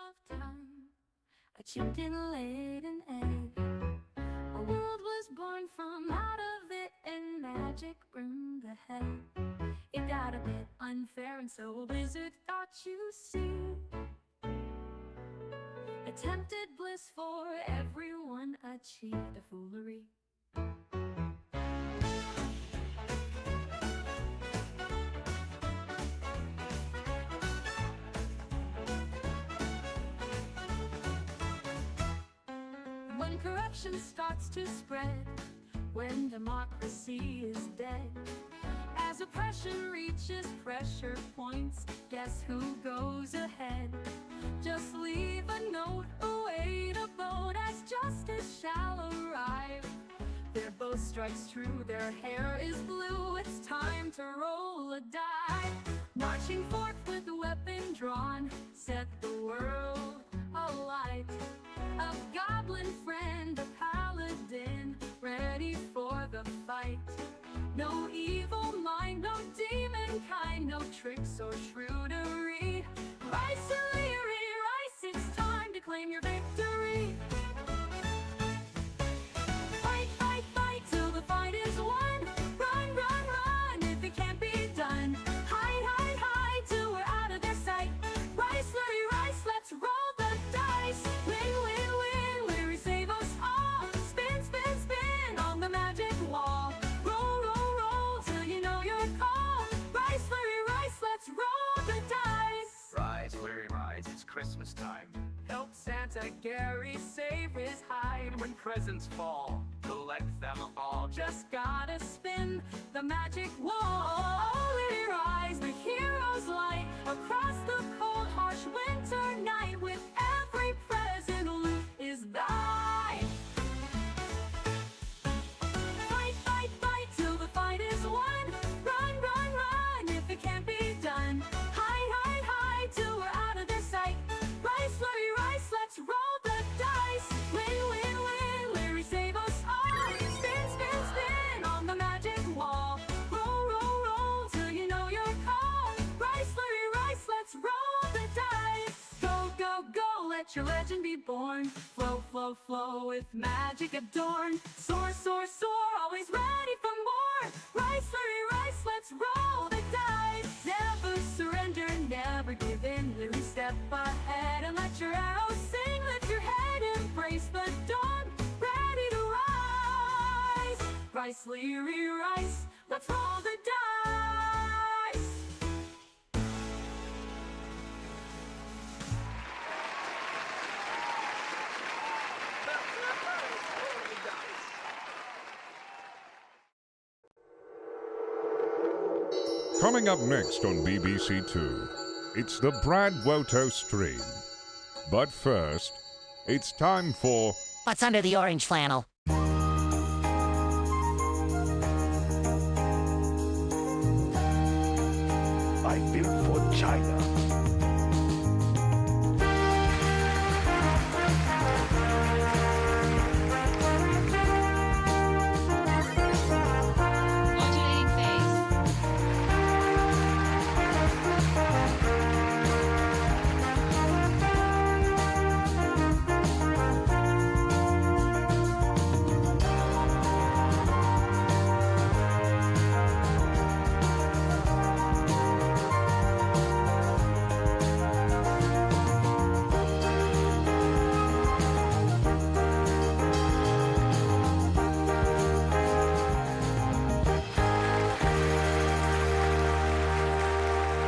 of time, a chicken laid an egg. A world was born from out of it, and magic burned the head. It got a bit unfair, and so a wizard thought, you see, attempted bliss for everyone achieved a foolery. When corruption starts to spread, when democracy is dead, as oppression reaches pressure points, guess who goes ahead? Just leave a note, await a boat, as justice shall arrive. Their bow strikes true, their hair is blue, it's time to roll a die. Marching forth with a weapon drawn, set the world alight. A goblin friend, a paladin, ready for the fight. No evil mind, no demon kind, no tricks or shrewdery. Rice, rice, it's time to claim your victory. Fight, fight, fight, till the fight is won. Run, run, run, if it can't be done. Hide, hide, hide, till we're out of their sight. Rice, rice, let's roll the dice. Win, win, win, Larry, save us all. Spin, spin, spin, on the magic wall. Roll, roll, roll, till you know your call. Rice, let's roll the dice. Rise, Larry, rise, it's Christmas time. Help Santa Gary save his hide. When presents fall, collect them all. Just gotta spin the magic wall. Let it rise, the hero's light, across the cold, harsh winter night. With every present, loot is thine. Fight, fight, fight, till the fight is won. Run, run, run, if it can't be done. Hide, hide, hide, till we're out of their sight. Rice, Larry, rice, let's roll the dice. Win, win, win, Larry, save us all. Spin, spin, spin, on the magic wall. Roll, roll, roll, till you know your call. Rice, Larry, rice, let's roll the dice. Go, go, go, let your legend be born. Flow, flow, flow, with magic adorned. Soar, soar, soar, always ready for more. Rice, Larry, rice, let's roll the dice. Never surrender, never give in. Larry, step ahead and let your arrows sing. Lift your head, embrace the dawn, ready to rise. Rice, Larry, rice, let's roll the dice. Coming up next on BBC Two, it's the BradWOTO stream. But first, it's time for What's under the orange flannel? I built for China. Modulating phase.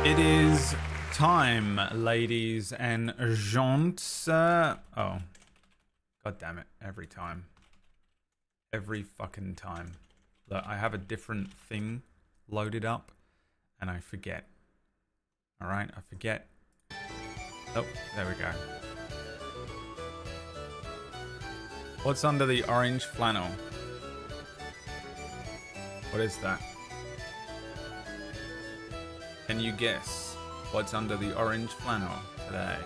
It is time, ladies and gents. Oh, god damn it! Every time, every fucking time. Look, I have a different thing loaded up, and I forget. All right, I forget. Oh, there we go. What's under the orange flannel? What is that? Can you guess what's under the orange flannel today?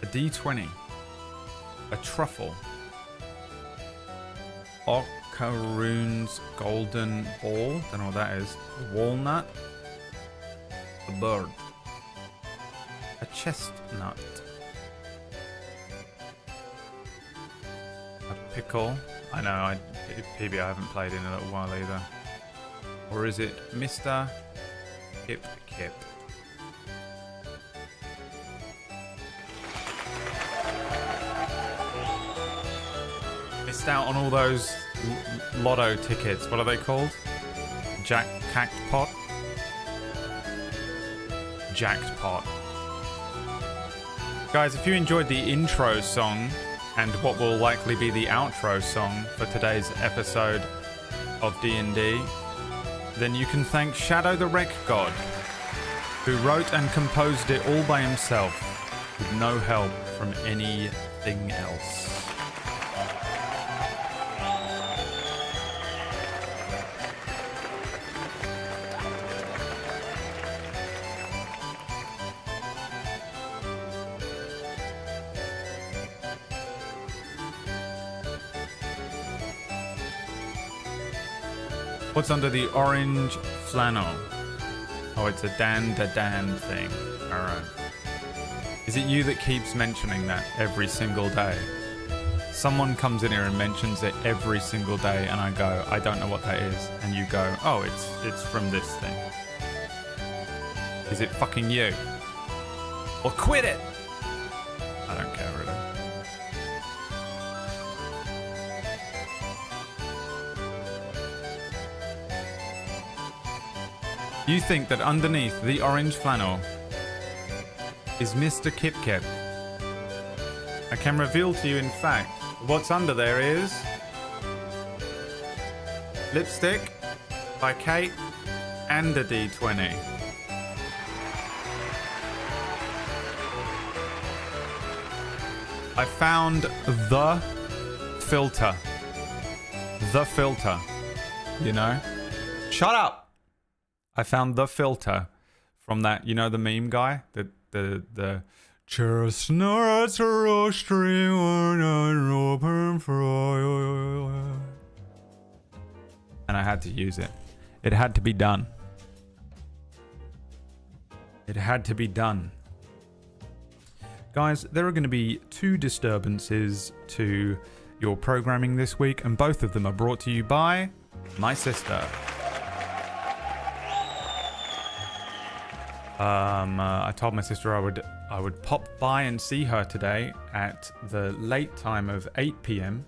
A D20, a truffle, Ocaroon's golden ball, don't know what that is, a walnut, bird. A chestnut. A pickle. I know, PB I haven't played in a little while either. Or is it Mr. Kip Kip? Missed out on all those lotto tickets. What are they called? Jackpot? Jackpot. Guys, if you enjoyed the intro song and what will likely be the outro song for today's episode of D&D, then you can thank Shadow the Wreck God, who wrote and composed it all by himself with no help from anything else. What's under the orange flannel? Oh, it's a Dan thing. Alright. Is it you that keeps mentioning that every single day? Someone comes in here and mentions it every single day and I go, I don't know what that is. And you go, oh, it's from this thing. Is it fucking you? Well, quit it! I don't care really. You think that underneath the orange flannel is Mr. Kip Kip. I can reveal to you, in fact, what's under there is lipstick by Kate and a D20. I found the filter. The filter. You know? Shut up! I found the filter from that, you know, the meme guy? The chestnuts roasting on an open fire. And I had to use it. It had to be done. It had to be done. Guys, there are going to be 2 disturbances to your programming this week, and both of them are brought to you by my sister. I told my sister I would pop by and see her today at the late time of 8 p.m.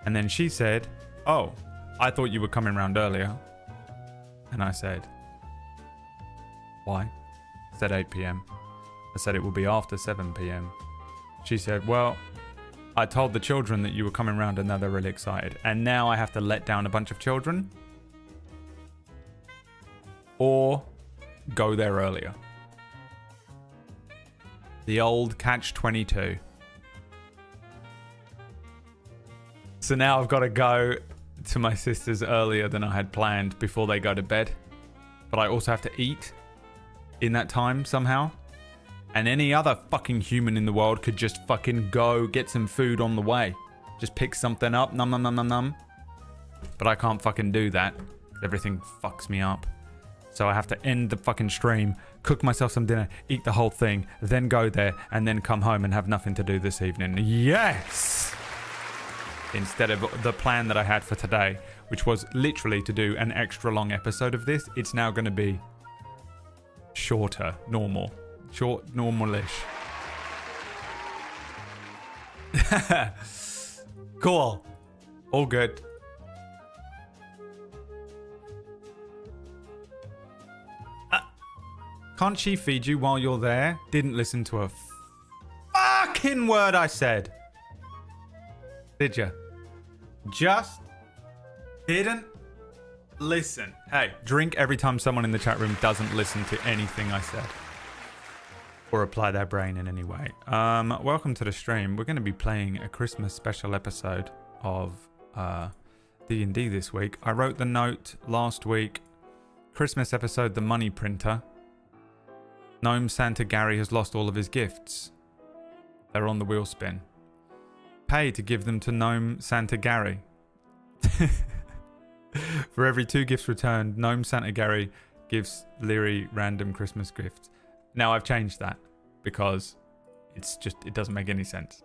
And then she said, oh, I thought you were coming round earlier. And I said, why? I said 8 p.m. I said it will be after 7 p.m. She said, well, I told the children that you were coming round and now they're really excited. And now I have to let down a bunch of children? Or go there earlier. The old catch-22. So now I've got to go to my sister's earlier than I had planned before they go to bed. But I also have to eat in that time somehow. And any other fucking human in the world could just fucking go get some food on the way. Just pick something up, num num num num num. But I can't fucking do that. Everything fucks me up. So I have to end the fucking stream, cook myself some dinner, eat the whole thing, then go there, and then come home and have nothing to do this evening. Yes! Instead of the plan that I had for today, which was literally to do an extra long episode of this, it's now going to be shorter, normal. Short, normal-ish. Cool. All good. Can't she feed you while you're there? Didn't listen to a fucking word I said. Did you? Just didn't listen. Hey, drink every time someone in the chat room doesn't listen to anything I said. Or apply their brain in any way. Welcome to the stream. We're going to be playing a Christmas special episode of D&D this week. I wrote the note last week. Christmas episode, The Money Printer. Gnome Santa Gary has lost all of his gifts. They're on the wheel spin. Pay to give them to Gnome Santa Gary. For every 2 gifts returned, Gnome Santa Gary gives Leary random Christmas gifts. Now I've changed that because it doesn't make any sense.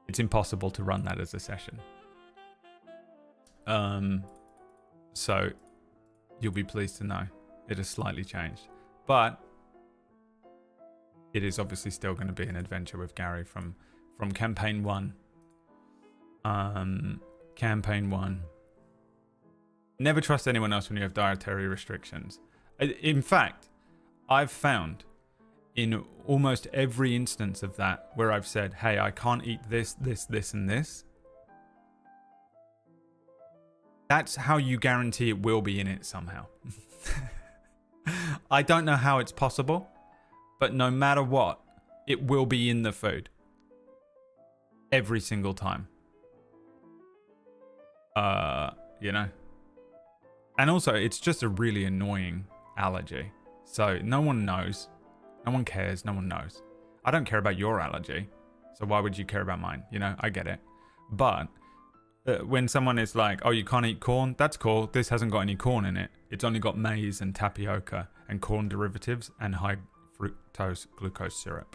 It's impossible to run that as a session. So you'll be pleased to know it has slightly changed, but it is obviously still going to be an adventure with Gary from campaign 1. Campaign 1. Never trust anyone else when you have dietary restrictions. In fact, I've found in almost every instance of that where I've said, hey, I can't eat this, this, this, and this. That's how you guarantee it will be in it somehow. I don't know how it's possible, but no matter what, it will be in the food. Every single time. You know. And also, it's just a really annoying allergy. So no one knows. No one cares. No one knows. I don't care about your allergy. So why would you care about mine? You know, I get it. But when someone is like, oh, you can't eat corn, that's cool. This hasn't got any corn in it. It's only got maize and tapioca and corn derivatives and high fructose glucose syrup.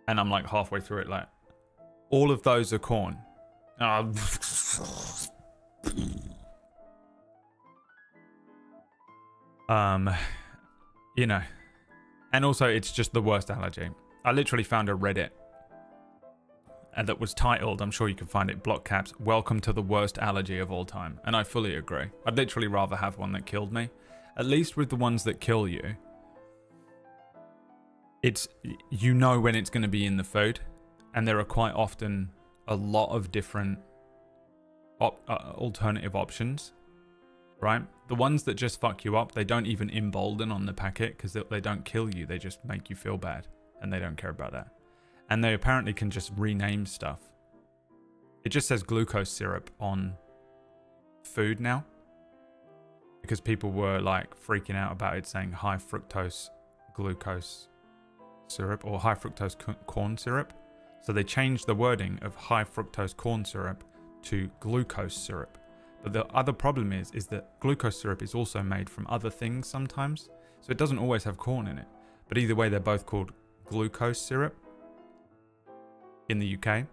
And I'm like halfway through it like, all of those are corn. You know. And also it's just the worst allergy. I literally found a Reddit and that was titled, I'm sure you can find it, block caps, welcome to the worst allergy of all time. And I fully agree. I'd literally rather have one that killed me. At least with the ones that kill you, it's, you know when it's going to be in the food. And there are quite often a lot of different alternative options, right? The ones that just fuck you up, they don't even embolden on the packet because they don't kill you. They just make you feel bad and they don't care about that. And they apparently can just rename stuff. It just says glucose syrup on food now. Because people were like freaking out about it saying high fructose glucose syrup or high fructose corn syrup. So they changed the wording of high fructose corn syrup to glucose syrup. But the other problem is that glucose syrup is also made from other things sometimes. So it doesn't always have corn in it. But either way, they're both called glucose syrup in the UK.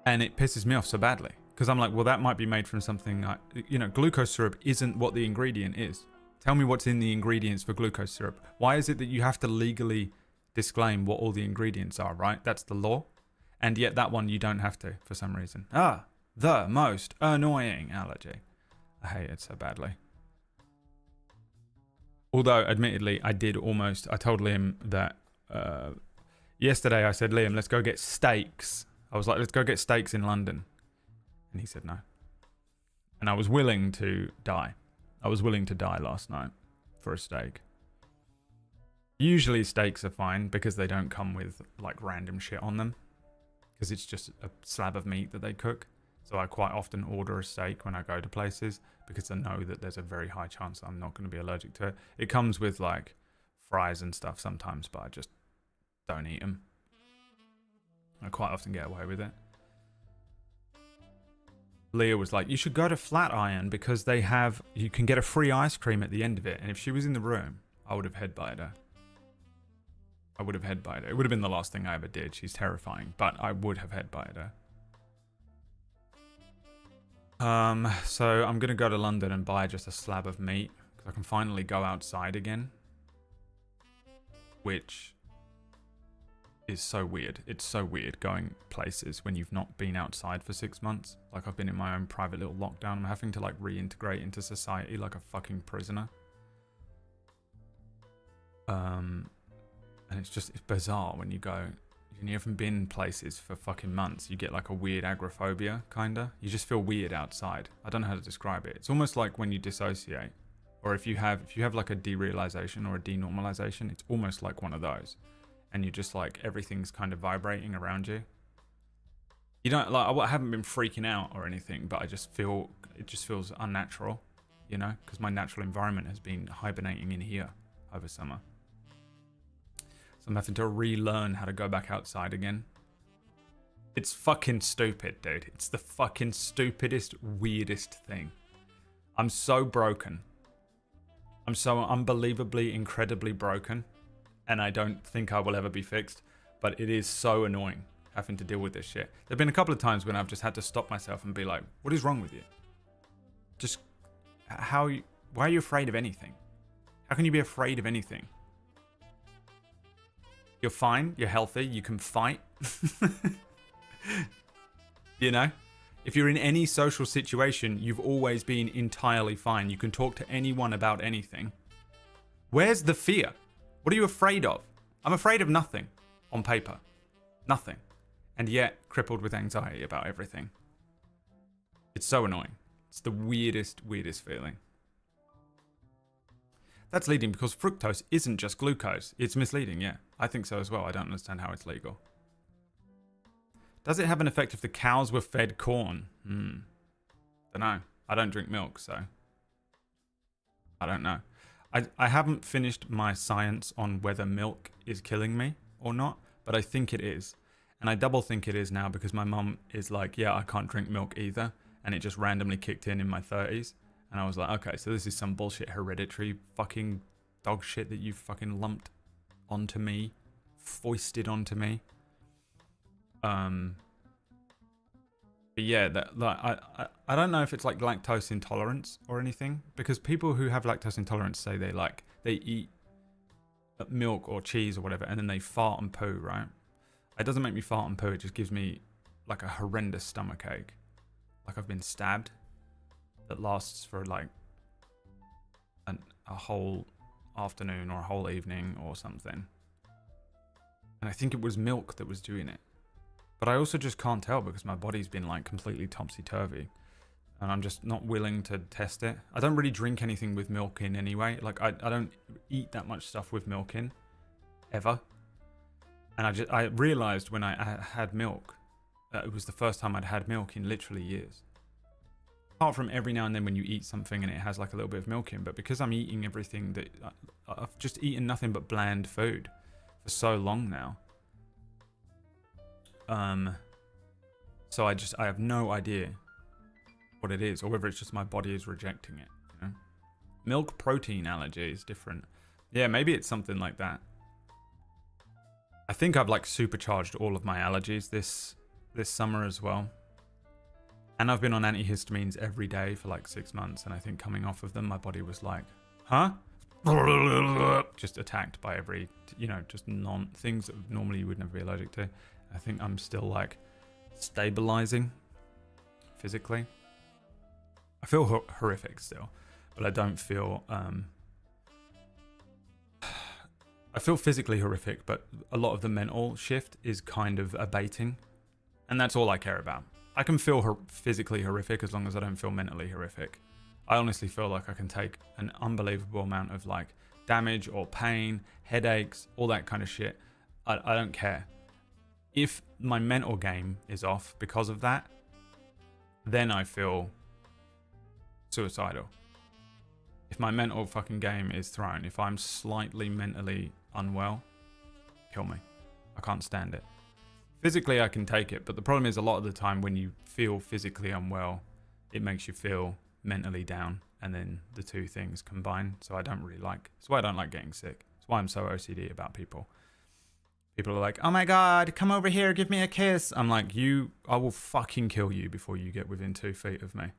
And it pisses me off so badly. Because I'm like, well, that might be made from something, you know, glucose syrup isn't what the ingredient is. Tell me what's in the ingredients for glucose syrup. Why is it that you have to legally disclaim what all the ingredients are, right? That's the law. And yet that one you don't have to for some reason. The most annoying allergy. I hate it so badly. Although, admittedly, I told Liam that yesterday I said, Liam, let's go get steaks. I was like, let's go get steaks in London. And he said no. And I was willing to die. I was willing to die last night for a steak. Usually steaks are fine because they don't come with like random shit on them. Because it's just a slab of meat that they cook. So I quite often order a steak when I go to places because I know that there's a very high chance that I'm not going to be allergic to it. It comes with like fries and stuff sometimes, but I just don't eat them. I quite often get away with it. Leah was like, you should go to Flatiron because you can get a free ice cream at the end of it. And if she was in the room, I would have headbutted her. It would have been the last thing I ever did. She's terrifying, but I would have headbutted her. So I'm going to go to London and buy just a slab of meat because I can finally go outside again. Which is so weird. It's so weird going places when you've not been outside for 6 months. Like I've been in my own private little lockdown. I'm having to like reintegrate into society like a fucking prisoner. And it's bizarre when you go, and you haven't been places for fucking months. You get like a weird agoraphobia, kinda. You just feel weird outside. I don't know how to describe it. It's almost like when you dissociate, or if you have like a derealization or a denormalization, it's almost like one of those. And you just like, everything's kind of vibrating around you. You don't like, I haven't been freaking out or anything, but it just feels unnatural, you know, because my natural environment has been hibernating in here over summer. So I'm having to relearn how to go back outside again. It's fucking stupid, dude. It's the fucking stupidest, weirdest thing. I'm so broken. I'm so unbelievably, incredibly broken. And I don't think I will ever be fixed. But it is so annoying having to deal with this shit. There have been a couple of times when I've just had to stop myself and be like, what is wrong with you? Just, why are you afraid of anything? How can you be afraid of anything? You're fine, you're healthy, you can fight. You know? If you're in any social situation, you've always been entirely fine. You can talk to anyone about anything. Where's the fear? What are you afraid of? I'm afraid of nothing on paper. Nothing. And yet crippled with anxiety about everything. It's so annoying. It's the weirdest feeling. That's leading because fructose isn't just glucose. It's misleading, yeah. I think so as well. I don't understand how it's legal. Does it have an effect if the cows were fed corn? Don't know. I don't drink milk, so I don't know. I haven't finished my science on whether milk is killing me or not, but I think it is. And I double think it is now because my mum is like, yeah, I can't drink milk either. And it just randomly kicked in my 30s. And I was like, okay, so this is some bullshit hereditary fucking dog shit that you fucking lumped onto me, foisted onto me. But yeah, that like I don't know if it's like lactose intolerance or anything, because people who have lactose intolerance say they eat milk or cheese or whatever and then they fart and poo, right? It doesn't make me fart and poo, it just gives me like a horrendous stomachache. Like I've been stabbed. That lasts for like a whole afternoon or a whole evening or something. And I think it was milk that was doing it. But I also just can't tell because my body's been like completely topsy-turvy. And I'm just not willing to test it. I don't really drink anything with milk in anyway. Like I don't eat that much stuff with milk in. Ever. And I realized when I had milk, that it was the first time I'd had milk in literally years. Apart from every now and then when you eat something and it has like a little bit of milk in, but because I'm eating everything that I've just eaten nothing but bland food for so long now. So I have no idea what it is or whether it's just my body is rejecting it, you know? Milk protein allergy is different. Yeah, maybe it's something like that. I think I've like supercharged all of my allergies this summer as well. And I've been on antihistamines every day for like 6 months. And I think coming off of them, my body was like, huh? Just attacked by every, you know, just things that normally you would never be allergic to. I think I'm still like stabilizing physically. I feel horrific still, but I don't feel, I feel physically horrific, but a lot of the mental shift is kind of abating. And that's all I care about. I can feel physically horrific as long as I don't feel mentally horrific. I honestly feel like I can take an unbelievable amount of like damage or pain, headaches, all that kind of shit. I don't care. If my mental game is off because of that, then I feel suicidal. If my mental fucking game is thrown, if I'm slightly mentally unwell, kill me. I can't stand it. Physically, I can take it, but the problem is a lot of the time when you feel physically unwell, it makes you feel mentally down, and then the two things combine. So I don't really like. That's why I don't like getting sick. That's why I'm so OCD about people. People are like, "Oh my god, come over here, give me a kiss." I'm like, I will fucking kill you before you get within 2 feet of me.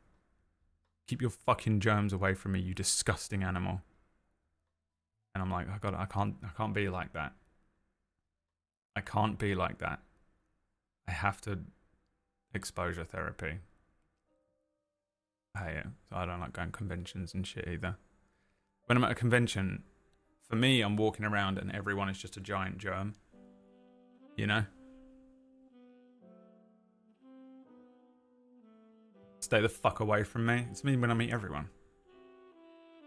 Keep your fucking germs away from me, you disgusting animal. And I'm like, I can't be like that. I can't be like that. I have to exposure therapy. I hate it. So I don't like going to conventions and shit either. When I'm at a convention, for me, I'm walking around and everyone is just a giant germ. You know? Stay the fuck away from me. It's me when I meet everyone.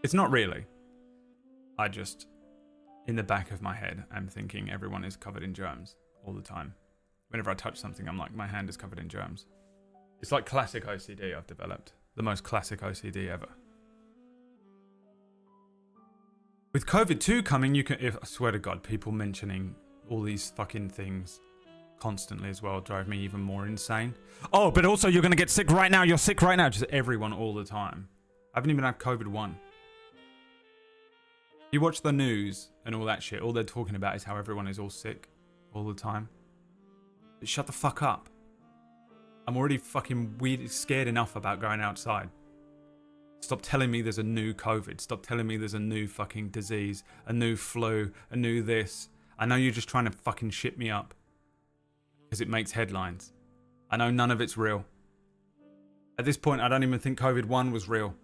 It's not really. I just, in the back of my head, I'm thinking everyone is covered in germs all the time. Whenever I touch something, I'm like, my hand is covered in germs. It's like classic OCD I've developed. The most classic OCD ever. With COVID-2 coming, I swear to God, people mentioning all these fucking things constantly as well drive me even more insane. Oh, but also you're going to get sick right now. You're sick right now. Just everyone all the time. I haven't even had COVID-1. You watch the news and all that shit, all they're talking about is how everyone is all sick all the time. But shut the fuck up. I'm already fucking scared enough about going outside. Stop telling me there's a new COVID. Stop telling me there's a new fucking disease, a new flu, a new this. I know you're just trying to fucking shit me up because it makes headlines. I know none of it's real. At this point, I don't even think COVID-1 was real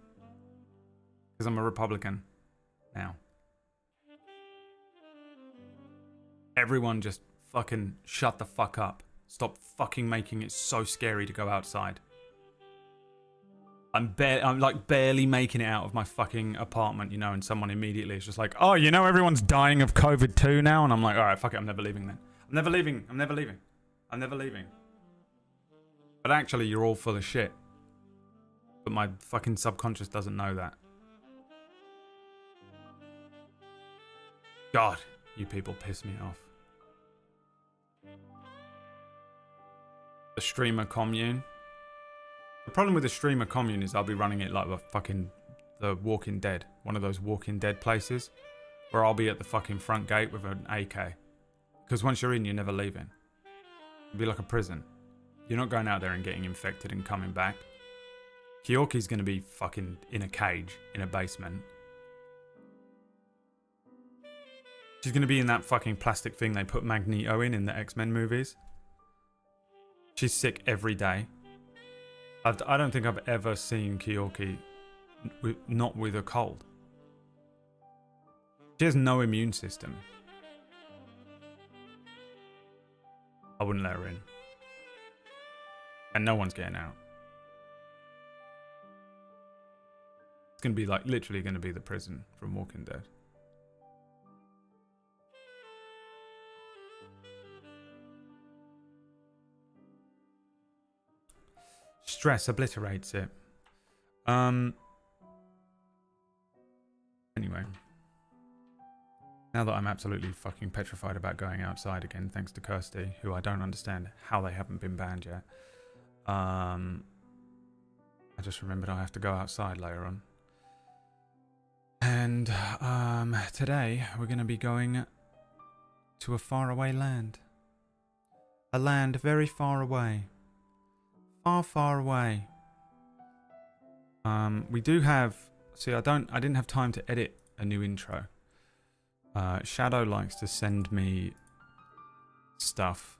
because I'm a Republican now. Everyone just fucking shut the fuck up. Stop fucking making it so scary to go outside. I'm like barely making it out of my fucking apartment, you know, and someone immediately is just like, oh, you know, everyone's dying of COVID too now. And I'm like, all right, fuck it. I'm never leaving then. I'm never leaving. I'm never leaving. I'm never leaving. But actually, you're all full of shit. But my fucking subconscious doesn't know that. God, you people piss me off. The streamer commune. The problem with the streamer commune is I'll be running it like the Walking Dead. One of those Walking Dead places. Where I'll be at the fucking front gate with an AK. Because once you're in, you're never leaving. It'll be like a prison. You're not going out there and getting infected and coming back. Kyoki's going to be fucking in a cage, in a basement. She's going to be in that fucking plastic thing they put Magneto in the X-Men movies. She's sick every day. I don't think I've ever seen Kyoki not with a cold. She has no immune system. I wouldn't let her in. And no one's getting out. It's going to be like, literally going to be the prison from Walking Dead. Stress obliterates it. Anyway. Now that I'm absolutely fucking petrified about going outside again, thanks to Kirsty, who I don't understand how they haven't been banned yet. I just remembered I have to go outside later on. And today we're going to be going to a faraway land. A land very far away. Far, far away. We do have... See, I didn't have time to edit a new intro. Shadow likes to send me stuff.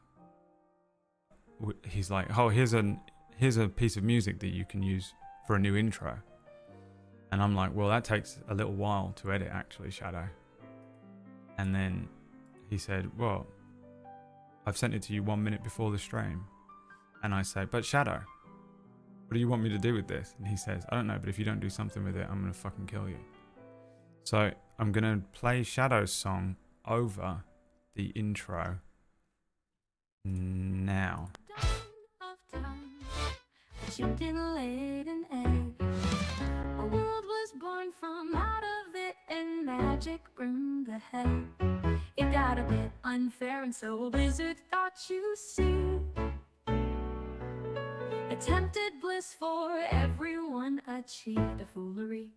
He's like, oh, here's a piece of music that you can use for a new intro. And I'm like, well, that takes a little while to edit, actually, Shadow. And then he said, well, I've sent it to you 1 minute before the stream. And I say, but Shadow, what do you want me to do with this? And he says, I don't know, but if you don't do something with it, I'm going to fucking kill you. So I'm going to play Shadow's song over the intro now. Of time, but you didn't lay an egg. A world was born from out of it, and magic burned the head. It got a bit unfair, and so a wizard thought you see. Attempted bliss for everyone, achieved a foolery.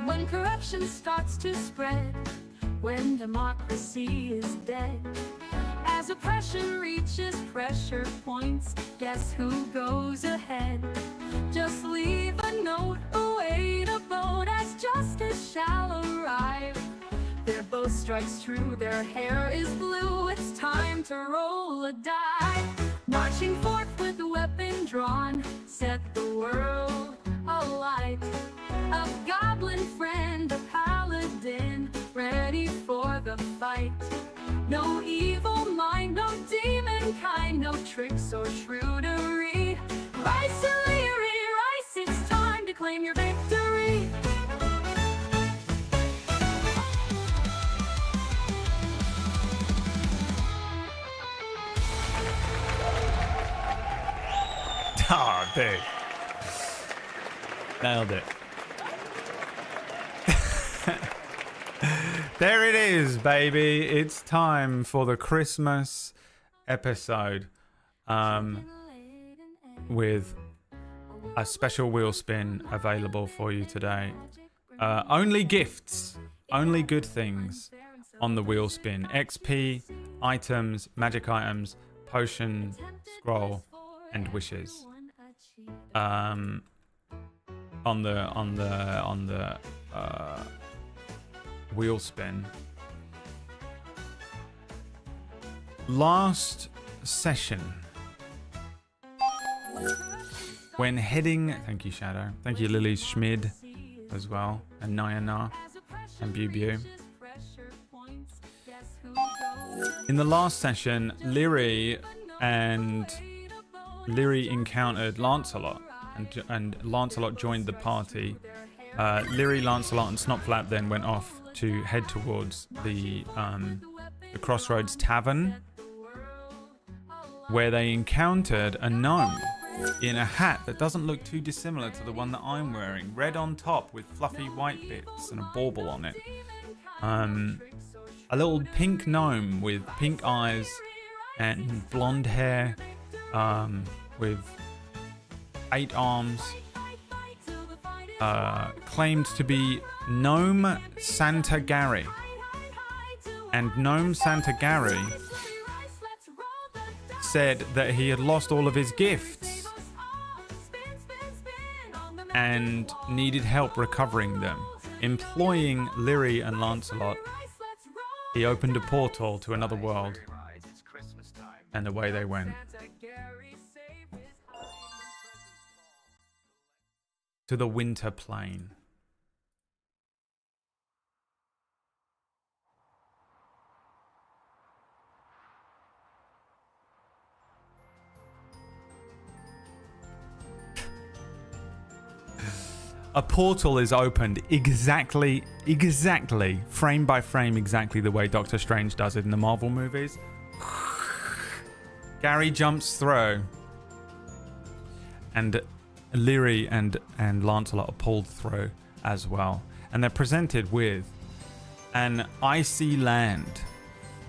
When corruption starts to spread, when democracy is dead, as oppression reaches pressure points, guess who goes ahead? Just leave a note, await a boat, as justice shall arrive. Their bow strikes true, their hair is blue, it's time to roll a die. Marching forth with a weapon drawn, set the world alight. A goblin friend, a paladin, ready for the fight. No evil mind, no demon kind, no tricks or shrewdery. Rice, rice, it's time to claim your victory. Ah, dude. Nailed it. There it is, baby. It's time for the Christmas episode. With a special wheel spin available for you today. Only gifts, only good things on the wheel spin. XP, items, magic items, potion, scroll, and wishes. On the wheel spin. Last session, when heading, thank you Shadow, thank you Lily Schmid as well, and Nayana and Bew. In the last session, Lyri encountered Lancelot, and Lancelot joined the party. Lyri, Lancelot, and Snopflap then went off to head towards the Crossroads Tavern, where they encountered a gnome in a hat that doesn't look too dissimilar to the one that I'm wearing. Red on top with fluffy white bits and a bauble on it. A little pink gnome with pink eyes and blonde hair, with 8 arms. Claimed to be Gnome Santa Gary. And Gnome Santa Gary said that he had lost all of his gifts and needed help recovering them. Employing Lyri and Lancelot, he opened a portal to another world, and away they went. To the Winter Plain. A portal is opened exactly, frame by frame, exactly the way Doctor Strange does it in the Marvel movies. Gary jumps through, and Lyri and Lancelot are pulled through as well. And they're presented with an icy land.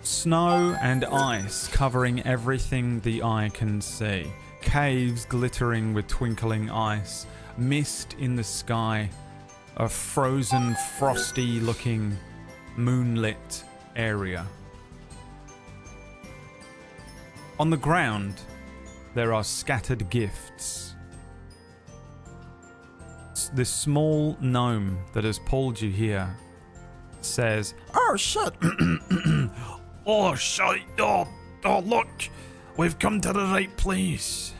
Snow and ice covering everything the eye can see. Caves glittering with twinkling ice. Mist in the sky. A frozen, frosty looking moonlit area. On the ground, there are scattered gifts. This small gnome that has pulled you here says, "Oh shit! Oh shit! Oh look, we've come to the right place.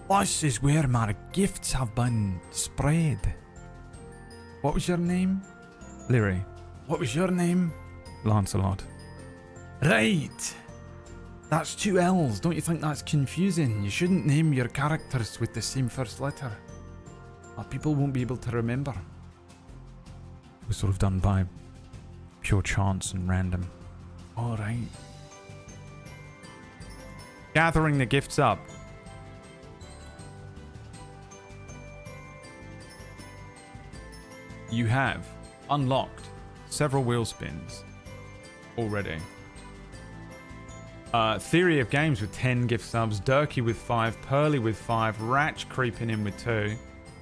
This is where my gifts have been spread." What was your name? Lyri. What was your name? Lancelot. Right. That's 2 L's. Don't you think that's confusing? You shouldn't name your characters with the same first letter. People won't be able to remember. It was sort of done by pure chance and random. Alright. Gathering the gifts up. You have unlocked several wheel spins already. Theory of Games with 10 gift subs, Durkee with 5, Pearly with 5, Ratch creeping in with 2,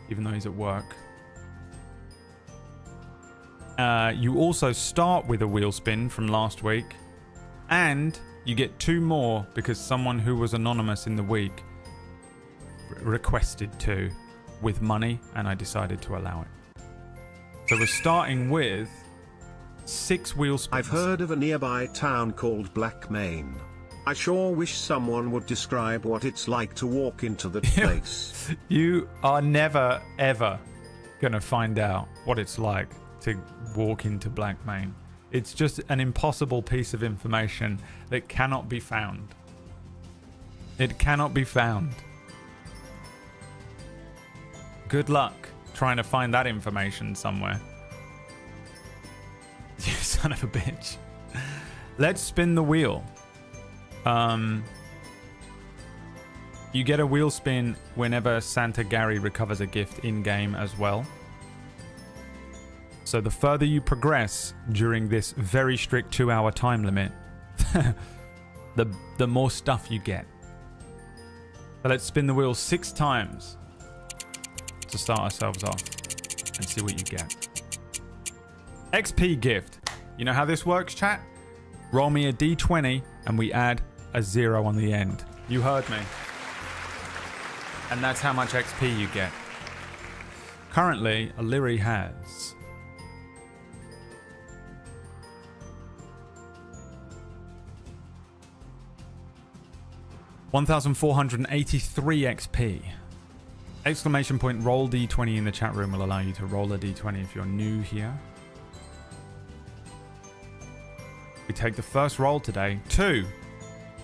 even though he's at work. You also start with a wheel spin from last week, and you get 2 more because someone who was anonymous in the week requested 2 with money, and I decided to allow it. So we're starting with 6 wheel spins. I've heard of a nearby town called Blackmain. I sure wish someone would describe what it's like to walk into the place. You are never, ever going to find out what it's like to walk into Blackmain. It's just an impossible piece of information that cannot be found. It cannot be found. Good luck trying to find that information somewhere. You son of a bitch. Let's spin the wheel. You get a wheel spin whenever Santa Gary recovers a gift in-game as well. So the further you progress during this very strict 2-hour time limit, the more stuff you get. So let's spin the wheel 6 times to start ourselves off and see what you get. XP gift. You know how this works, chat? Roll me a d20 and we add a 0 on the end. You heard me. And that's how much XP you get. Currently, Illyri has 1,483 XP. Exclamation point roll d20 in the chat room will allow you to roll a d20 if you're new here. We take the first roll today, 2,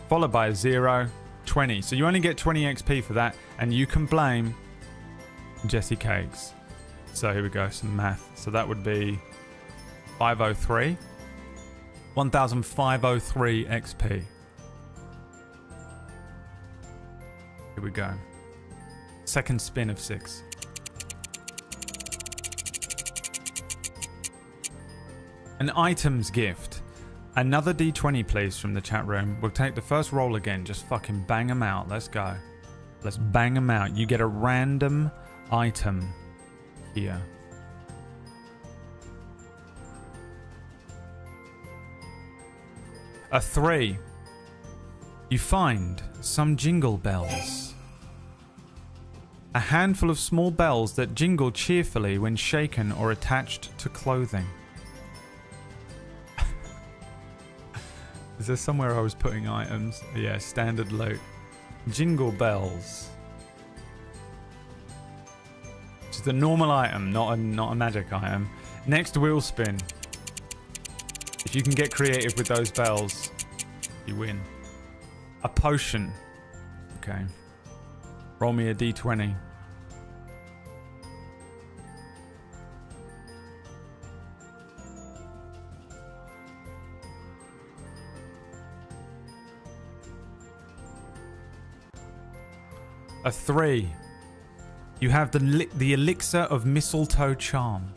followed by a 0, 20. So you only get 20 XP for that, and you can blame Jesse Cakes. So here we go, some math. So that would be 503. 1,503 XP. Here we go. Second spin of 6. An items gift. Another d20 please from the chat room. We'll take the first roll again. Just fucking bang them out. Let's go. Let's bang them out. You get a random item here. A 3. You find some jingle bells. A handful of small bells that jingle cheerfully when shaken or attached to clothing. Is there somewhere I was putting items? Yeah, standard loot. Jingle bells. Which is a normal item, not a magic item. Next wheel spin. If you can get creative with those bells, you win. A potion. Okay. Roll me a d20. A 3. You have the elixir of mistletoe charm.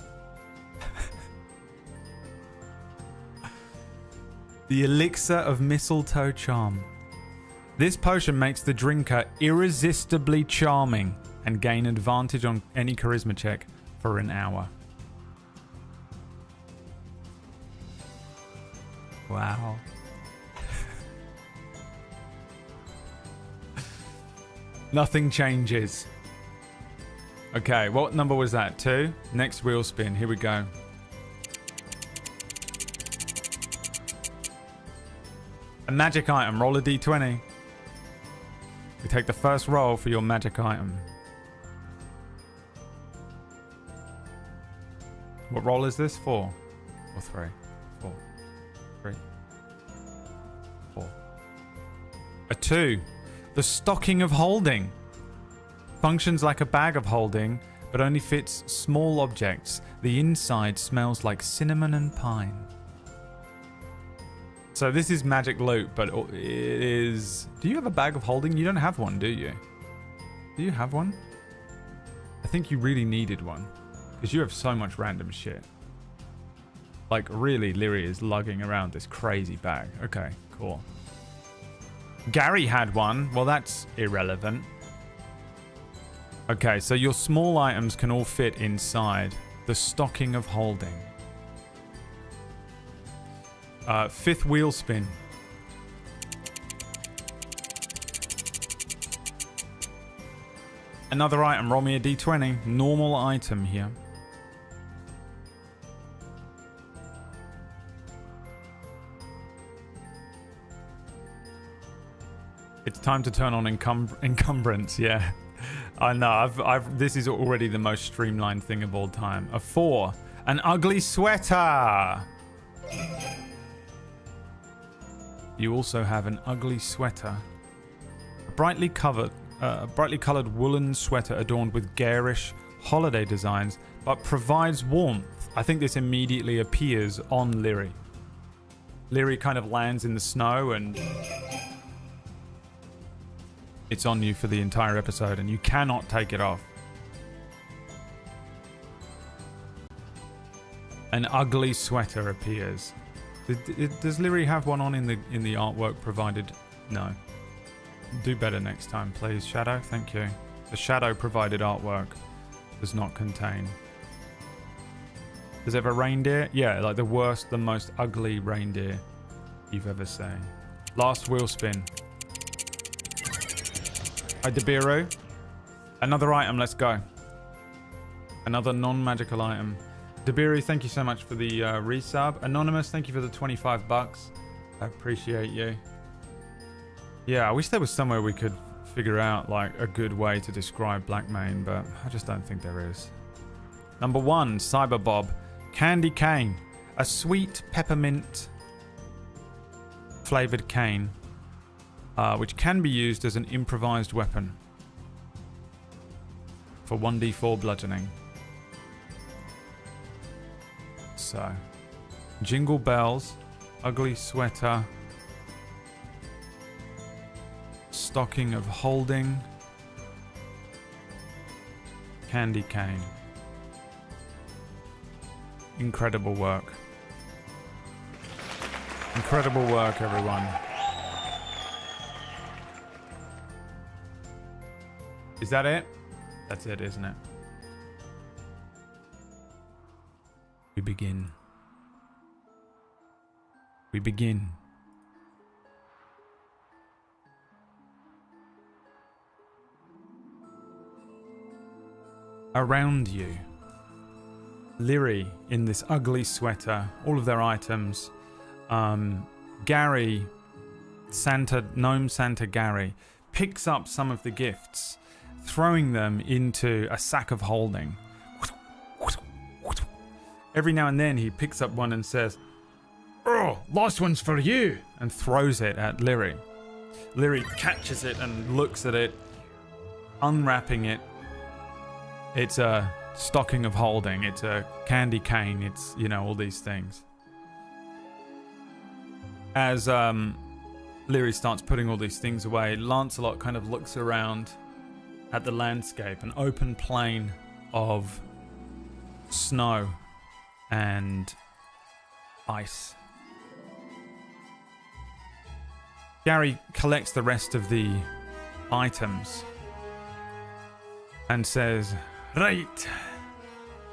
The elixir of mistletoe charm. This potion makes the drinker irresistibly charming and gain advantage on any charisma check for an hour. Wow. Nothing changes. Okay, what number was that? 2? Next wheel spin. Here we go. A magic item. Roll a d20. We take the first roll for your magic item. What roll is this? 4 or 3? 4. 3. 4. A 2. The stocking of holding. Functions like a bag of holding, but only fits small objects. The inside smells like cinnamon and pine. So this is magic loot, but it is... Do you have a bag of holding? You don't have one, do you? Do you have one? I think you really needed one, because you have so much random shit. Like, really, Illyri is lugging around this crazy bag. Okay, cool. Gary had one. Well, that's irrelevant. Okay, so your small items can all fit inside the stocking of holding. 5th wheel spin. Another item. Roll me a d20. Normal item here. It's time to turn on encumbrance. Yeah, I know. This is already the most streamlined thing of all time. A 4. An ugly sweater. You also have an ugly sweater. A brightly colored woolen sweater adorned with garish holiday designs, but provides warmth. I think this immediately appears on Illyri. Illyri kind of lands in the snow and it's on you for the entire episode and you cannot take it off. An ugly sweater appears. Does Lyri have one on in the artwork provided? No. Do better next time, please. Shadow, thank you. The shadow provided artwork does not contain. Does it have a reindeer? Yeah, like the worst, the most ugly reindeer you've ever seen. Last wheel spin. Hi, Debiru. Another item, let's go. Another non-magical item. Debiru, thank you so much for the resub. Anonymous, thank you for the 25 bucks. I appreciate you. Yeah, I wish there was somewhere we could figure out like a good way to describe Blackmane, but I just don't think there is. Number 1, Cyber Bob. Candy cane. A sweet peppermint flavored cane, which can be used as an improvised weapon for 1d4 bludgeoning. So, jingle bells, ugly sweater, stocking of holding, candy cane. Incredible work. Incredible work, everyone. Is that it? That's it, isn't it? We begin. We begin. Around you, Lyri in this ugly sweater, all of their items. Gary, Gnome Santa Gary, picks up some of the gifts, throwing them into a sack of holding. Every now and then he picks up one and says, "Oh, last one's for you," and throws it at Lyri. Lyri catches it and looks at it, unwrapping it. It's a stocking of holding, it's a candy cane, it's, you know, all these things. As Lyri starts putting all these things away, Lancelot kind of looks around at the landscape, an open plain of snow and ice. Gary collects the rest of the items and says, "Right,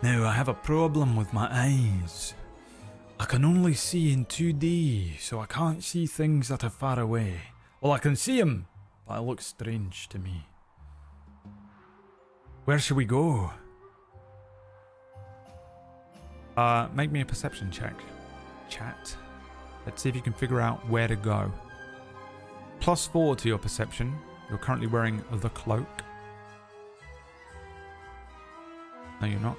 now I have a problem with my eyes. I can only see in 2D, so I can't see things that are far away. Well, I can see them, but it looks strange to me. Where should we go?" Make me a perception check. Chat. Let's see if you can figure out where to go. +4 to your perception. You're currently wearing the cloak. No, you're not.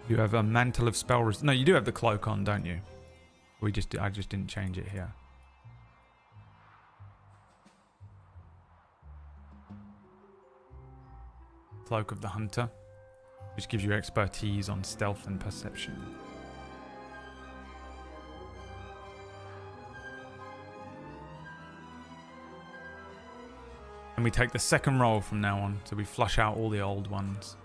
You have a mantle of spell no, you do have the cloak on, don't you? I just didn't change it here. Cloak of the Hunter, which gives you expertise on stealth and perception. And we take the second roll from now on, so we flush out all the old ones.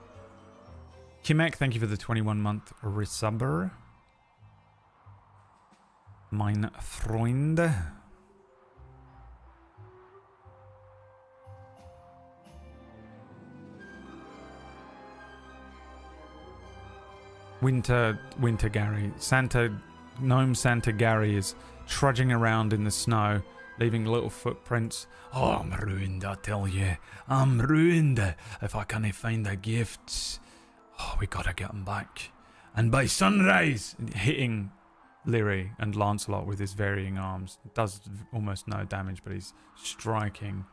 Kimek, thank you for the 21-month resubber. Mein Freund. Winter Gary. Gnome Santa Gary is trudging around in the snow, leaving little footprints. "Oh, I'm ruined, I tell you. I'm ruined if I can't find the gifts. Oh, we gotta get them back. And by sunrise," hitting Lyri and Lancelot with his varying arms. Does almost no damage, but he's striking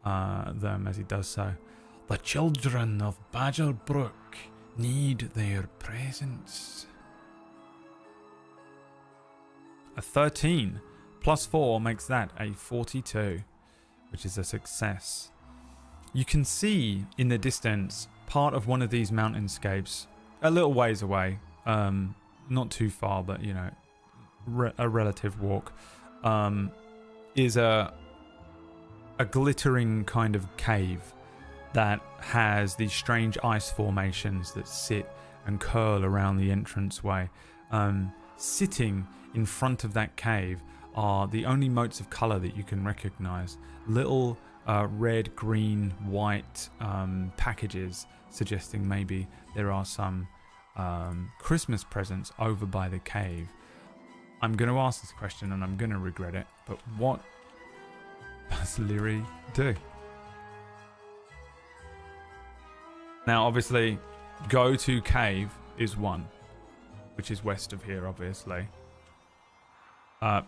them as he does so. "The children of Badgerbrook need their presence." A 13 +4 makes that a 42, which is a success. You can see in the distance part of one of these mountainscapes, a little ways away, not too far, but you know, a relative walk, is a glittering kind of cave that has these strange ice formations that sit and curl around the entranceway. Sitting in front of that cave are the only motes of color that you can recognize. Little red, green, white packages, suggesting maybe there are some Christmas presents over by the cave. I'm going to ask this question and I'm going to regret it, but what does Leary do? Now, obviously, go to cave is one, which is west of here, obviously.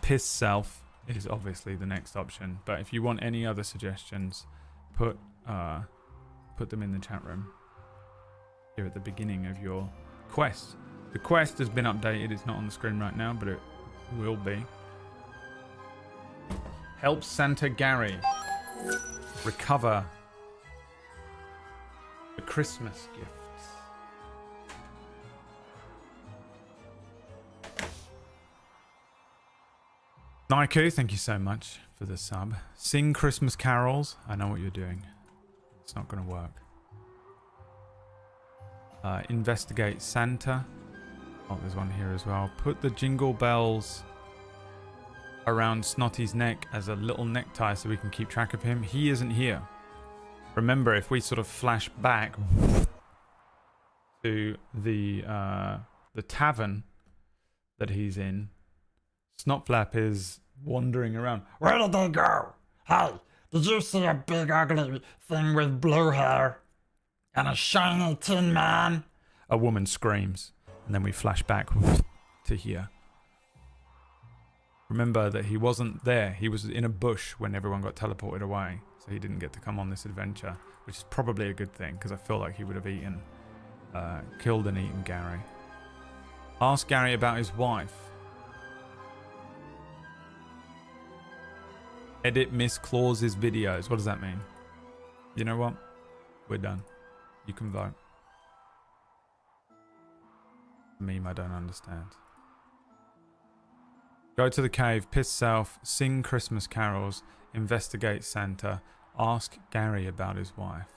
Piss self is obviously the next option, but if you want any other suggestions, put them in the chat room here at the beginning of your quest. The quest has been updated. It's not on the screen right now, but it will be. Help Santa Gary recover the Christmas gifts. Naiku, thank you so much for the sub. Sing Christmas carols. I know what you're doing. It's not going to work. Investigate Santa. Oh, there's one here as well. Put the jingle bells around Snotty's neck as a little necktie so we can keep track of him. He isn't here. Remember, if we sort of flash back to the tavern that he's in, Snotflap is wandering around. Where did they go? Hey, did you see a big ugly thing with blue hair and a shiny tin man? A woman screams, and then we flash back to here. Remember that he wasn't there. He was in a bush when everyone got teleported away, so he didn't get to come on this adventure, which is probably a good thing, because I feel like he would have killed and eaten Gary. Ask Gary about his wife. Edit Miss Claus's videos. What does that mean? You know what? We're done. You can vote. Meme I don't understand. Go to the cave, piss self, sing Christmas carols, investigate Santa, ask Gary about his wife.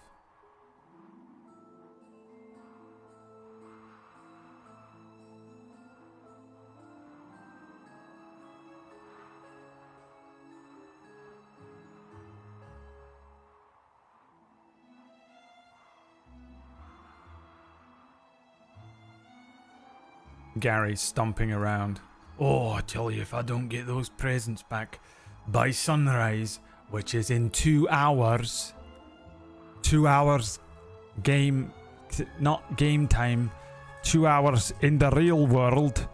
Gary stomping around. Oh, I tell you, if I don't get those presents back by sunrise, which is in 2 hours. 2 hours not game time. 2 hours in the real world.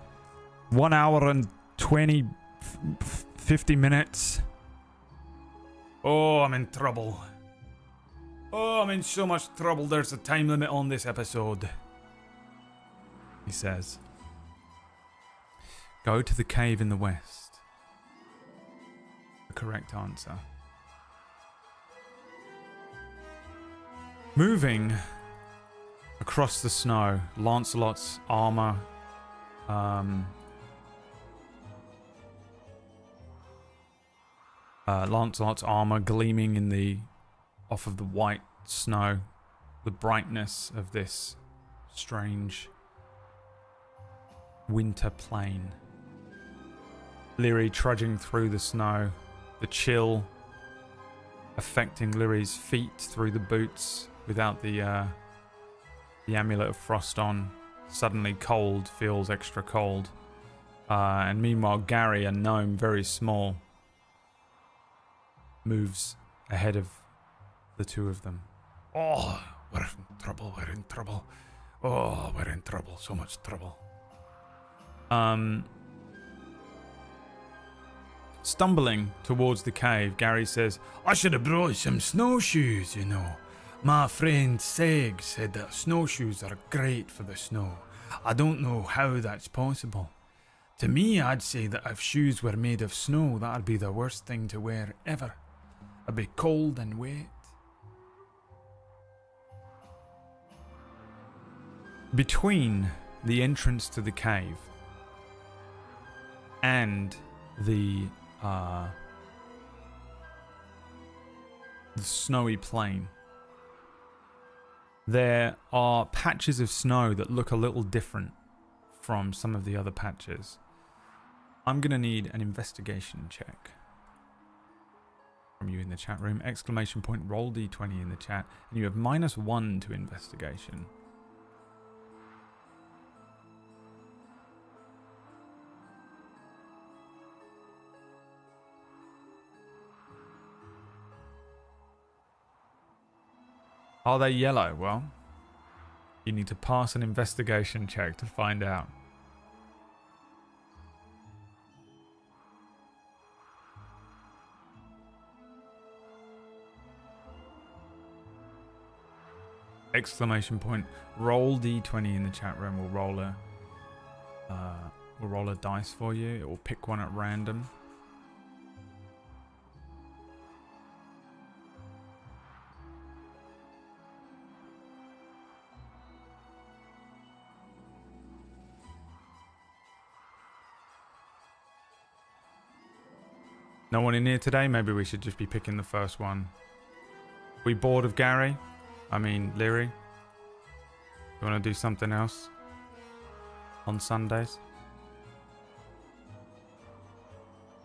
1 hour and 50 minutes. Oh, I'm in trouble. Oh, I'm in so much trouble. There's a time limit on this episode. He says. Go to the cave in the west. The correct answer. Moving across the snow, Lancelot's armor. Lancelot's armor gleaming in the off of the white snow. The brightness of this strange winter plain. Leary trudging through the snow, the chill affecting Leary's feet through the boots without the amulet of frost on. Suddenly cold feels extra cold. And meanwhile, Gary, a gnome very small, moves ahead of the two of them. Oh, we're in trouble, we're in trouble. Oh, we're in trouble, so much trouble. Stumbling towards the cave, Gary says, I should have brought some snowshoes, you know. My friend Seg said that snowshoes are great for the snow. I don't know how that's possible. To me, I'd say that if shoes were made of snow, that'd be the worst thing to wear ever. I'd be cold and wet. Between the entrance to the cave and the snowy plain, there are patches of snow that look a little different from some of the other patches. I'm going to need an investigation check from you in the chat room. Exclamation point, roll d20 in the chat. And you have -1 to investigation. Are they yellow? Well, you need to pass an investigation check to find out. Exclamation point, roll d20 in the chat room. We'll roll a dice for you. It will pick one at random. No one in here today? Maybe we should just be picking the first one. We bored of Gary? I mean, Leary? You want to do something else? On Sundays?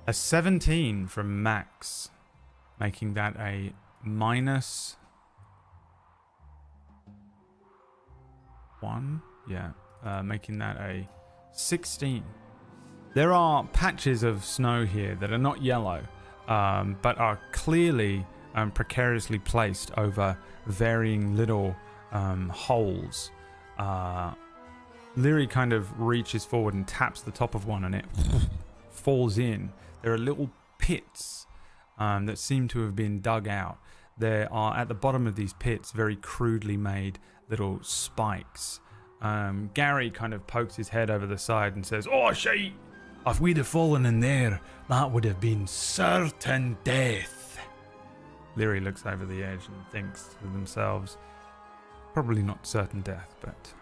A 17 from Max. Making that a -1? Yeah. Making that a 16. There are patches of snow here that are not yellow, but are clearly precariously placed over varying little holes. Leary kind of reaches forward and taps the top of one, and it falls in. There are little pits that seem to have been dug out. There are, at the bottom of these pits, very crudely made little spikes. Gary kind of pokes his head over the side and says, "Oh, shit! If we'd have fallen in there, that would have been certain death." Leary looks over the edge and thinks to themselves, probably not certain death, but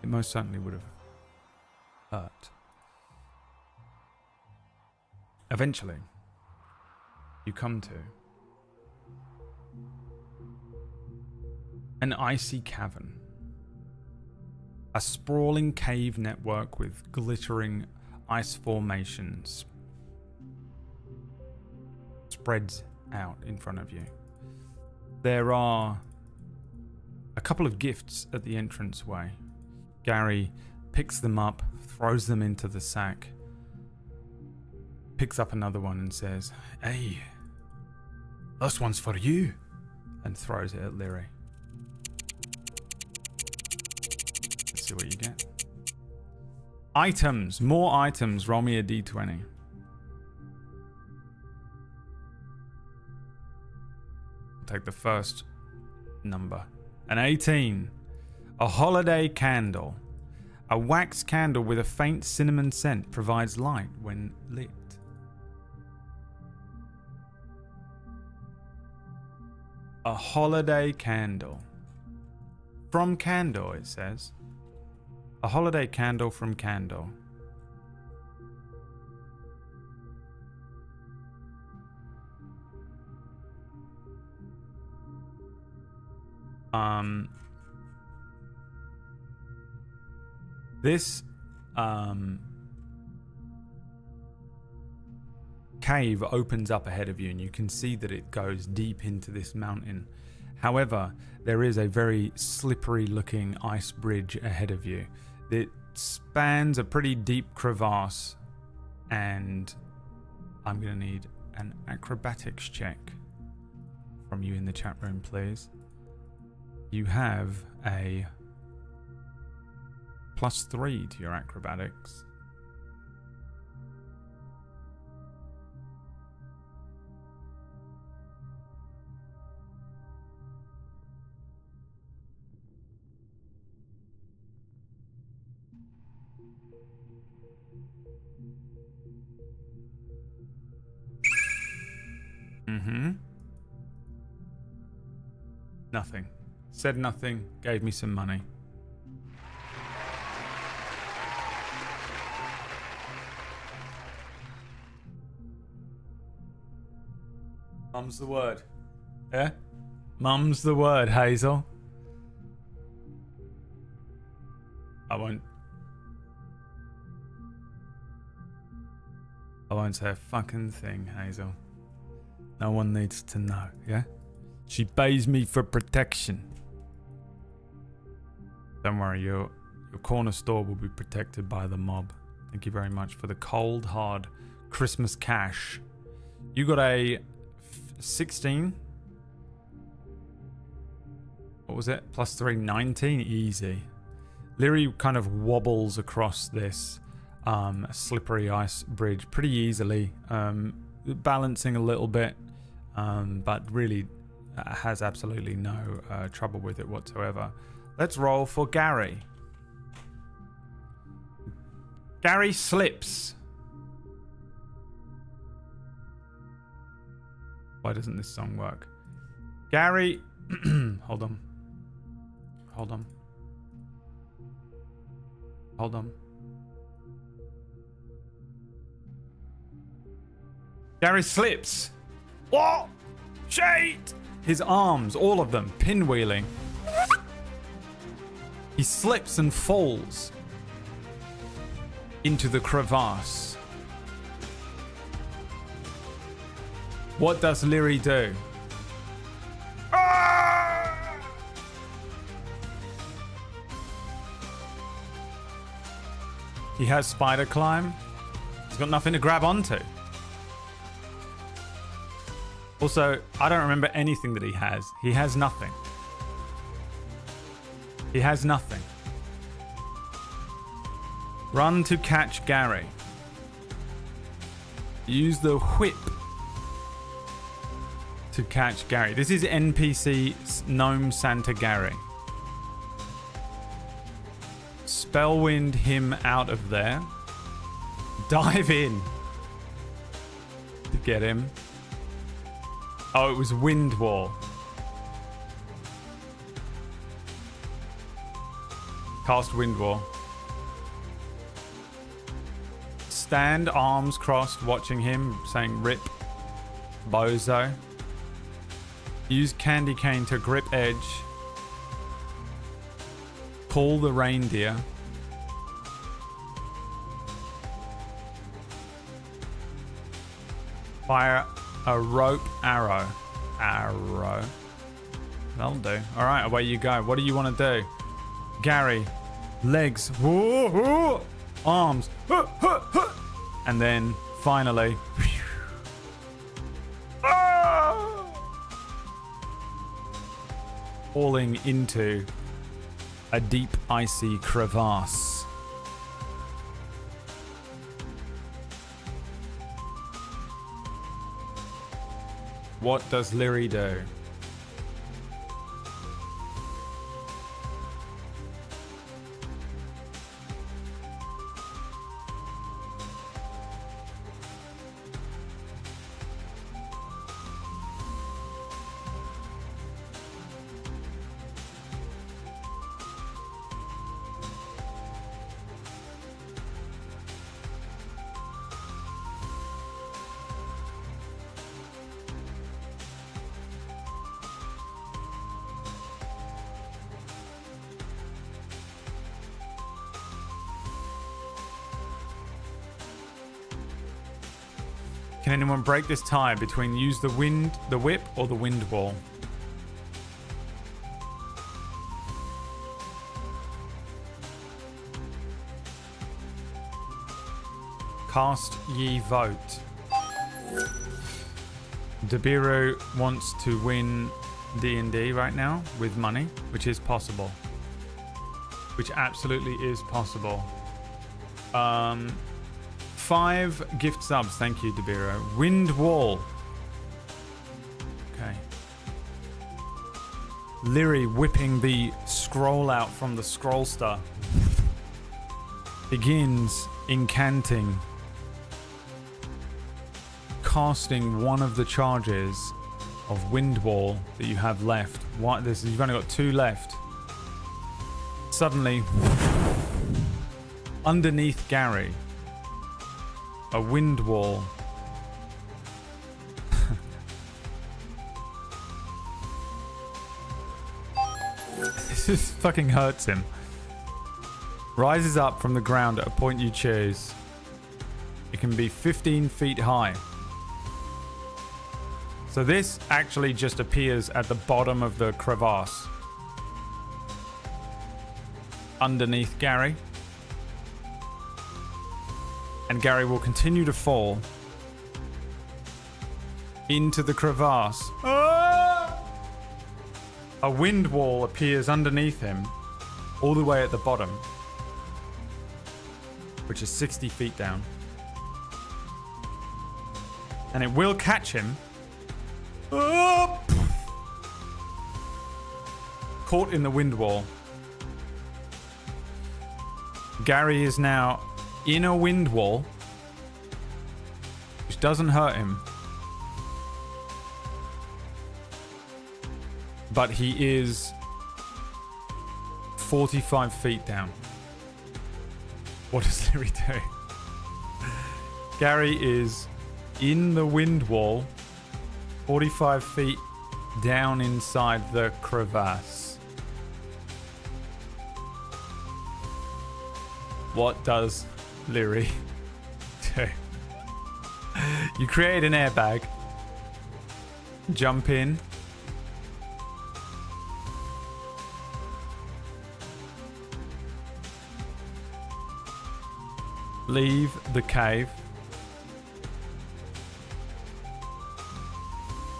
it most certainly would have hurt. Eventually, you come to an icy cavern. A sprawling cave network with glittering ice formations spreads out in front of you. There are a couple of gifts at the entranceway. Gary picks them up, throws them into the sack, picks up another one and says, "Hey, this one's for you," and throws it at Leary. Let's see what you get. Items, more items. Roll me a d20. I'll take the first number. An 18. A holiday candle. A wax candle with a faint cinnamon scent provides light when lit. A holiday candle. From Candor, it says. A holiday candle from Candor. This cave opens up ahead of you, and you can see that it goes deep into this mountain. However, there is a very slippery looking ice bridge ahead of you. It spans a pretty deep crevasse, and I'm going to need an acrobatics check from you in the chat room, please. You have a +3 to your acrobatics. Nothing. Said nothing, gave me some money. Mum's the word. Yeah? Mum's the word, Hazel. I won't say a fucking thing, Hazel. No one needs to know, yeah? She pays me for protection. Don't worry, your corner store will be protected by the mob. Thank you very much for the cold, hard Christmas cash. You got a 16? What was it? Plus 3, 19? Easy. Leary kind of wobbles across this slippery ice bridge pretty easily, balancing a little bit, but really has absolutely no trouble with it whatsoever. Let's roll for Gary. Gary slips. Why doesn't this song work? Gary, hold on. Gary slips. What? Shit! His arms, all of them, pinwheeling. He slips and falls into the crevasse. What does Leary do? He has spider climb. He's got nothing to grab onto. Also, I don't remember anything that he has. He has nothing. He has nothing. Run to catch Gary. Use the whip to catch Gary. This is NPC Gnome Santa Gary. Spellwind him out of there. Dive in to get him. Oh, it was Wind Wall. Cast Wind Wall. Stand arms crossed, watching him, saying rip, bozo. Use candy cane to grip edge. Pull the reindeer. Fire a rope arrow. That'll do. All right, away you go. What do you want to do? Gary, legs, whoa, whoa, arms, and then finally, falling into a deep icy crevasse. What does Leary do? Can anyone break this tie between use the whip or the wind wall? Cast ye vote. Dabiru wants to win D&D right now with money, which is possible. Which absolutely is possible. 5 gift subs, thank you, Dabiru. Wind wall. Okay. Leary whipping the scroll out from the scroll star. Begins incanting. Casting one of the charges of wind wall that you have left. You've only got 2 left. Suddenly, underneath Gary, a wind wall. This just fucking hurts him. rises up from the ground at a point you choose. It can be 15 feet high. So this actually just appears at the bottom of the crevasse. Underneath Gary. And Gary will continue to fall into the crevasse. Ah! A wind wall appears underneath him, all the way at the bottom, which is 60 feet down. And it will catch him. Ah! Caught in the wind wall. Gary is now in a wind wall, which doesn't hurt him. But he is 45 feet down. What does Leary do? Gary is in the wind wall, 45 feet down inside the crevasse. What does Leary do? You create an airbag, jump in, leave the cave.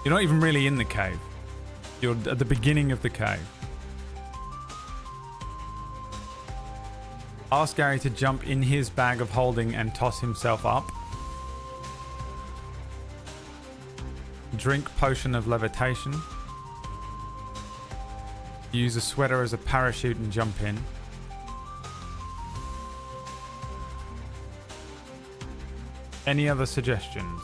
You're not even really in the cave. You're at the beginning of the cave. Ask Gary to jump in his bag of holding and toss himself up. Drink potion of levitation. Use a sweater as a parachute and jump in. Any other suggestions?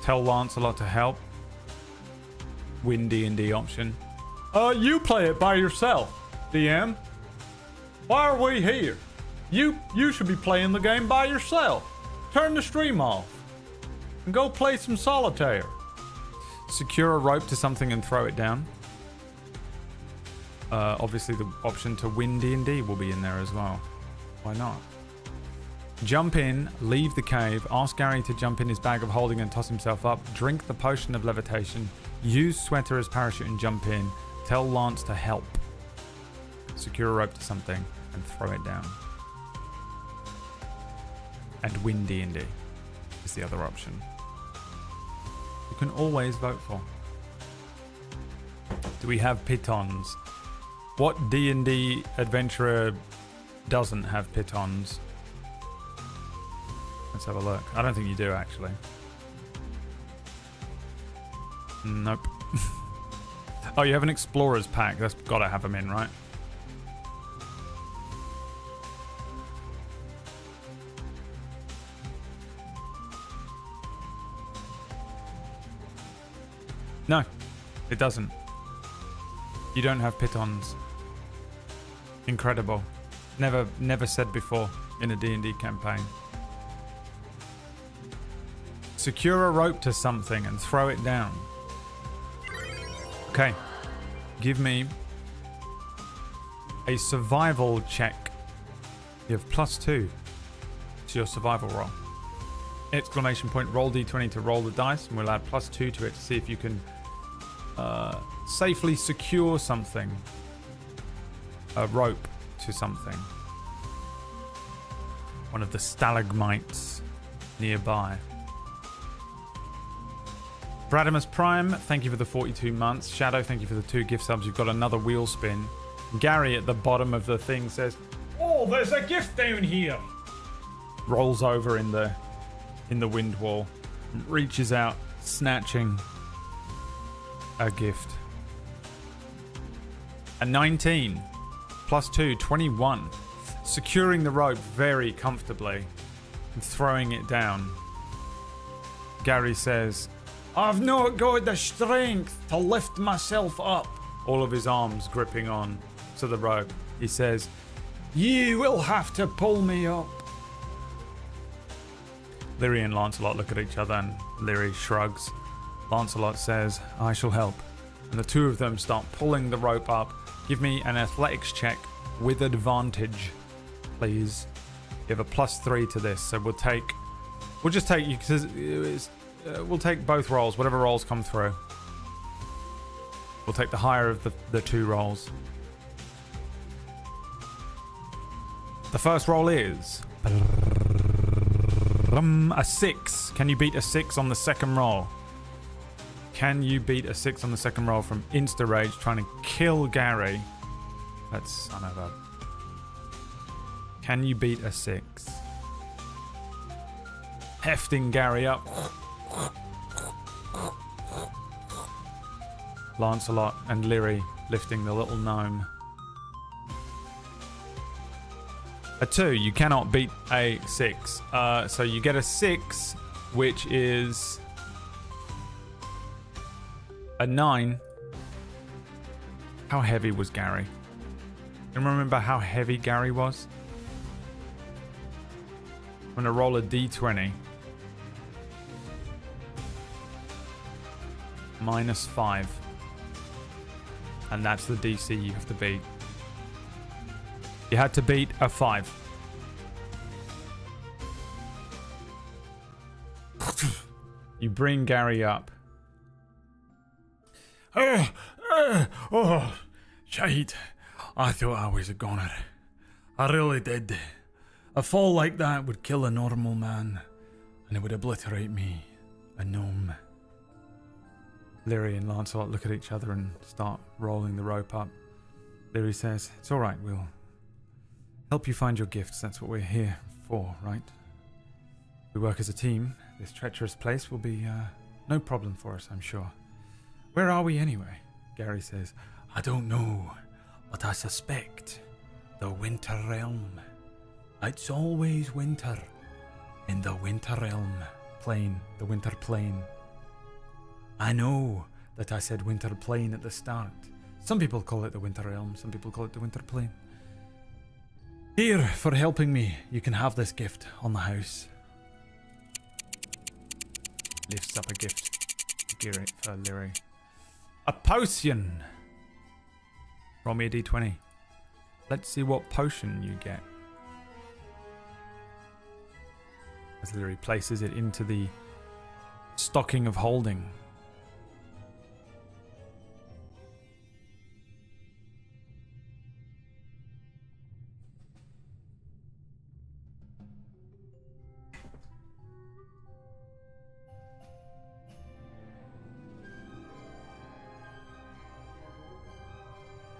Tell Lancelot to help. Win D&D option. You play it by yourself, DM. Why are we here? You should be playing the game by yourself. Turn the stream off and go play some solitaire. Secure a rope to something and throw it down. Obviously the option to win D&D will be in there as well. Why not? Jump in, leave the cave, ask Gary to jump in his bag of holding and toss himself up, drink the potion of levitation, use sweater as parachute and jump in, tell Lance to help. Secure a rope to something and throw it down. And win D&D is the other option. You can always vote for. Do we have pitons? What D&D adventurer doesn't have pitons? Let's have a look. I don't think you do, actually. Nope. Oh, you have an explorer's pack. That's got to have them in, right? No, it doesn't. You don't have pitons. Incredible. Never said before in a D&D campaign. Secure a rope to something and throw it down. Okay. Give me a survival check. You have +2 to your survival roll. Exclamation point, roll d20 to roll the dice, and we'll add +2 to it to see if you can safely secure something. A rope to something. One of the stalagmites nearby. Bradimus Prime, thank you for the 42 months. Shadow, thank you for the 2 gift subs. You've got another wheel spin. Gary at the bottom of the thing says, "Oh, there's a gift down here." Rolls over in the wind wall. Reaches out, snatching a gift. A 19. +2, 21. Securing the rope very comfortably and throwing it down. Gary says, "I've not got the strength to lift myself up." All of his arms gripping on to the rope. He says, "You will have to pull me up." Leary and Lancelot look at each other and Leary shrugs. Lancelot says, "I shall help." And the two of them start pulling the rope up. Give me an athletics check with advantage, please. You have a +3 to this, so we'll just take you because we'll take both rolls, whatever rolls come through. We'll take the higher of the two rolls. The first roll is a 6. Can you beat a 6 on the second roll? Can you beat a 6 on the second roll from Insta Rage trying to kill Gary? That's son of a... Can you beat a 6? Hefting Gary up. Lancelot and Leary lifting the little gnome. A 2, you cannot beat a 6. So you get a 6, which is a 9. How heavy was Gary? Can you remember how heavy Gary was? I'm going to roll a d20. -5. And that's the DC you have to beat. You had to beat a 5. You bring Gary up. Oh, shite. I thought I was a goner. I really did. A fall like that would kill a normal man, and it would obliterate me, a gnome. Leary and Lancelot look at each other and start rolling the rope up. Leary says, "It's all right, we'll help you find your gifts. That's what we're here for, right? We work as a team. This treacherous place will be no problem for us, I'm sure. Where are we anyway?" Gary says, I don't know, but I suspect the Winter Realm. It's always winter in the Winter Realm. Plain, the Winter Plain. I know that I said Winter Plain at the start. Some people call it the Winter Realm, some people call it the Winter Plain. Here, for helping me, you can have this gift on the house. Lifts up a gift for Leary. A potion! Roll me a d20. Let's see what potion you get. As Leary places it into the stocking of holding.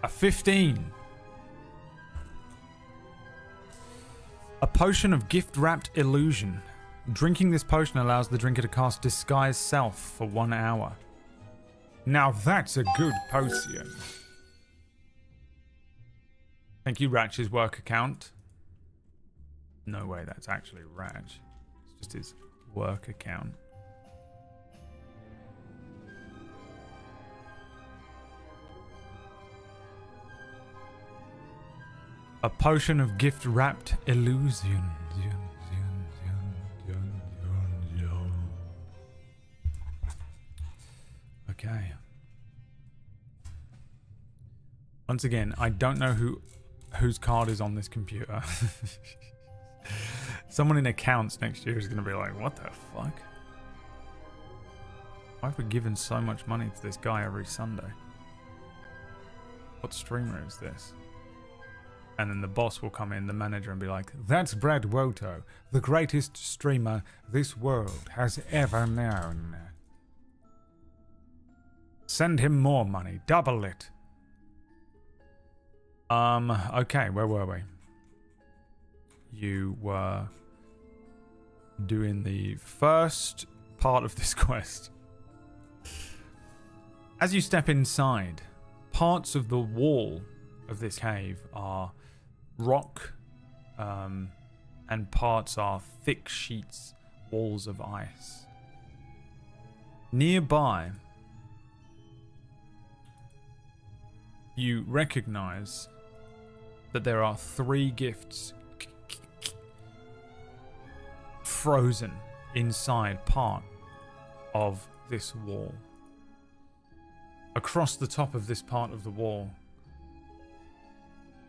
A 15. A potion of gift-wrapped illusion. Drinking this potion allows the drinker to cast Disguise Self for 1 hour. Now that's a good potion. Thank you, Ratch's work account. No way that's actually Ratch. It's just his work account. A potion of gift-wrapped illusion. Okay. Once again, I don't know whose card is on this computer. Someone in accounts next year is going to be like, what the fuck? Why have we given so much money to this guy every Sunday? What streamer is this? And then the boss will come in, the manager, and be like, that's BradWOTO, the greatest streamer this world has ever known. Send him more money, double it. Okay, where were we? You were doing the first part of this quest. As you step inside, parts of the wall of this cave are rock, and parts are thick sheets, walls of ice. Nearby, you recognize that there are 3 gifts frozen inside part of this wall. across the top of this part of the wall,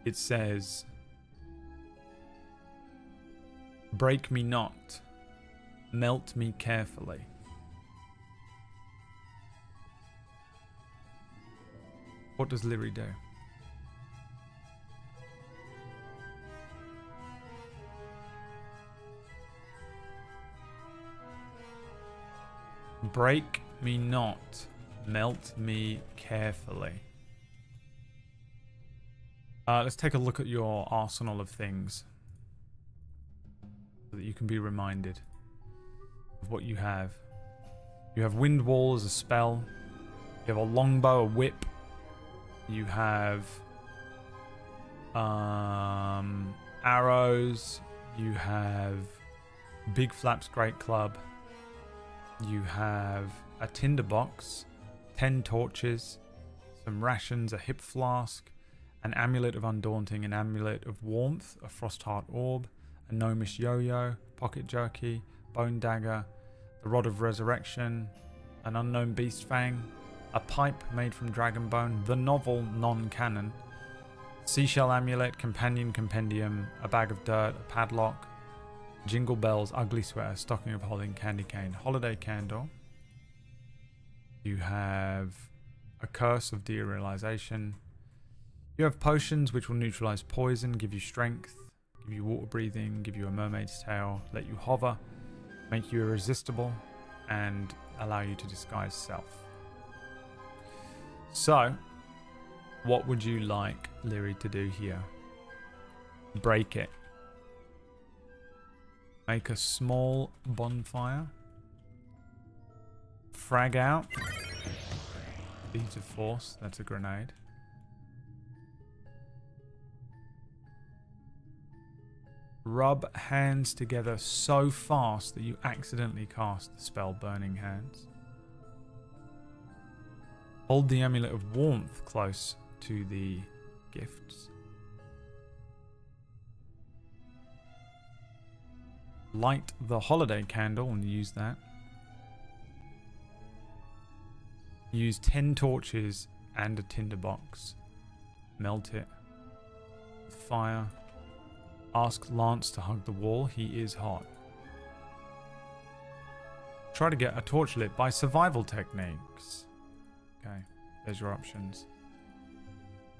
it says, "Break me not, melt me carefully." What does Lyri do? Break me not, melt me carefully. Let's take a look at your arsenal of things so that you can be reminded of what you have. You have Wind Wall as a spell. You have a longbow, a whip. You have arrows. You have Big Flap's Great Club. You have a tinderbox, 10 torches, some rations, a hip flask, an amulet of undaunting, an amulet of warmth, a frost heart orb, a gnomish yo-yo, pocket jerky, bone dagger, the rod of resurrection, an unknown beast fang, a pipe made from dragon bone, the novel non-canon, seashell amulet, companion compendium, a bag of dirt, a padlock, jingle bells, ugly sweater, stocking of holding, candy cane, holiday candle. You have a curse of derealization. You have potions which will neutralize poison, give you strength, give you water breathing, give you a mermaid's tail, let you hover, make you irresistible, and allow you to disguise self. So, what would you like Lyri to do here? Break it. Make a small bonfire. Frag out. Beads of force, that's a grenade. Rub hands together so fast that you accidentally cast the spell Burning Hands. Hold the amulet of warmth close to the gifts. Light the holiday candle and use that. Use 10 torches and a tinderbox. Melt it with fire. Ask Lance to hug the wall. He is hot. Try to get a torch lit by survival techniques. Okay, there's your options.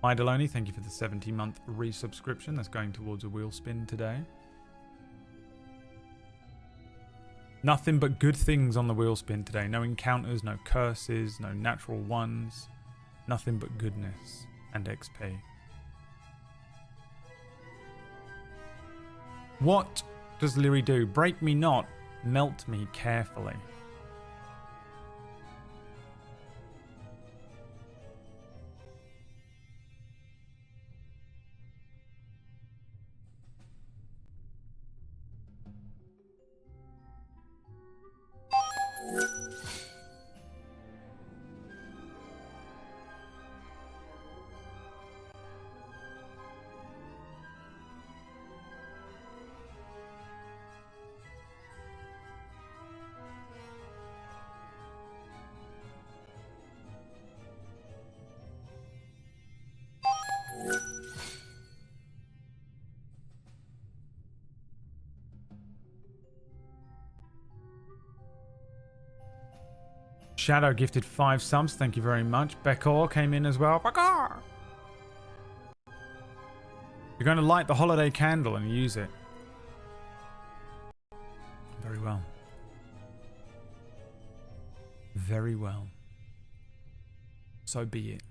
My Deloney, thank you for the 70-month resubscription. That's going towards a wheel spin today. Nothing but good things on the wheel spin today. No encounters, no curses, no natural ones. Nothing but goodness and XP. What does Lyri do? Break me not, melt me carefully. Shadow gifted 5 subs. Thank you very much. Bekor came in as well. Bekor! You're going to light the holiday candle and use it. Very well. Very well. So be it.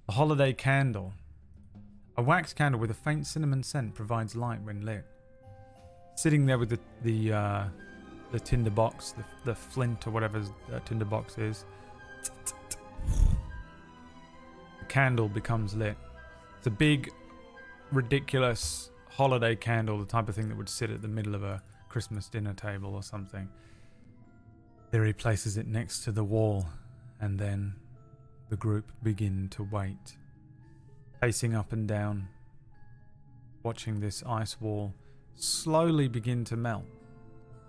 The holiday candle. A wax candle with a faint cinnamon scent provides light when lit. Sitting there with the tinderbox, the flint or whatever the tinderbox is. The candle becomes lit. It's a big, ridiculous holiday candle, the type of thing that would sit at the middle of a Christmas dinner table or something. There he places it next to the wall, and then the group begin to wait, pacing up and down, watching this ice wall slowly begin to melt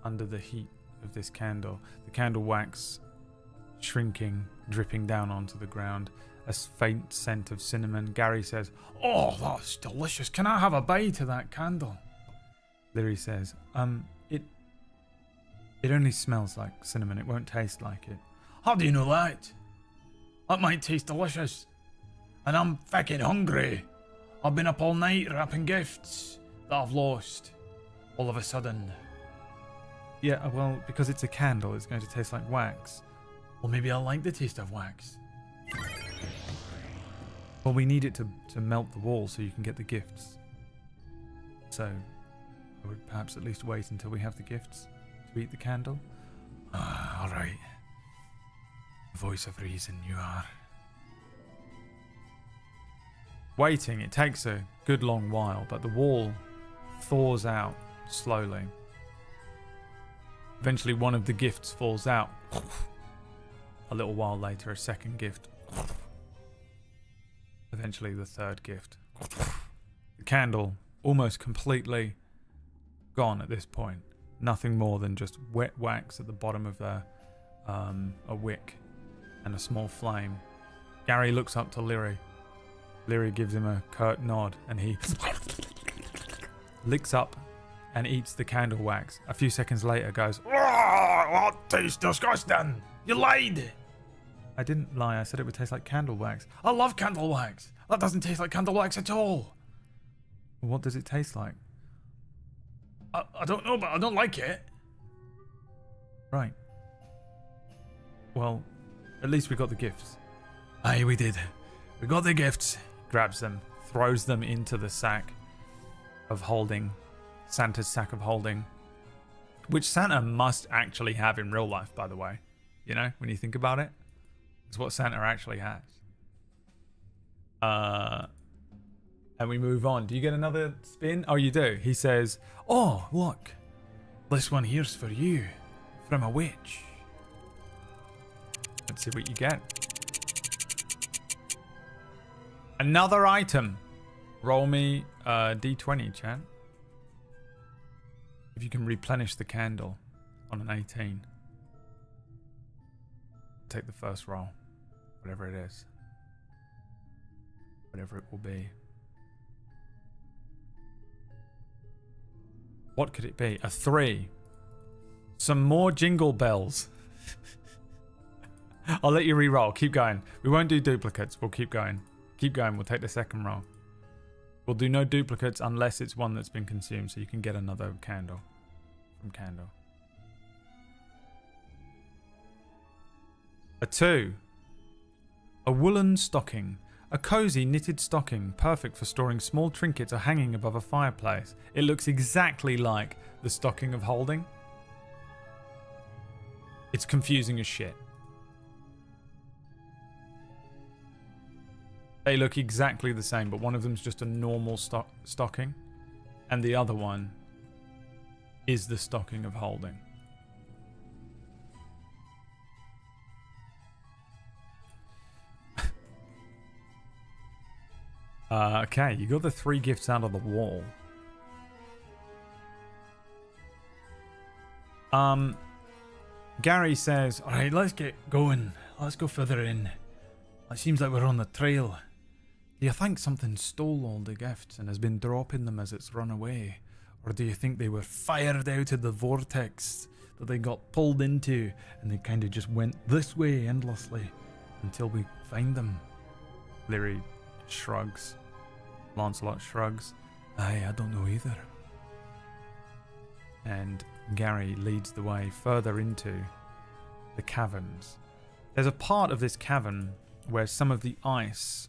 under the heat of this candle. The candle wax shrinking, dripping down onto the ground. A faint scent of cinnamon. Gary says, Oh, that's delicious. Can I have a bite of that candle? Leary says, it only smells like cinnamon. It won't taste like it. How do you know that? That might taste delicious. And I'm fucking hungry. I've been up all night wrapping gifts that I've lost. All of a sudden. Yeah, well, because it's a candle, it's going to taste like wax. Well, maybe I like the taste of wax. Well, we need it to melt the wall so you can get the gifts. So, I would perhaps at least wait until we have the gifts to eat the candle. Alright. Voice of reason, you are. Waiting, it takes a good long while, but the wall thaws out slowly. Eventually, one of the gifts falls out. A little while later, a second gift. Eventually, the third gift. The candle almost completely gone at this point. Nothing more than just wet wax at the bottom of a wick and a small flame. Gary looks up to Leary. Leary gives him a curt nod and he licks up and eats the candle wax. A few seconds later goes, That tastes disgusting. You lied. I didn't lie, I said it would taste like candle wax. I love candle wax. That doesn't taste like candle wax at all. What does it taste like? I don't know, but I don't like it. Right. Well, at least we got the gifts. Aye, we did. We got the gifts. Grabs them, throws them into the sack of holding. Santa's sack of holding. Which Santa must actually have in real life, by the way. You know, when you think about it. It's what Santa actually has. And we move on. Do you get another spin? Oh, you do. He says, Oh, look. This one here's for you. From a witch. let's see what you get. Another item. Roll me D20, chat. If you can replenish the candle on an 18. Take the first roll. Whatever it is. Whatever it will be. What could it be? A 3. Some more jingle bells. I'll let you re-roll. Keep going. We won't do duplicates. We'll keep going. Keep going. We'll take the second roll. We'll do no duplicates unless it's one that's been consumed, so you can get another candle from candle. A 2. A woolen stocking. A cozy knitted stocking, perfect for storing small trinkets or hanging above a fireplace. It looks exactly like the stocking of holding. It's confusing as shit. They look exactly the same, but one of them's just a normal stocking, and the other one is the stocking of holding. Okay, you got the 3 gifts out of the wall. Gary says, Alright, let's get going. Let's go further in. It seems like we're on the trail. do you think something stole all the gifts and has been dropping them as it's run away? Or do you think they were fired out of the vortex that they got pulled into and they kind of just went this way endlessly until we find them? Leary shrugs. Lancelot shrugs. I don't know either. And Gary leads the way further into the caverns. There's a part of this cavern where some of the ice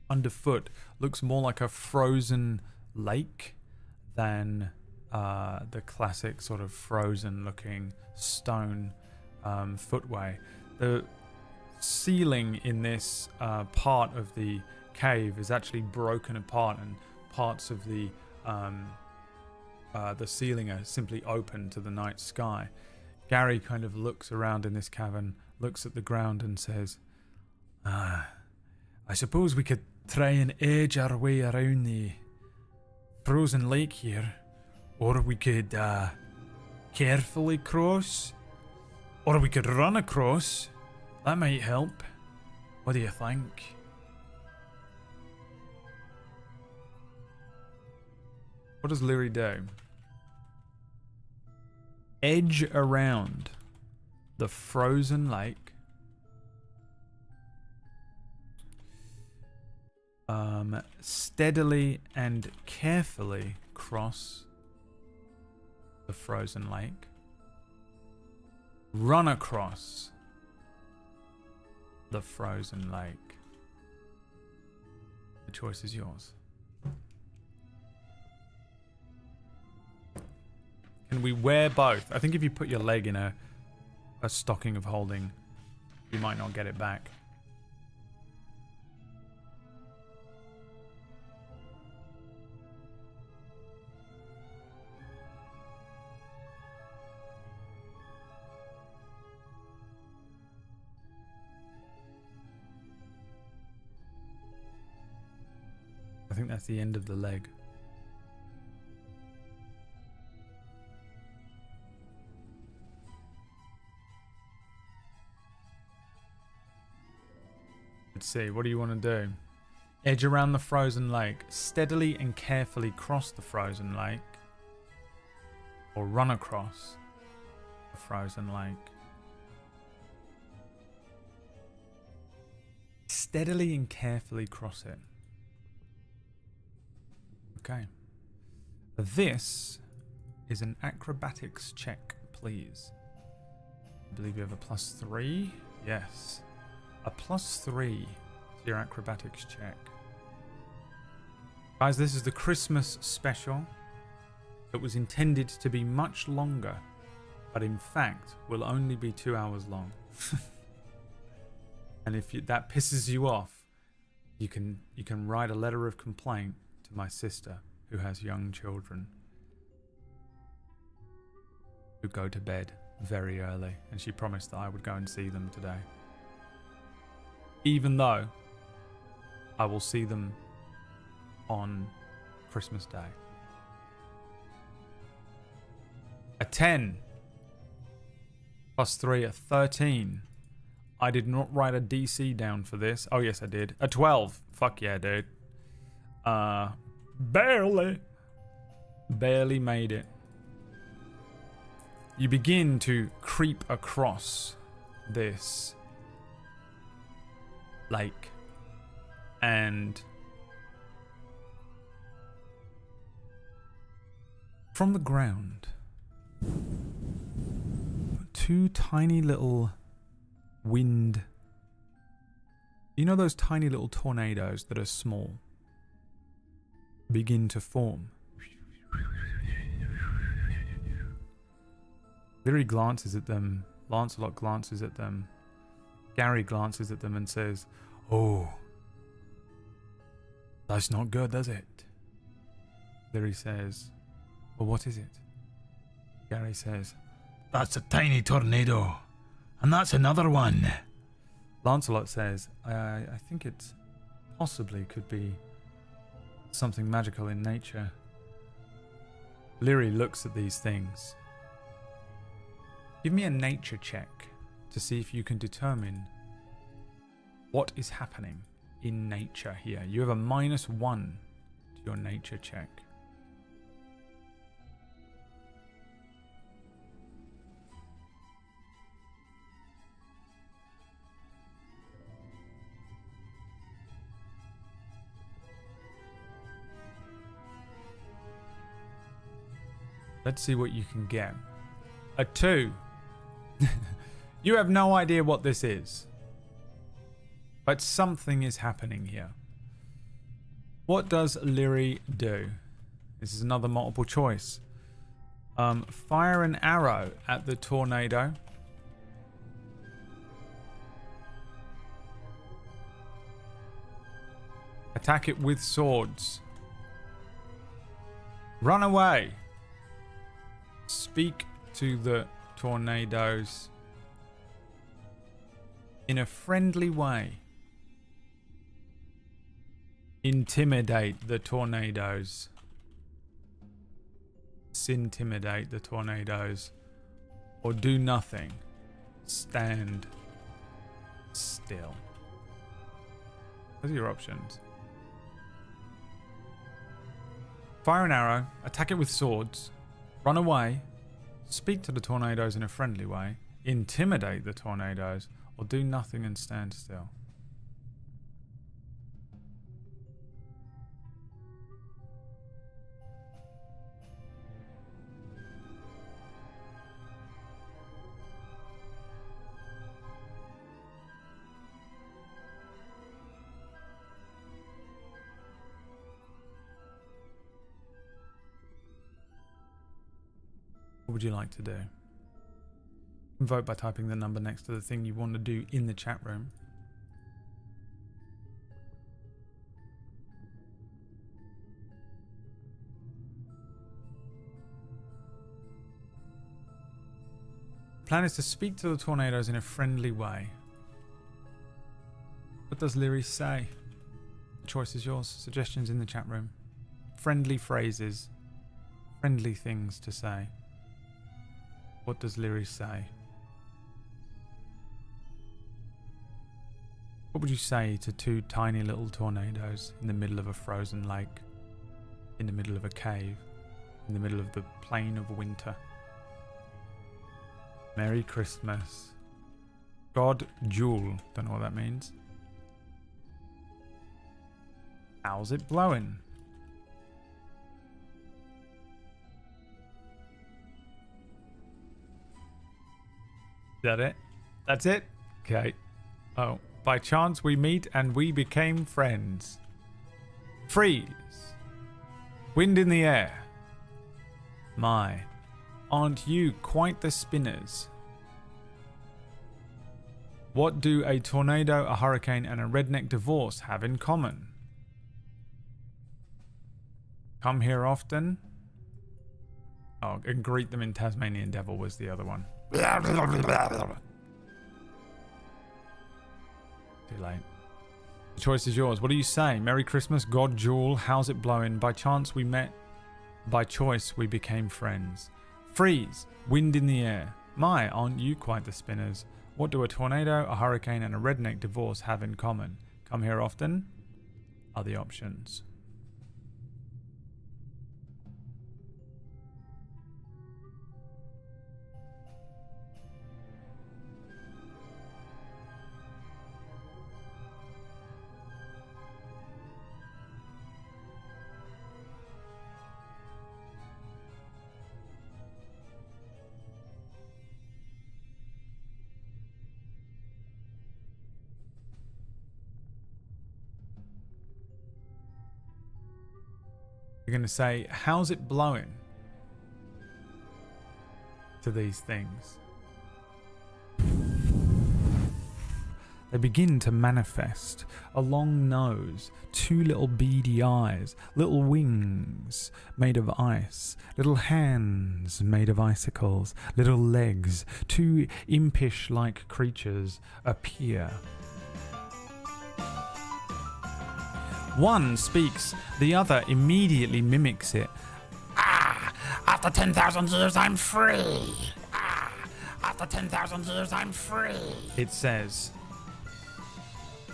underfoot looks more like a frozen lake than the classic sort of frozen looking stone footway. The ceiling in this part of the cave is actually broken apart, and parts of the ceiling are simply open to the night sky. Gary kind of looks around in this cavern, looks at the ground and says, I suppose we could try and edge our way around the frozen lake here, or we could carefully cross, Or we could run across. That might help. What do you think? What does Leary do? Edge around the frozen lake. Steadily and carefully cross the frozen lake. Run across the frozen lake. The choice is yours. Can we wear both? I think if you put your leg in a stocking of holding, you might not get it back. I think that's the end of the leg. Let's see, what do you want to do? Edge around the frozen lake. Steadily and carefully cross the frozen lake. Or run across the frozen lake. Steadily and carefully cross it. Okay. This is an acrobatics check, please. I believe you have a +3. Yes. A +3 to your acrobatics check. Guys, this is the Christmas special that was intended to be much longer, but in fact will only be 2 hours long. And if that pisses you off, you can write a letter of complaint to my sister who has young children who go to bed very early, and she promised that I would go and see them today. Even though I will see them on Christmas Day. A 10 +3, a 13. I did not write a DC down for this. Oh yes, I did. A 12. Fuck yeah, dude. Barely made it. You begin to creep across this lake, and from the ground, two tiny little wind, you know those tiny little tornadoes that are small, begin to form. Leary glances at them, Lancelot glances at them, Gary glances at them and says, "Oh, that's not good, is it?" Leary says, "Well, what is it?" Gary says, That's a tiny tornado. And that's another one. Lancelot says, I think it possibly could be something magical in nature. Leary looks at these things. Give me a nature check to see if you can determine what is happening in nature here. You have a -1 to your nature check. Let's see what you can get. A 2. You have no idea what this is. But something is happening here. What does Leary do? This is another multiple choice. Fire an arrow at the tornado. Attack it with swords. Run away. Speak to the tornadoes in a friendly way. Intimidate the tornadoes. Intimidate the tornadoes. Or do nothing. stand still. Those are your options. Fire an arrow, attack it with swords, run away, speak to the tornadoes in a friendly way, intimidate the tornadoes, or do nothing and stand still. What would you like to do? Vote by typing the number next to the thing you want to do in the chat room. Plan is to speak to the tornadoes in a friendly way. What does Lyri say? The choice is yours. Suggestions in the chat room. Friendly phrases. Friendly things to say. What does Lyri say? What would you say to two tiny little tornadoes in the middle of a frozen lake? In the middle of a cave? In the middle of the plain of winter? Merry Christmas. God Jewel. Don't know what that means. How's it blowing? Is that it? That's it? Okay. Oh. By chance we meet and we became friends. Freeze. Wind in the air. My. Aren't you quite the spinners? What do a tornado, a hurricane, and a redneck divorce have in common? Come here often? Oh, and greet them in Tasmanian Devil was the other one. Too late. The choice is yours. What do you say? Merry Christmas, God Jewel, how's it blowing? By chance we met. By choice we became friends. Freeze. Wind in the air. My, aren't you quite the spinners? What do a tornado, a hurricane, and a redneck divorce have in common? Come here often? Are the options. You're going to say, how's it blowing? To these things. They begin to manifest. A long nose, two little beady eyes, little wings made of ice, little hands made of icicles, little legs, two impish-like creatures appear. One speaks, the other immediately mimics it. Ah, after 10,000 years I'm free. Ah, after 10,000 years I'm free. It says.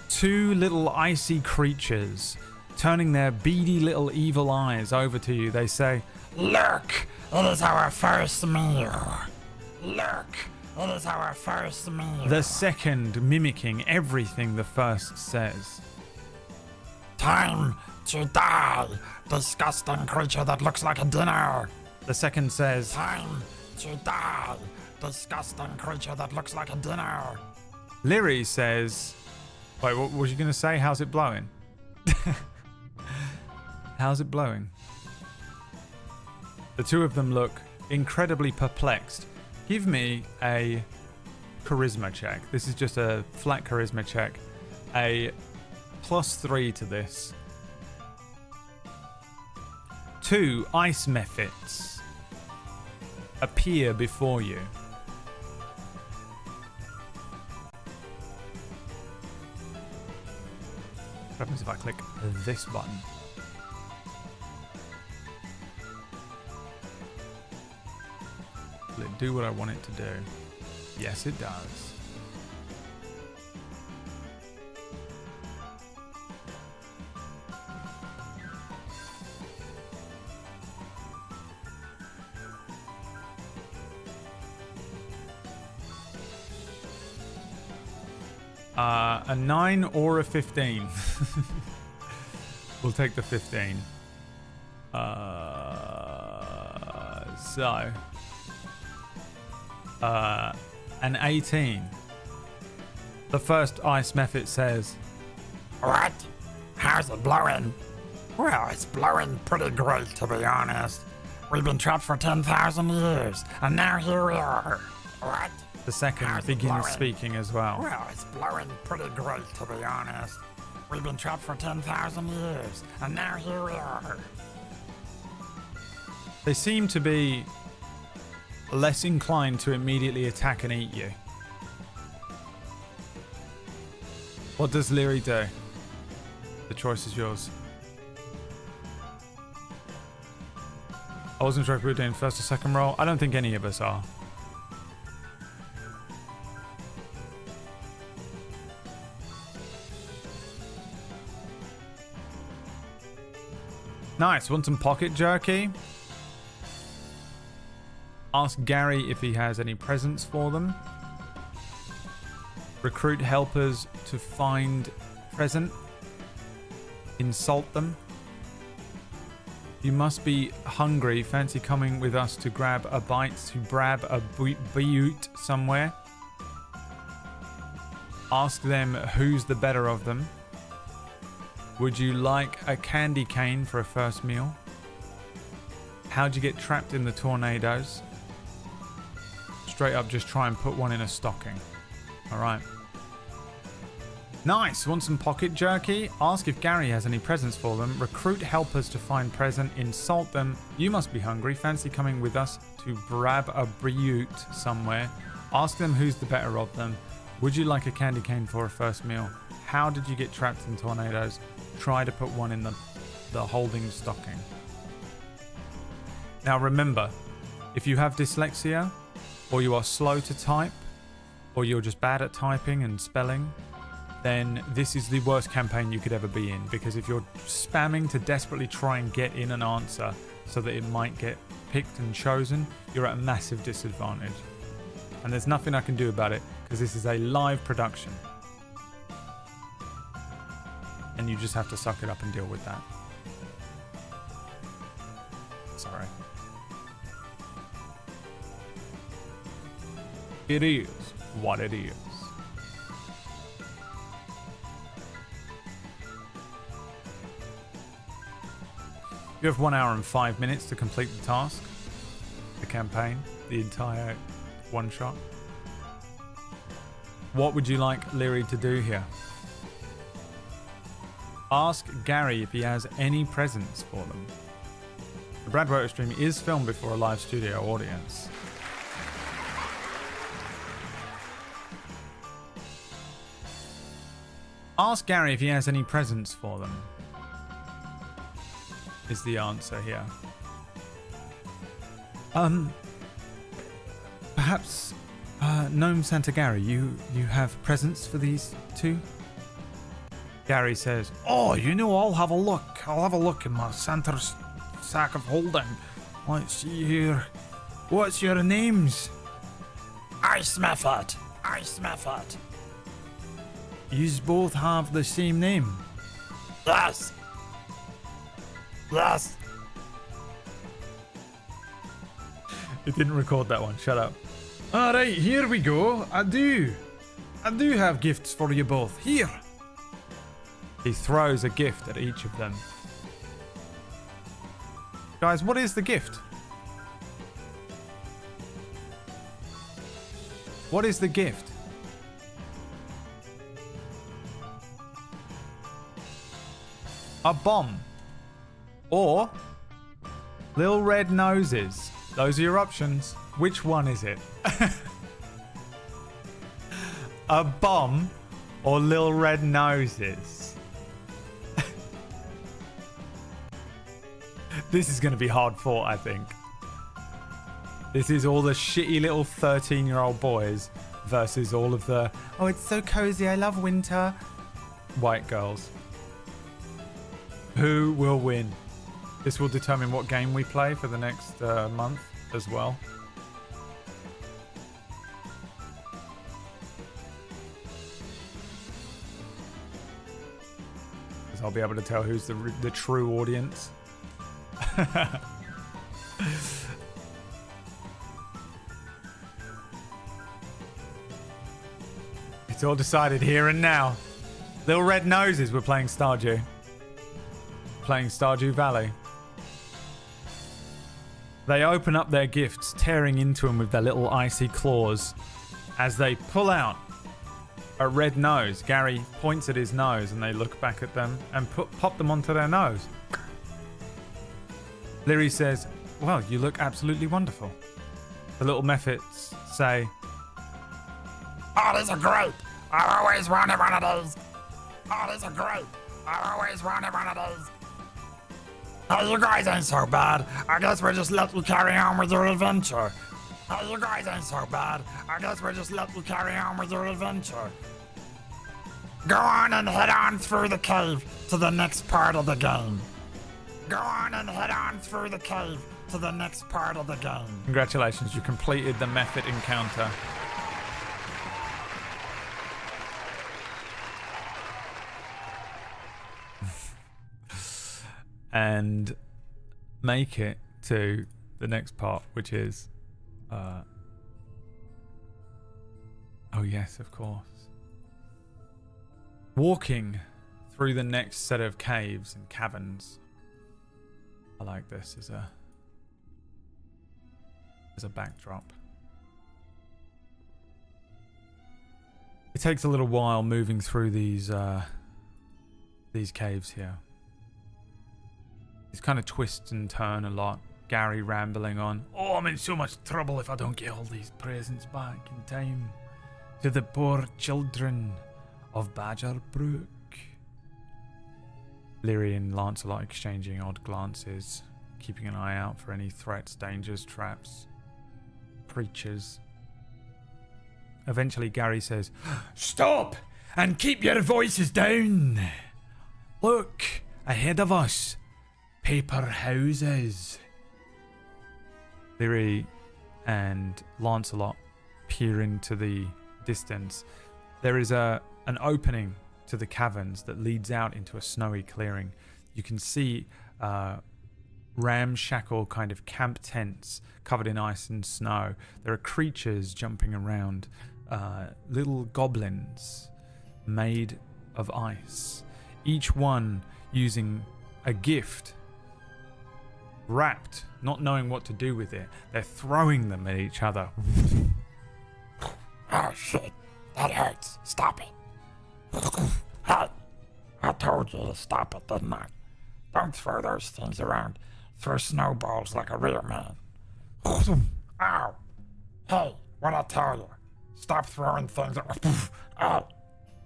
Two little icy creatures, turning their beady little evil eyes over to you, they say, look, it is our first meal. Look, it is our first meal. The second mimicking everything the first says. Time to die, disgusting creature that looks like a dinner. The second says, time to die, disgusting creature that looks like a dinner. Lyri says, wait, what was you going to say? How's it blowing? How's it blowing? The two of them look incredibly perplexed. Give me a charisma check. This is just a flat charisma check. A +3 to this. 2 ice mephits appear before you. What happens if I click this button? Will it do what I want it to do? Yes, it does. A 9 or a 15. We'll take the 15. An 18. The first ice mephit says, What? How's it blowing? Well, it's blowing pretty great, to be honest. We've been trapped for 10,000 years, and now here we are. What? the second How's it begins blowing? speaking as well. Well, it's blowing pretty great, to be honest. We've been trapped for 10,000 years, and now here we are. They seem to be less inclined to immediately attack and eat you. What does Leary do? The choice is yours. I wasn't sure if we were doing first or second roll. I don't think any of us are. Nice. Want some pocket jerky? Ask Gary if he has any presents for them. Recruit helpers to find present. Insult them. You must be hungry. Fancy coming with us to grab a bite, to grab a butte somewhere. Ask them who's the better of them. Would you like a candy cane for a first meal? How'd you get trapped in the tornadoes? Straight up, just try and put one in a stocking. Alright. Nice. Want some pocket jerky? Ask if Gary has any presents for them. Recruit helpers to find present. Insult them. You must be hungry. Fancy coming with us to grab a butte somewhere. Ask them who's the better of them. Would you like a candy cane for a first meal? How did you get trapped in tornadoes? Try to put one in the holding stocking. Now remember, if you have dyslexia, or you are slow to type, or you're just bad at typing and spelling, then this is the worst campaign you could ever be in. Because if you're spamming to desperately try and get in an answer so that it might get picked and chosen, you're at a massive disadvantage. And there's nothing I can do about it because this is a live production. And you just have to suck it up and deal with that. Sorry. It is what it is. You have 1 hour and 5 minutes to complete the task, the campaign, the entire one shot. What would you like Leary to do here? Ask Gary if he has any presents for them. The BradWOTO stream is filmed before a live studio audience. Ask Gary if he has any presents for them. Is the answer here. Perhaps, Gnome Santa Gary, you have presents for these two? Gary says, Oh, you know, I'll have a look. I'll have a look in my center's sack of holding. Let's see here. What's your names? Ice Mephit. Ice Mephit. Yous both have the same name. Yes. Yes. it didn't record that one, shut up. Alright, here we go. I do have gifts for you both. Here. He throws a gift at each of them. Guys, what is the gift? What is the gift? A bomb. Or little red noses. Those are your options. Which one is it? A bomb or little red noses? This is going to be hard fought, I think. This is all the shitty little 13-year-old boys versus all of the, oh, it's so cozy, I love winter, white girls. Who will win? This will determine what game we play for the next month as well. Because I'll be able to tell who's the true audience. It's all decided here and now. Little Red Noses, we're playing Stardew. Playing Stardew Valley. They open up their gifts, tearing into them with their little icy claws. As they pull out a red nose, Gary points at his nose and they look back at them and pop them onto their nose. Leary says, well, you look absolutely wonderful. The little mephits say, oh, these are great. I always wanted one of these. Oh, these are great. I always wanted one of these. Hey, you guys ain't so bad. I guess we'll just let you carry on with your adventure. Hey, you guys ain't so bad. I guess we'll just let you carry on with your adventure. Go on and head on through the cave to the next part of the game. Go on and head on through the cave to the next part of the game. congratulations, you completed the mephit encounter. And make it to the next part, which is oh yes, of course, walking through the next set of caves and caverns. I like this as a backdrop. It takes a little while moving through these caves here. It's kind of twist and turn a lot. Gary rambling on. Oh, I'm in so much trouble if I don't get all these presents back in time. To the poor children of Badger Brook. Leary and Lancelot exchanging odd glances, keeping an eye out for any threats, dangers, traps, creatures. Eventually Gary says, Stop! And keep your voices down! Look, ahead of us. Paper houses. Leary and Lancelot peer into the distance. There is an opening to the caverns that leads out into a snowy clearing. You can see ramshackle kind of camp tents covered in ice and snow. There are creatures jumping around, little goblins made of ice, each one using a gift wrapped, not knowing what to do with it. They're throwing them at each other. Oh shit, that hurts. Stop it. Hey, I told you to stop it, didn't I? Don't throw those things around. Throw snowballs like a real man. Ow. Hey, what'd I tell you? Stop throwing things around. Hey,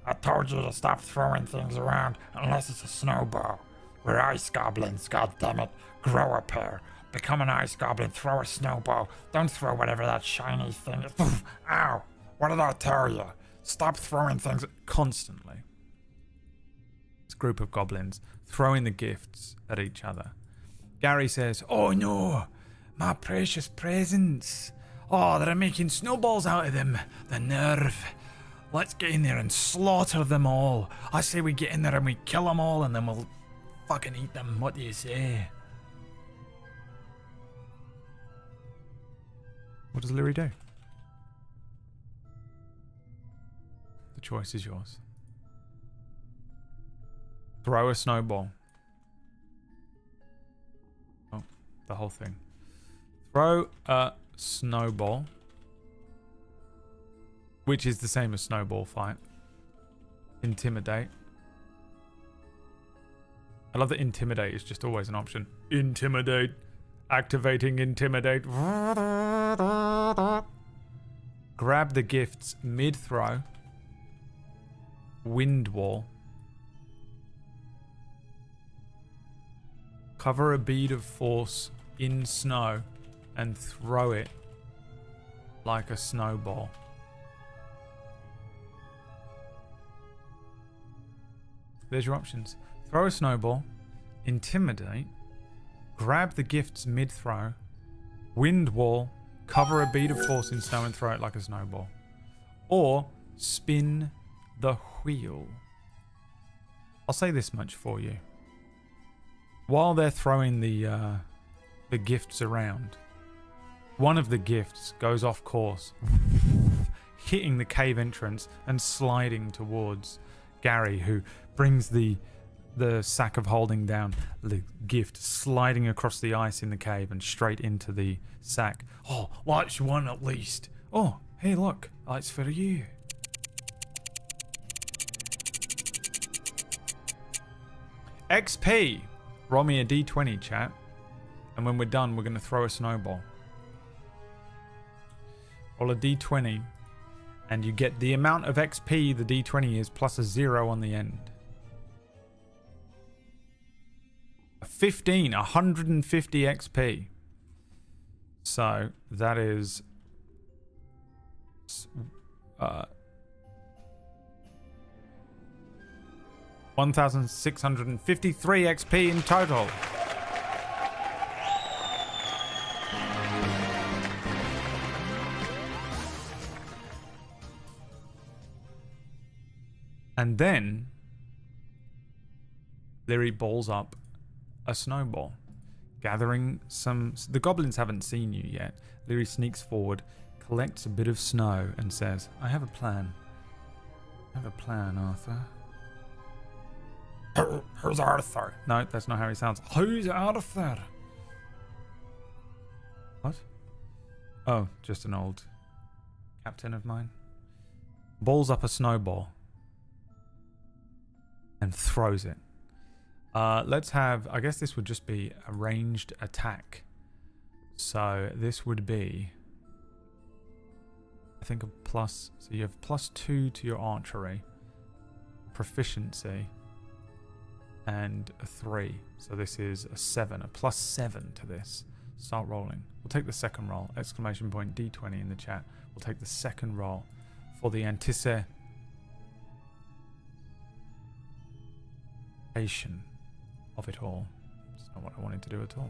I told you to stop throwing things around unless it's a snowball. We're ice goblins, goddammit. Grow a pair. Become an ice goblin. Throw a snowball. Don't throw whatever that shiny thing is. Ow. What did I tell you? Stop throwing things Constantly. This group of goblins throwing the gifts at each other. Gary says, Oh no, my precious presents. Oh, they're making snowballs out of them. The nerve. Let's get in there and slaughter them all. I say we get in there and we kill them all and then we'll fucking eat them. What do you say? what does Leary do? The choice is yours. Throw a snowball. Oh, the whole thing. Throw a snowball, which is the same as snowball fight. Intimidate. I love that intimidate is just always an option. Intimidate. Activating intimidate. Grab the gifts mid-throw. Wind wall. Cover a bead of force in snow and throw it like a snowball. There's your options. Throw a snowball, intimidate, grab the gifts mid-throw, wind wall, cover a bead of force in snow and throw it like a snowball. Or spin the wheel. I'll say this much for you. While they're throwing the gifts around, one of the gifts goes off course, hitting the cave entrance and sliding towards Gary, who brings the sack of holding down the gift, sliding across the ice in the cave and straight into the sack. Oh, that's one at least. Oh, hey, look, that's for you. XP. Roll me a d20, chat. And when we're done, we're going to throw a snowball. Roll a d20. And you get the amount of XP the d20 is plus a 0 on the end. A 15, 150 XP. So that is 1,653 XP in total. And then Leary balls up a snowball, gathering some... The goblins haven't seen you yet. Leary sneaks forward, collects a bit of snow and says, I have a plan. I have a plan, Arthur. Who's Arthur? No, that's not how he sounds. Who's Arthur? What? Oh, just an old captain of mine. Balls up a snowball and throws it. Let's have... I guess this would just be a ranged attack. So this would be... I think a plus... So you have +2 to your archery. Proficiency. And a 3. So this is a 7. A +7 to this. Start rolling. We'll take the second roll. Exclamation point D20 in the chat. We'll take the second roll for the anticipation of it all. It's not what I wanted to do at all.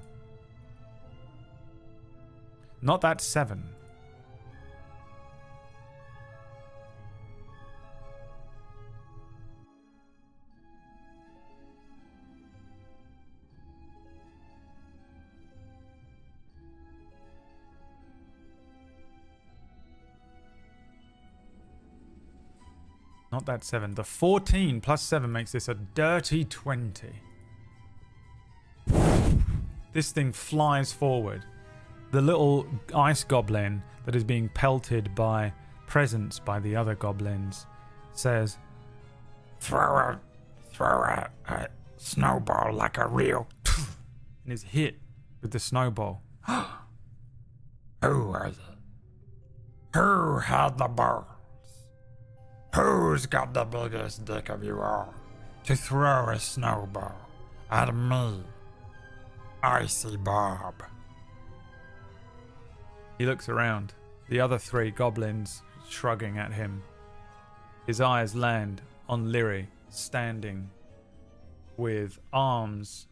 Not that 7. Not that 7. The 14 plus 7 makes this a dirty 20. This thing flies forward. The little ice goblin that is being pelted by presents by the other goblins says, Throw a snowball like a real... and is hit with the snowball. Who was it? Who had the balls? Who's got the biggest dick of you all to throw a snowball at me, Icy Bob? He looks around. The other 3 goblins shrugging at him. His eyes land on Leary, standing with arms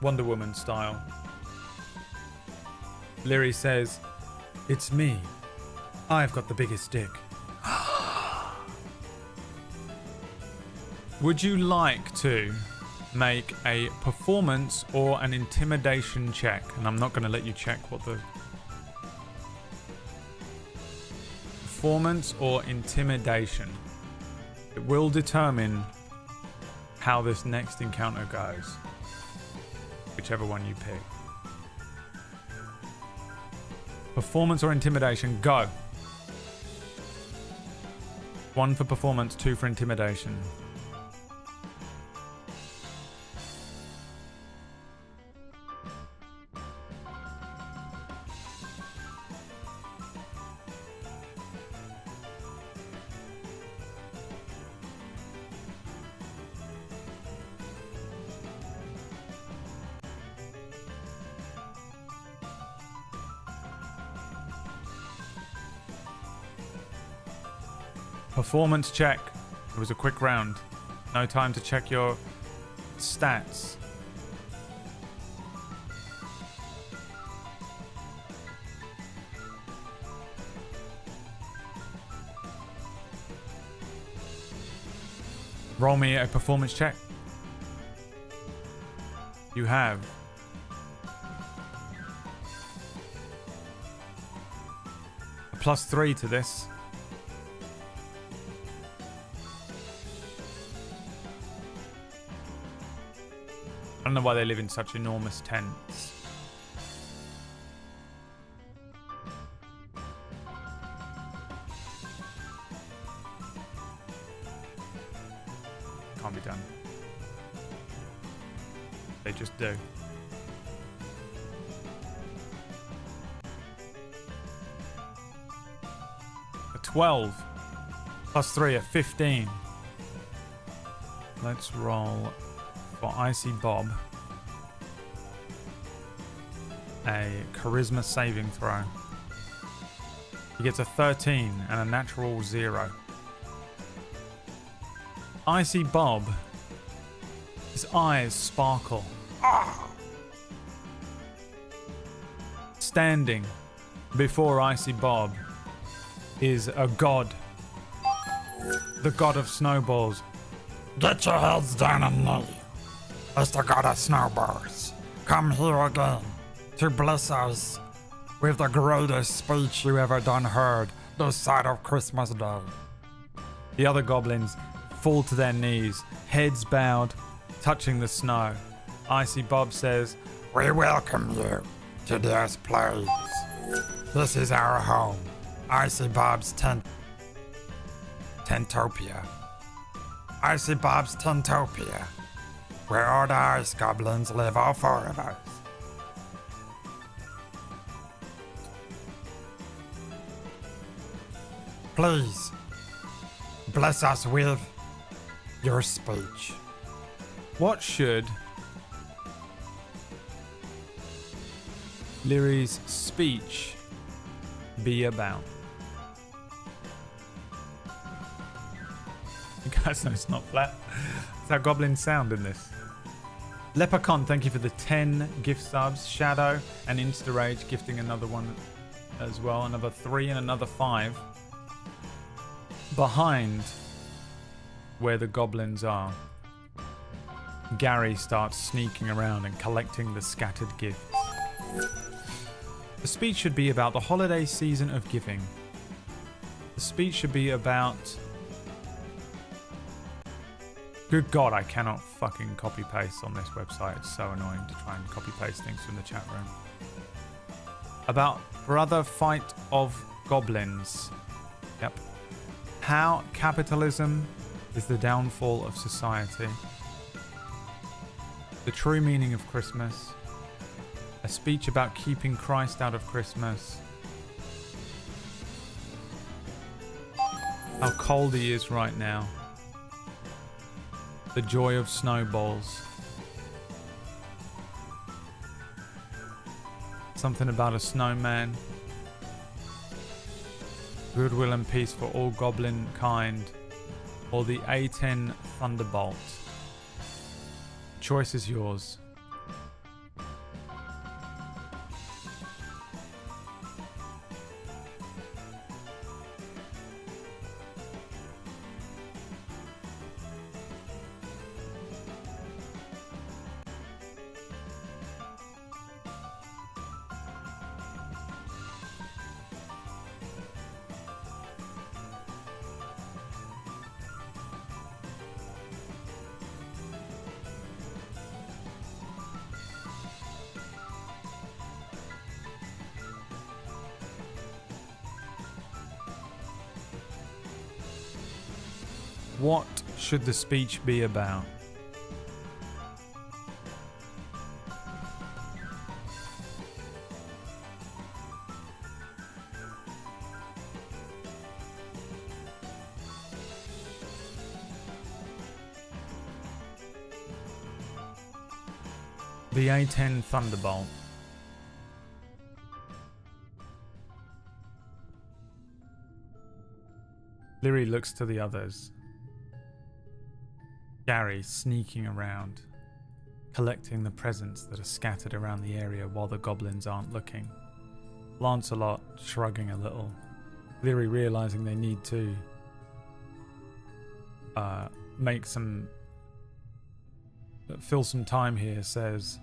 Wonder Woman style. Leary says, "It's me. I've got the biggest dick." Would you like to make a performance or an intimidation check? And I'm not going to let you check what the... Performance or intimidation. It will determine how this next encounter goes. Whichever one you pick. Performance or intimidation, go. 1 for performance, 2 for intimidation. Performance check. It was a quick round. No time to check your stats. Roll me a performance check. You have a +3 to this. I don't know why they live in such enormous tents. Can't be done. They just do. A 12 +3, a 15. Let's roll for Icy Bob a charisma saving throw. He gets a 13 and a natural 0. Icy Bob, his eyes sparkle. Standing before Icy Bob is a god. The god of snowballs. Get your heads down and kneel. It's the god of snowballs. Come here again to bless us with the greatest speech you ever done heard this side of Christmas Day. The other goblins fall to their knees, heads bowed, touching the snow. Icy Bob says, We welcome you to this place. This is our home, Icy Bob's Tentopia. Icy Bob's Tentopia, where all the ice goblins live, all 4 of us. Please, bless us with your speech. what should Lyri's speech be about? You guys know it's not flat. That's how goblins sound in this. Leprechaun, thank you for the 10 gift subs. Shadow and Insta Rage gifting another one as well. Another 3 and another 5. Behind where the goblins are, Gary starts sneaking around and collecting the scattered gifts. The speech should be about the holiday season of giving. The speech should be about... Good God, I cannot fucking copy paste on this website. It's so annoying to try and copy paste things from the chat room. About brother fight of goblins. Yep. How capitalism is the downfall of society. The true meaning of Christmas. A speech about keeping Christ out of Christmas. How cold he is right now. The joy of snowballs. Something about a snowman. Goodwill and peace for all goblin kind. Or the A10 Thunderbolt. Choice is yours. What should the speech be about? The A10 Thunderbolt. Lyri looks to the others. Gary sneaking around, collecting the presents that are scattered around the area while the goblins aren't looking. Lancelot shrugging a little. Lyri realizing they need to fill some time here, says,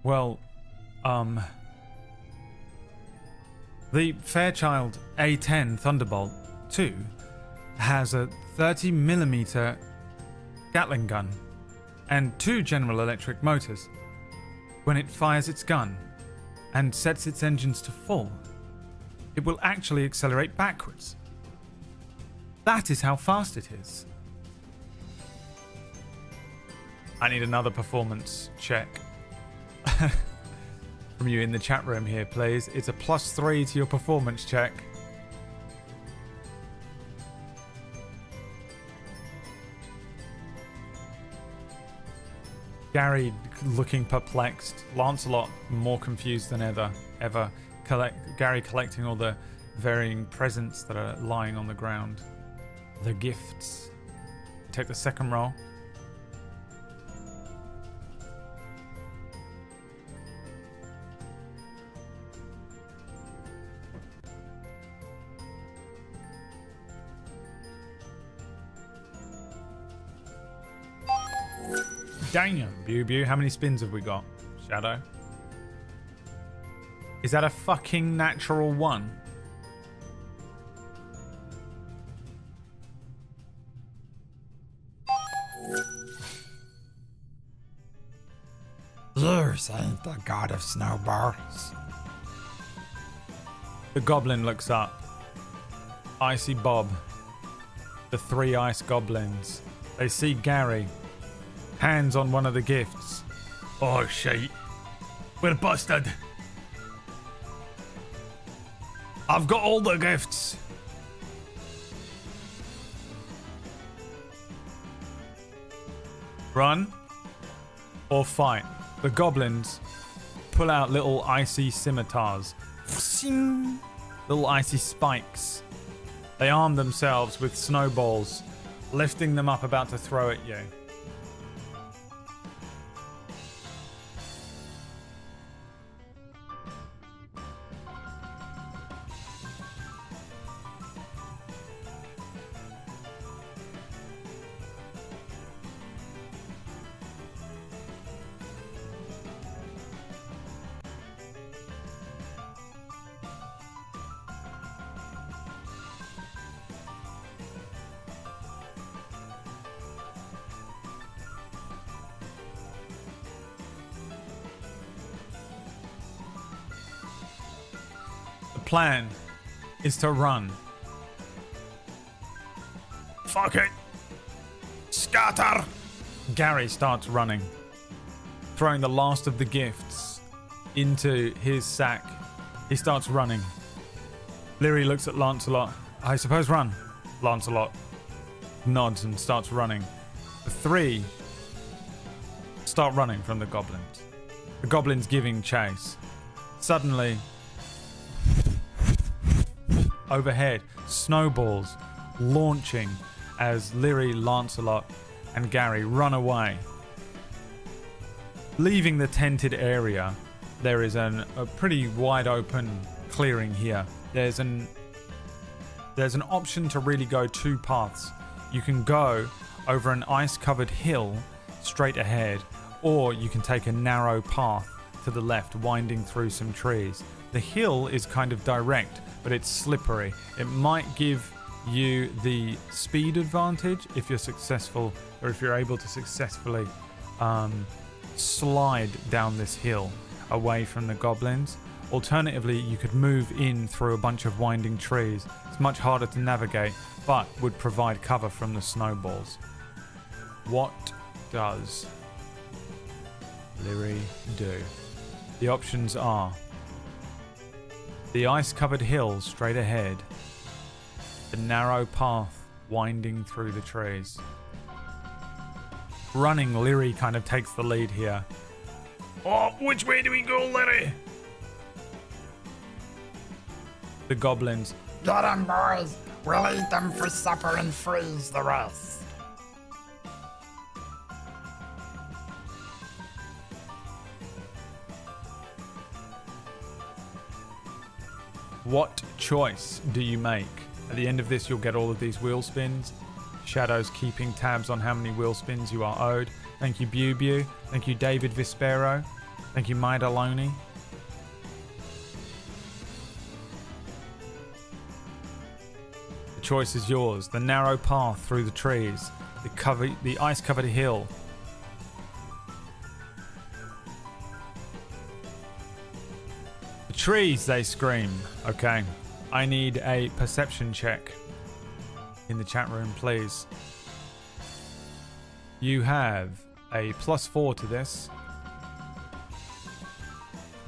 well, the Fairchild A10 Thunderbolt 2 has a 30mm Gatling gun and 2 General Electric motors. When it fires its gun and sets its engines to full, it will actually accelerate backwards. That is how fast it is. I need another performance check from you in the chat room here, please. It's a +3 to your performance check. Gary looking perplexed. Lancelot more confused than ever. Gary collecting all the varying presents that are lying on the ground. The gifts. Take the second roll. Damn, Bew. How many spins have we got? Shadow? Is that a fucking natural 1? Yours ain't the god of snowballs. The goblin looks up. Icy Bob. The 3 ice goblins. They see Gary. Hands on one of the gifts. Oh shit. We're busted. I've got all the gifts. Run or fight. The goblins pull out little icy scimitars. Little icy spikes. They arm themselves with snowballs, lifting them up, about to throw at you. Plan is to run. Fuck it. Scatter. Gary starts running, throwing the last of the gifts into his sack. He starts running. Lyri looks at Lancelot. I suppose run. Lancelot nods and starts running. The 3 start running from the goblins. The goblins giving chase. Suddenly, overhead, snowballs launching as Lyri, Lancelot, and Gary run away. Leaving the tented area, there is a pretty wide open clearing here. There's an option to really go 2 paths. You can go over an ice-covered hill straight ahead, or you can take a narrow path to the left, winding through some trees. The hill is kind of direct, but it's slippery. It might give you the speed advantage if you're successful, or if you're able to successfully slide down this hill away from the goblins. Alternatively, you could move in through a bunch of winding trees. It's much harder to navigate, but would provide cover from the snowballs. What does Lyri do? The options are the ice-covered hill straight ahead, the narrow path winding through the trees. Running, Lyri kind of takes the lead here. Oh, which way do we go, Lyri? The goblins Get 'em, boys. We'll eat them for supper and freeze the rest. What choice do you make? At the end of this, you'll get all of these wheel spins. Shadow's keeping tabs on how many wheel spins you are owed. Thank you, Bew. Thank you, David Vispero. Thank you, Maidaloni. The choice is yours. The narrow path through the trees, the ice-covered hill. The trees, they scream. Okay, I need a perception check in the chat room, please. You have a +4 to this.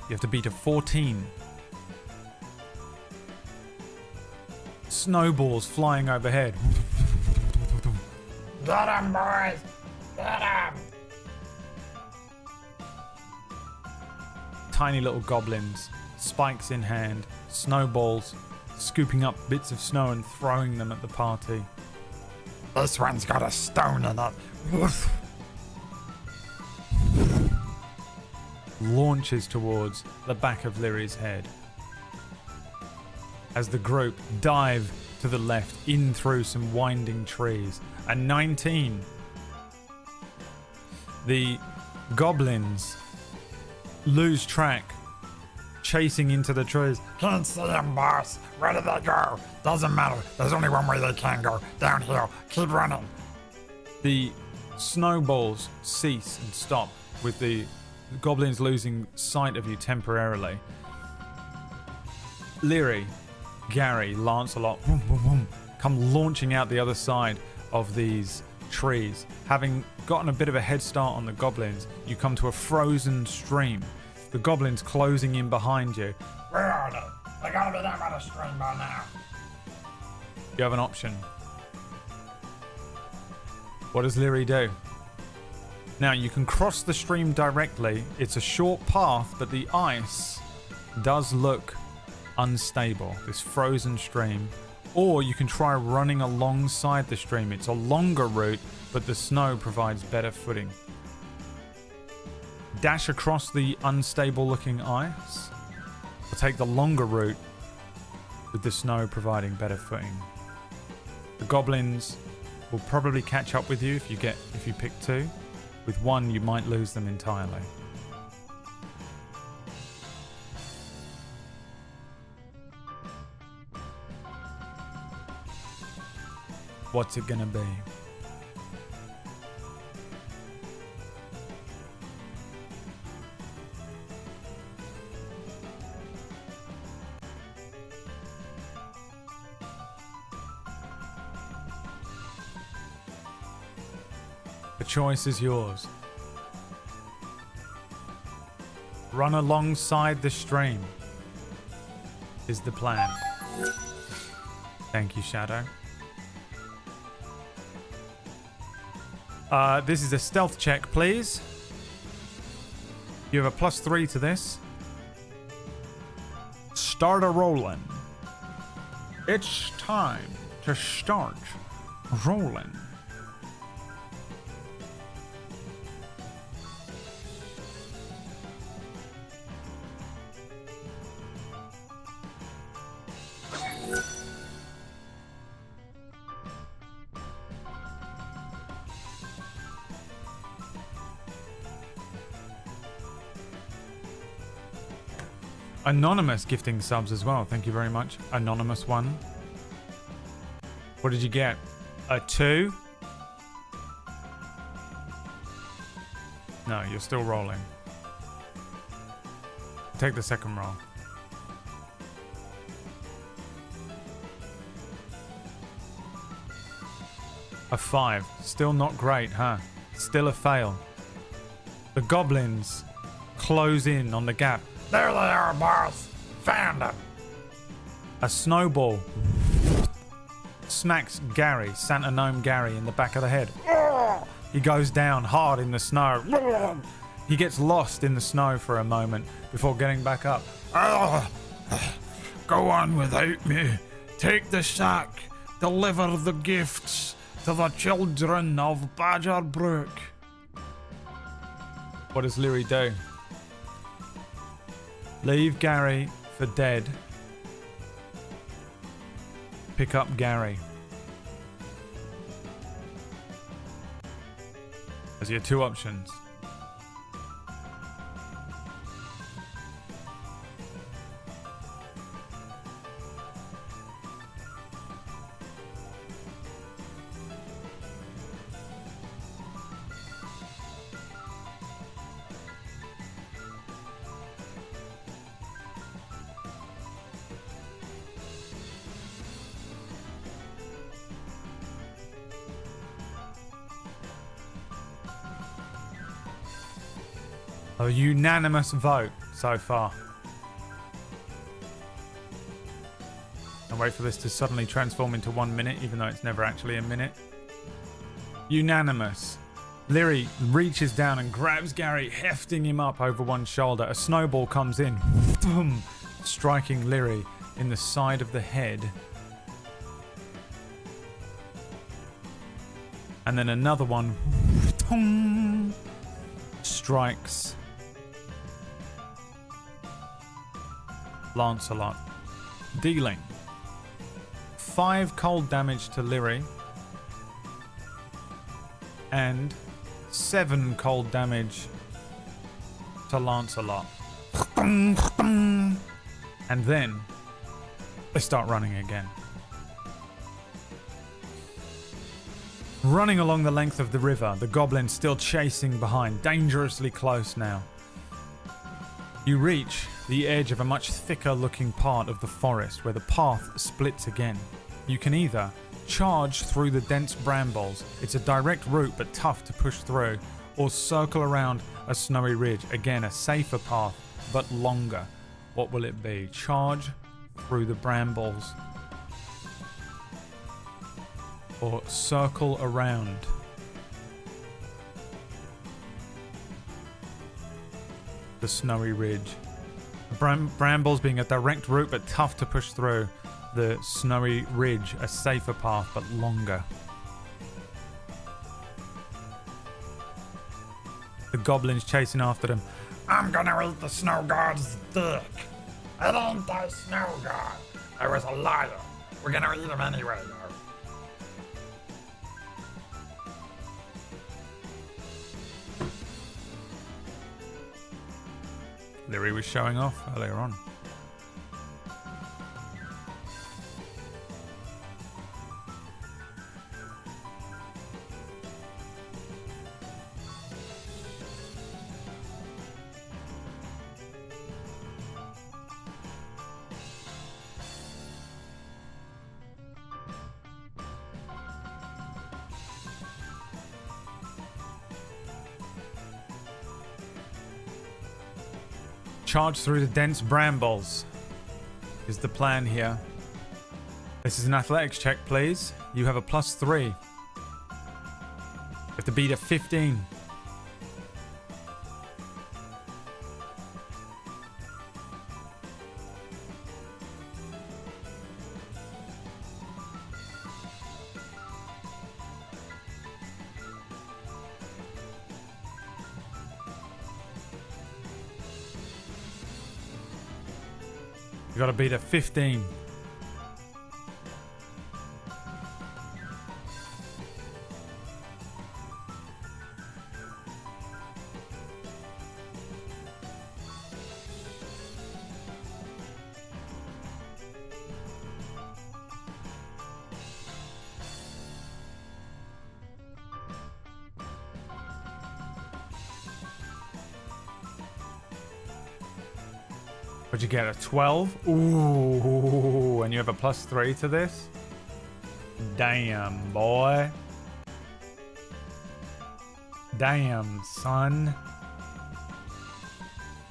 You have to beat a 14. Snowballs flying overhead. Get 'em, boys. Get 'em. Tiny little goblins, spikes in hand, snowballs, scooping up bits of snow and throwing them at the party. This one's got a stone in it. Woof. Launches towards the back of Lyri's head. As the group dive to the left in through some winding trees. A 19. The goblins lose track, chasing into the trees. Can't see 'em, boss. Where did they go? Doesn't matter. There's only one way they can go. Downhill. Keep running. The snowballs cease and stop with the goblins losing sight of you temporarily. Lyri, Gary, Lancelot come launching out the other side of these trees. Having gotten a bit of a head start on the goblins, you come to a frozen stream. The goblins closing in behind you. Where are they? They gotta be down by the stream by now. You have an option. What does Lyri do? Now, you can cross the stream directly. It's a short path, but the ice does look unstable, this frozen stream. Or you can try running alongside the stream. It's a longer route, but the snow provides better footing. Dash across the unstable looking ice, or take the longer route with the snow providing better footing. The goblins will probably catch up with you if you pick two. With one, you might lose them entirely. What's it gonna be? The choice is yours. Run alongside the stream is the plan. Thank you, Shadow. This is a stealth check, please. You have a +3 to this. Start a rolling. It's time to start rolling. Anonymous gifting subs as well. Thank you very much. Anonymous one. What did you get? A 2? No, you're still rolling. Take the second roll. A 5. Still not great, huh? Still a fail. The goblins close in on the gap. There they are, boss. Found them. A snowball smacks Gary, Santa Gnome Gary, in the back of the head. He goes down hard in the snow. He gets lost in the snow for a moment before getting back up. Go on without me. Take the sack. Deliver the gifts to the children of Badger Brook. What does Leary do? Leave Gary for dead. Pick up Gary. Those are your two options. A unanimous vote so far. And wait for this to suddenly transform into 1 minute, even though it's never actually a minute. Unanimous. Leary reaches down and grabs Gary, hefting him up over one shoulder. A snowball comes in, boom, striking Leary in the side of the head. And then another one strikes Lancelot, dealing 5 cold damage to Leary and 7 cold damage to Lancelot. And then they start running again. Running along the length of the river, the goblins still chasing behind, dangerously close now. You reach the edge of a much thicker looking part of the forest where the path splits again. You can either charge through the dense brambles, it's a direct route but tough to push through, or circle around a snowy ridge, again a safer path but longer. What will it be? Charge through the brambles or circle around? The snowy ridge. Brambles being a direct route but tough to push through. The snowy ridge, a safer path but longer. The goblins chasing after them. I'm gonna eat the snow god's dick. It ain't the snow god. I was a liar. We're gonna eat him anyway, though. Leary was showing off earlier on. Charge through the dense brambles is the plan here. This is an athletics check, please. You have a +3. You have to beat a 15. You gotta beat a 15. What'd you get, a 12? Ooh, and you have a +3 to this? Damn, boy. Damn, son.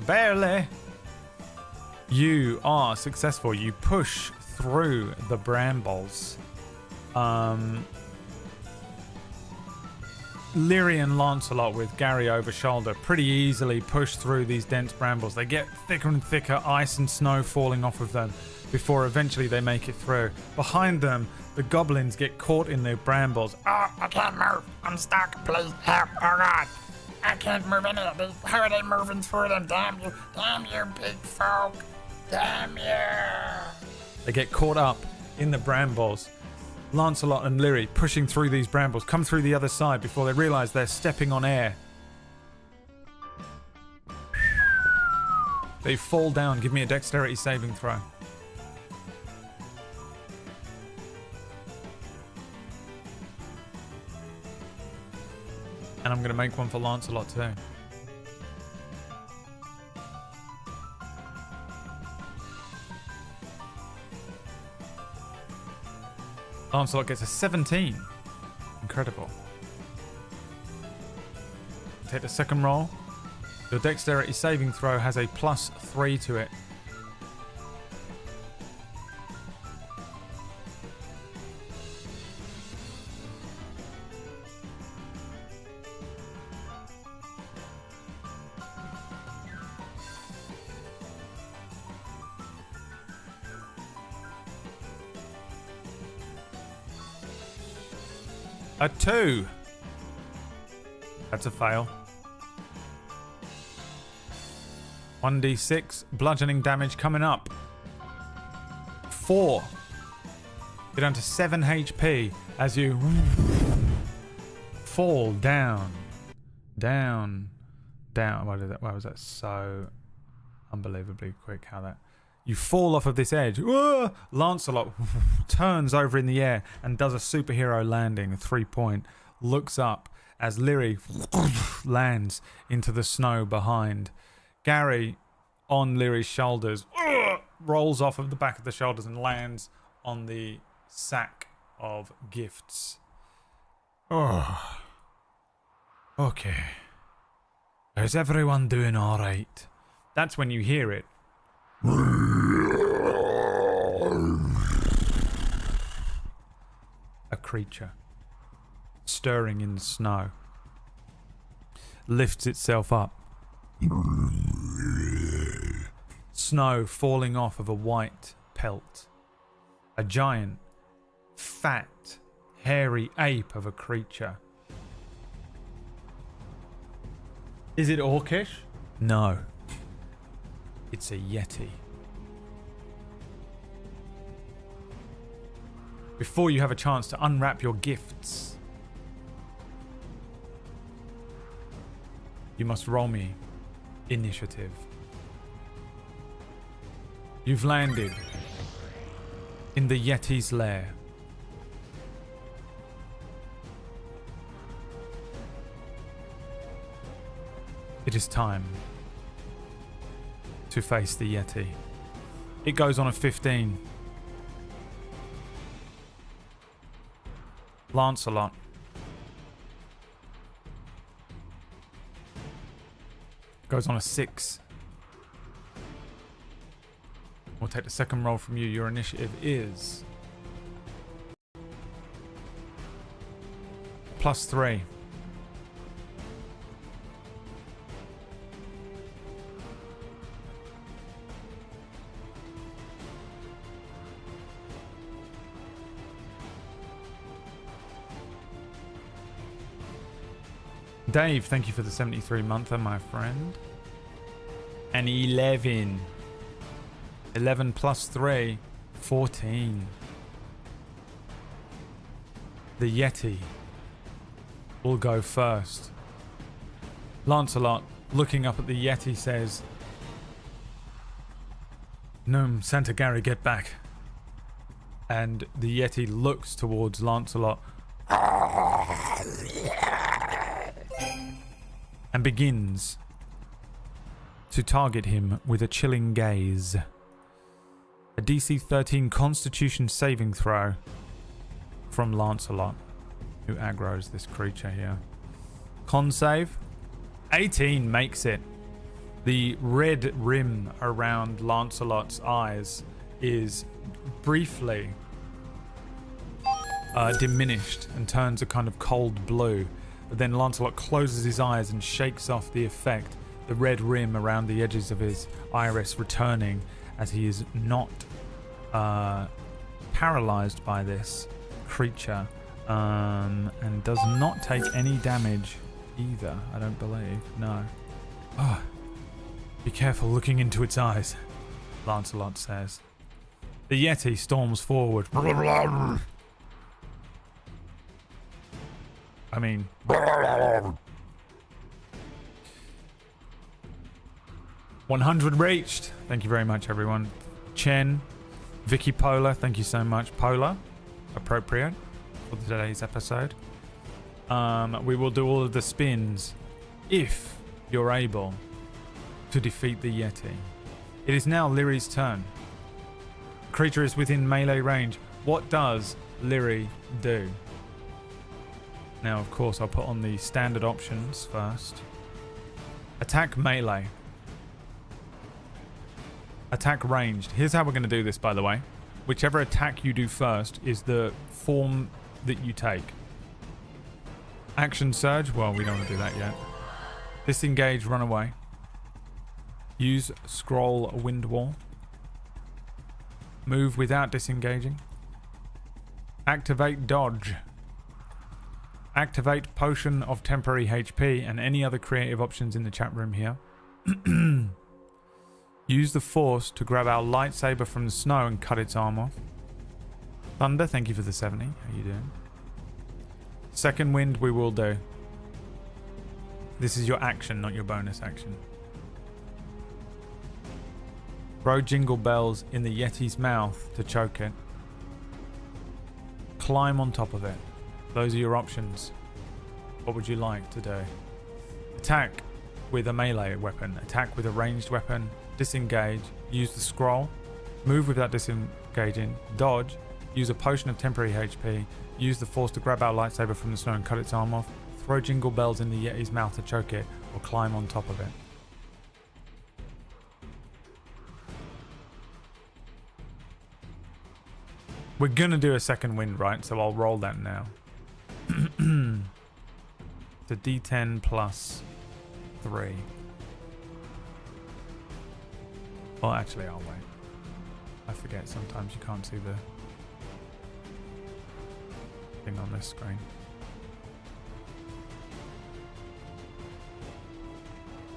Barely. You are successful. You push through the brambles. Leary and Lancelot, with Gary over shoulder, pretty easily push through these dense brambles. They get thicker and thicker, ice and snow falling off of them before eventually they make it through. Behind them, the goblins get caught in the brambles. Oh, I can't move. I'm stuck. Please help. Oh, God. I can't move any of these. How are they moving through them? Damn you. Damn you, big folk. Damn you. They get caught up in the brambles. Lancelot and Leary pushing through these brambles, come through the other side before they realize they're stepping on air. They fall down. Give me a dexterity saving throw. And I'm going to make one for Lancelot too. Lancelot gets a 17. Incredible. Take the second roll. Your dexterity saving throw has a +3 to it. A 2. That's a fail. 1d6 bludgeoning damage coming up. 4. You're down to 7 HP as you fall down. Down. Why was that so unbelievably quick? How that... You fall off of this edge. Whoa! Lancelot turns over in the air and does a superhero landing, a 3-point. Looks up as Leary lands into the snow behind. Gary, on Leary's shoulders, rolls off of the back of the shoulders and lands on the sack of gifts. Oh. Okay. Is everyone doing alright? That's when you hear it. A creature stirring in the snow lifts itself up. Snow falling off of a white pelt. A giant, fat, hairy ape of a creature. Is it orcish? No. It's a Yeti. Before you have a chance to unwrap your gifts, you must roll me initiative. You've landed in the Yeti's lair. It is time to face the Yeti. It goes on a 15. Lancelot. Goes on a 6. We'll take the second roll from you. Your initiative is +3. Dave, thank you for the 73-monther, my friend. And 11. 11 plus 3, 14. The Yeti will go first. Lancelot, looking up at the Yeti, says, "Gnome, Santa Gary, get back." And the Yeti looks towards Lancelot and begins to target him with a chilling gaze. A DC 13 Constitution saving throw from Lancelot, who aggroes this creature here. Con save, 18 makes it. The red rim around Lancelot's eyes is briefly diminished and turns a kind of cold blue. but then Lancelot closes his eyes and shakes off the effect, the red rim around the edges of his iris returning as he is not paralyzed by this creature, and does not take any damage either, I don't believe. No. Oh, be careful looking into its eyes, Lancelot says. The Yeti storms forward. I mean... 100 reached. Thank you very much, everyone. Chen, Vicky Polar, thank you so much. Polar, appropriate for today's episode. We will do all of the spins if you're able to defeat the Yeti. It is now Lyri's turn. Creature is within melee range. What does Lyri do? Now, of course, I'll put on the standard options first. Attack melee. Attack ranged. Here's how we're going to do this, by the way. Whichever attack you do first is the form that you take. Action surge. Well, we don't want to do that yet. Disengage, run away. Use scroll wind wall. Move without disengaging. Activate dodge. Activate potion of temporary HP and any other creative options in the chat room here. Use the force to grab our lightsaber from the snow and cut its arm off. Thunder, thank you for the 70. How you doing? Second wind we will do. This is your action, not your bonus action. Throw jingle bells in the Yeti's mouth to choke it. Climb on top of it. Those are your options. What would you like to do? Attack with a melee weapon. Attack with a ranged weapon. Disengage. Use the scroll. Move without disengaging. Dodge. Use a potion of temporary HP. Use the force to grab our lightsaber from the snow and cut its arm off. Throw jingle bells in the Yeti's mouth to choke it. Or climb on top of it. We're gonna do a second wind, right? So I'll roll that now. The D10 plus 3. Well, actually, I'll wait. I forget sometimes you can't see the thing on this screen.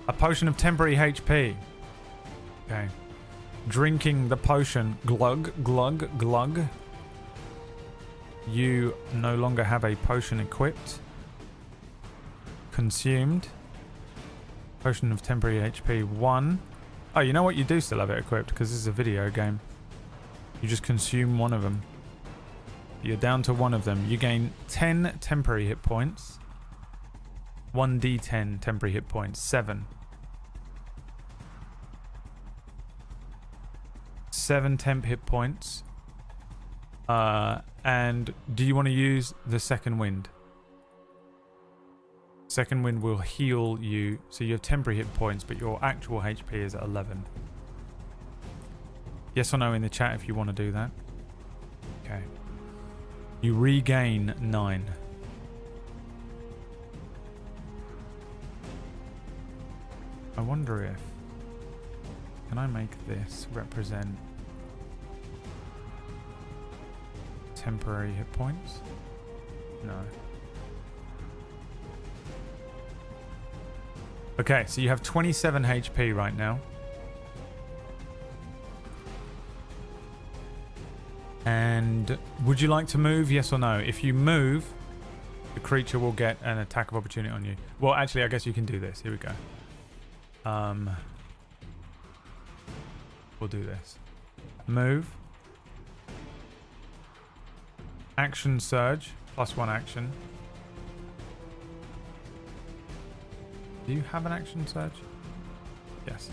A potion of temporary HP. Okay. Drinking the potion. Glug, glug, glug. You no longer have a potion equipped. Consumed. Potion of temporary HP 1. Oh, you know what? You do still have it equipped because this is a video game. You just consume one of them. You're down to one of them. You gain 10 temporary hit points. 1d10 temporary hit points. 7. 7 temp hit points. And do you want to use the second wind? Second wind will heal you, so you have temporary hit points, but your actual HP is at 11. Yes or no in the chat if you want to do that. Okay. You regain 9. I wonder if... Can I make this represent temporary hit points? No. Okay, so you have 27 HP right now. And would you like to move? Yes or no? If you move, the creature will get an attack of opportunity on you. Well, actually, I guess you can do this. Here we go. We'll do this. Move. Action surge. +1 action. Do you have an action surge? Yes.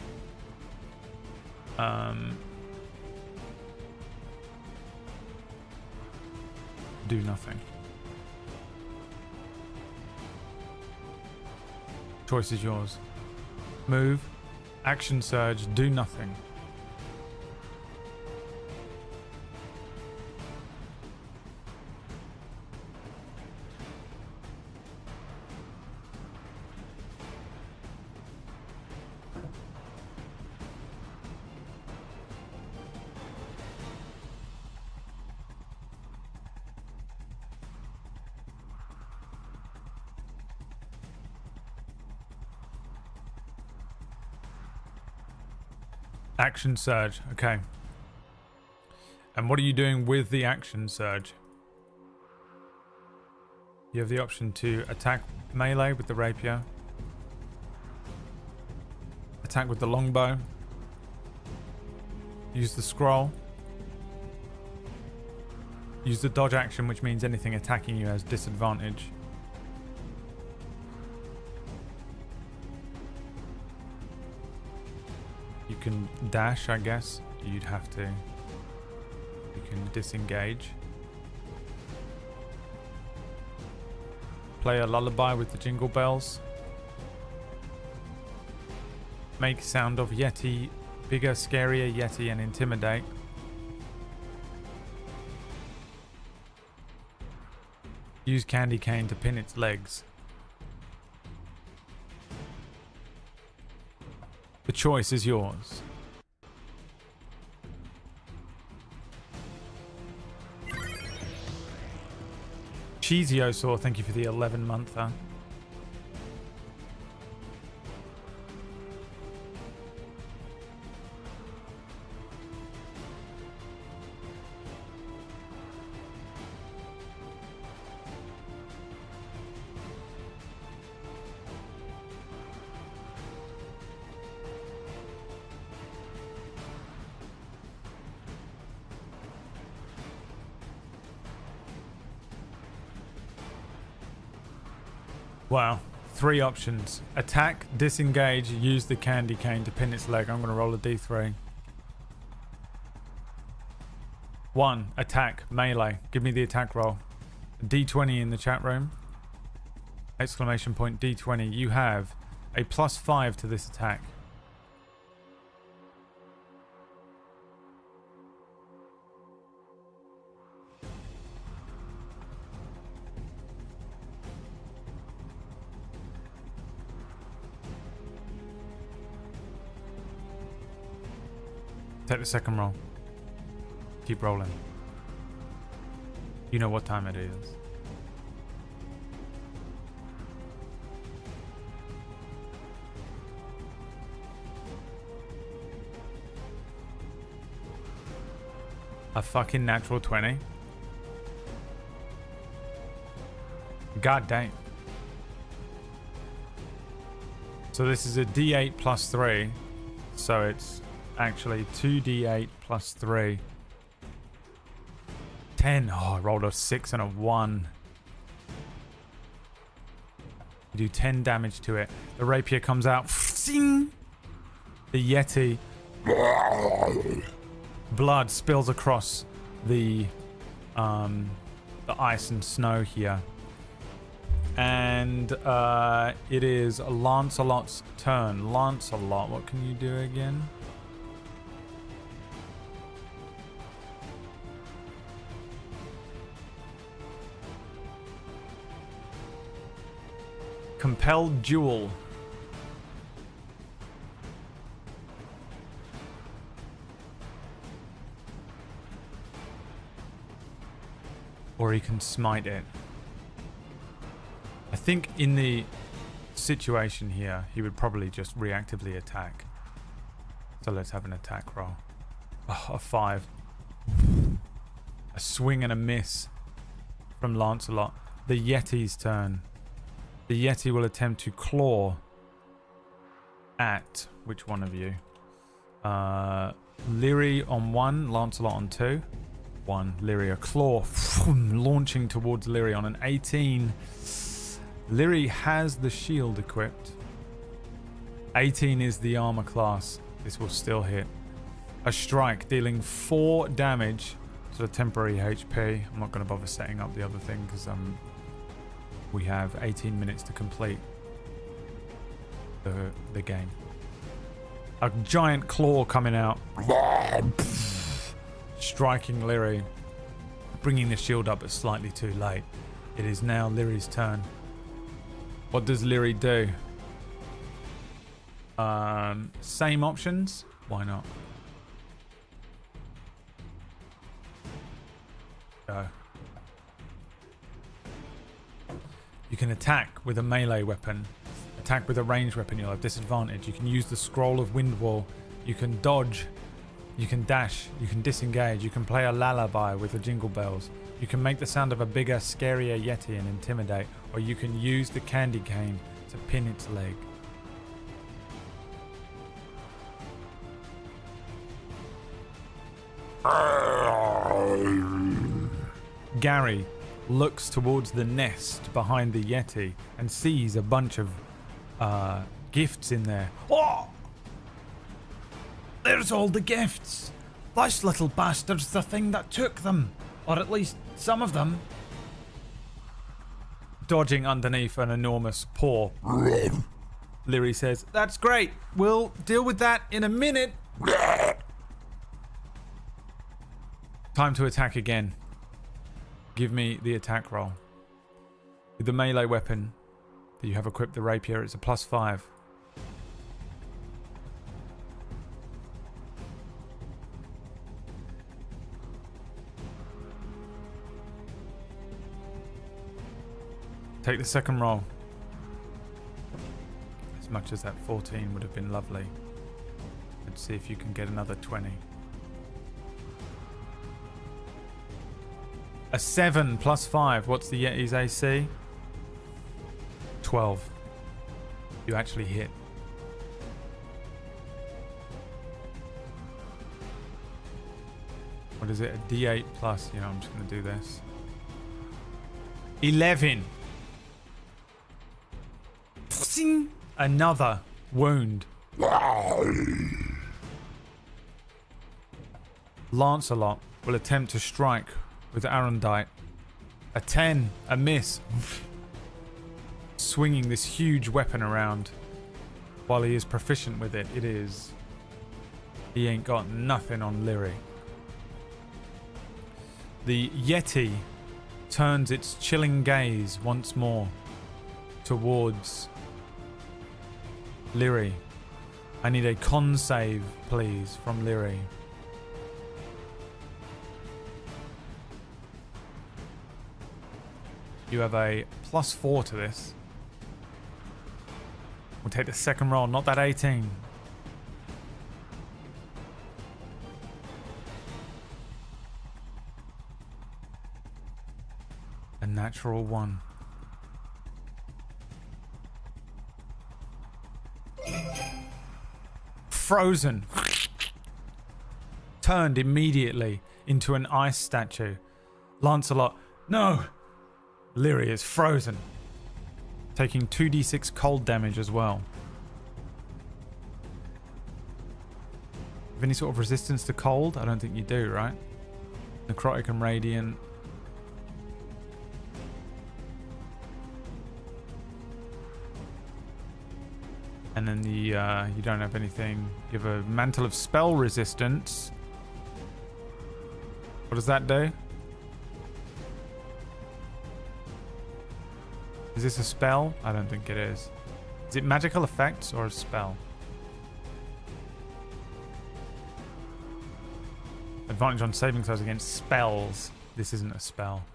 Do nothing. Choice is yours. Move. Action surge. Do nothing. Action surge. Okay. And what are you doing with the action surge? You have the option to attack melee with the rapier, attack with the longbow, use the scroll, use the dodge action, which means anything attacking you has disadvantage. You can dash, I guess. You'd have to. You can disengage. Play a lullaby with the jingle bells. Make sound of Yeti bigger, scarier Yeti and intimidate. Use candy cane to pin its legs. The choice is yours. Cheesiosaur, thank you for the 11-monther. Wow, 3 options. Attack, disengage, use the candy cane to pin its leg. I'm going to roll a d3. 1, attack, melee. Give me the attack roll. D20 in the chat room. Exclamation point D20. You have a +5 to this attack. Take the second roll. Keep rolling. You know what time it is. A fucking natural 20. God dang. So this is a D8 +3. So it's actually 2d8 +3. 10. Oh, I rolled a 6 and a 1. You do 10 damage to it. The rapier comes out. The Yeti. Blood spills across the ice and snow here. And it is Lancelot's turn. Lancelot, what can you do again? Compelled duel. Or he can smite it. I think in the situation here, he would probably just reactively attack. So let's have an attack roll. Oh, a 5. A swing and a miss from Lancelot. The Yeti's turn. The Yeti will attempt to claw at which one of you? Lyri on 1, Lancelot on 2. 1, Lyri, a claw launching towards Lyri on an 18. Lyri has the shield equipped. 18 is the armor class. This will still hit. A strike dealing 4 damage to the temporary HP. I'm not going to bother setting up the other thing because we have 18 minutes to complete the game. A giant claw coming out, striking Lyri, bringing the shield up but slightly too late. It is now Lyri's turn. What does Lyri do? Same options? Why not? Go. You can attack with a melee weapon. Attack with a ranged weapon, you'll have disadvantage. You can use the Scroll of Wind Wall You can dodge. You can dash. You can disengage. You can play a lullaby with the jingle bells. You can make the sound of a bigger, scarier Yeti and intimidate. Or you can use the candy cane to pin its leg. Gary looks towards the nest behind the Yeti and sees a bunch of gifts in there. Oh! There's all the gifts. This little bastard's the thing that took them. Or at least some of them. Dodging underneath an enormous paw, Leary says, "That's great. We'll deal with that in a minute." Time to attack again. Give me the attack roll. With the melee weapon that you have equipped, the rapier, it's a +5. Take the second roll. As much as that 14 would have been lovely. Let's see if you can get another 20. A 7 +5. What's the Yeti's AC? 12. You actually hit. What is it? A D8 plus. You know, I'm just going to do this. 11. Another wound. Lancelot will attempt to strike with Arundite. A 10, a miss. Swinging this huge weapon around while he is proficient with it. He ain't got nothing on Leary. The Yeti turns its chilling gaze once more towards Leary. I need a con save, please, from Leary. You have a +4 to this. We'll take the second roll, not that 18. A natural 1. Frozen. Turned immediately into an ice statue. Lancelot, no! Leary is frozen. Taking 2d6 cold damage as well. Have any sort of resistance to cold? I don't think you do, right? Necrotic and radiant. And then you don't have anything. You have a mantle of spell resistance. What does that do? Is this a spell? I don't think it is. Is it magical effects or a spell? Advantage on saving throws against spells. This isn't a spell.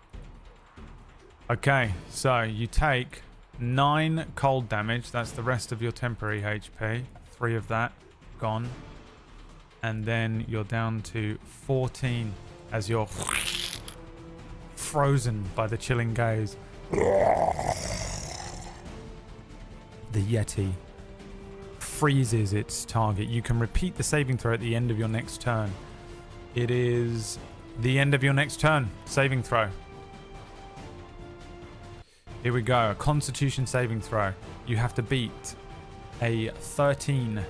Okay, so you take 9 cold damage. That's the rest of your temporary HP. 3 of that gone. And then you're down to 14 as you're frozen by the chilling gaze. The Yeti freezes its target. You can repeat the saving throw at the end of your next turn. It is the end of your next turn. Saving throw. Here we go. A Constitution saving throw. You have to beat a 13.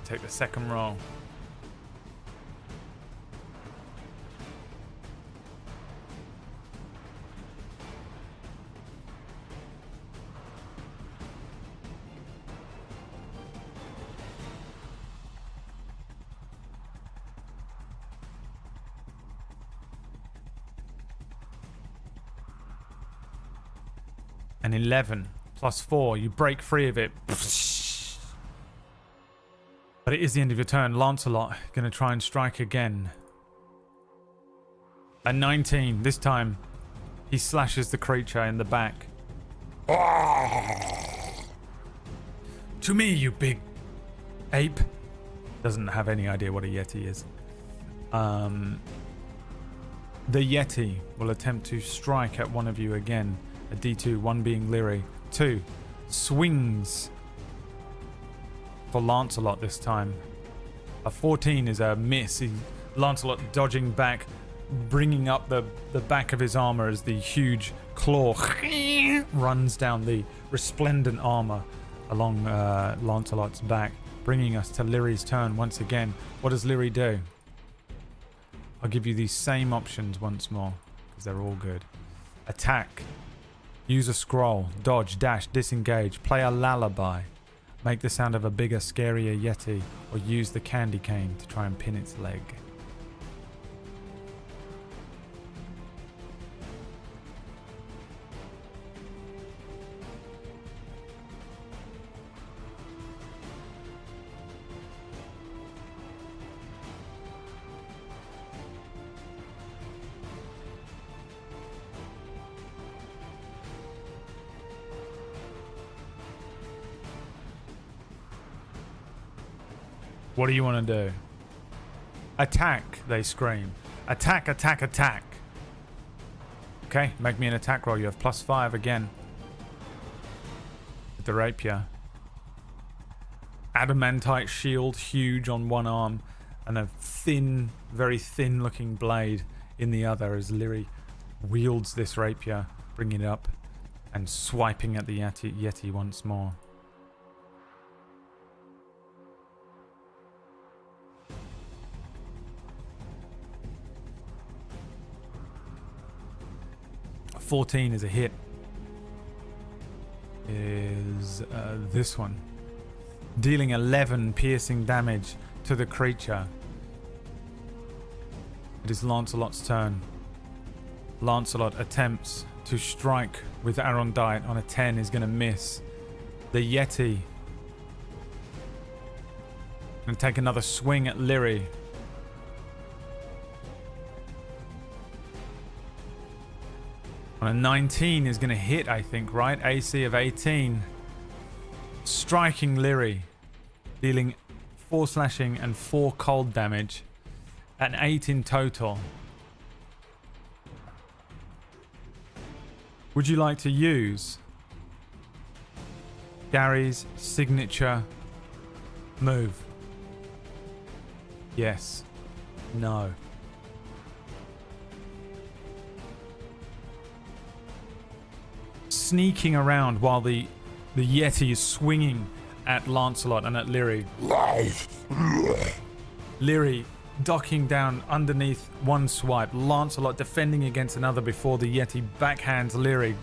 Take the second roll. An 11 +4. You break free of it. But it is the end of your turn. Lancelot going to try and strike again. A 19. This time he slashes the creature in the back. To me, you big ape. doesn't have any idea what a Yeti is. The Yeti will attempt to strike at one of you again. A D2, one being Leary. 2, swings for Lancelot this time. A 14 is a miss. Lancelot dodging back, bringing up the back of his armor as the huge claw runs down the resplendent armor along Lancelot's back, bringing us to Leary's turn once again. What does Leary do? I'll give you these same options once more, because they're all good. Attack. Use a scroll. Dodge, dash, disengage. Play a lullaby. Make the sound of a bigger, scarier Yeti, or use the candy cane to try and pin its leg. What do you want to do? Attack, they scream. Attack, attack, attack. Okay, make me an attack roll. You have +5 again. With the rapier. Adamantite shield, huge on one arm, and a thin, very thin looking blade in the other as Leary wields this rapier, bringing it up and swiping at the Yeti once more. A 14 is a hit. Is this one. Dealing 11 piercing damage to the creature. It is Lancelot's turn. Lancelot attempts to strike with Arondite on a 10, is going to miss. The Yeti going to take another swing at Leary. On a 19 is going to hit, I think, right? AC of 18. Striking Leary, dealing 4 slashing and 4 cold damage. An 8 in total. Would you like to use Gary's signature move? Yes. No. Sneaking around while the Yeti is swinging at Lancelot and at Leary. Leary docking down underneath one swipe. Lancelot defending against another before the Yeti backhands Leary.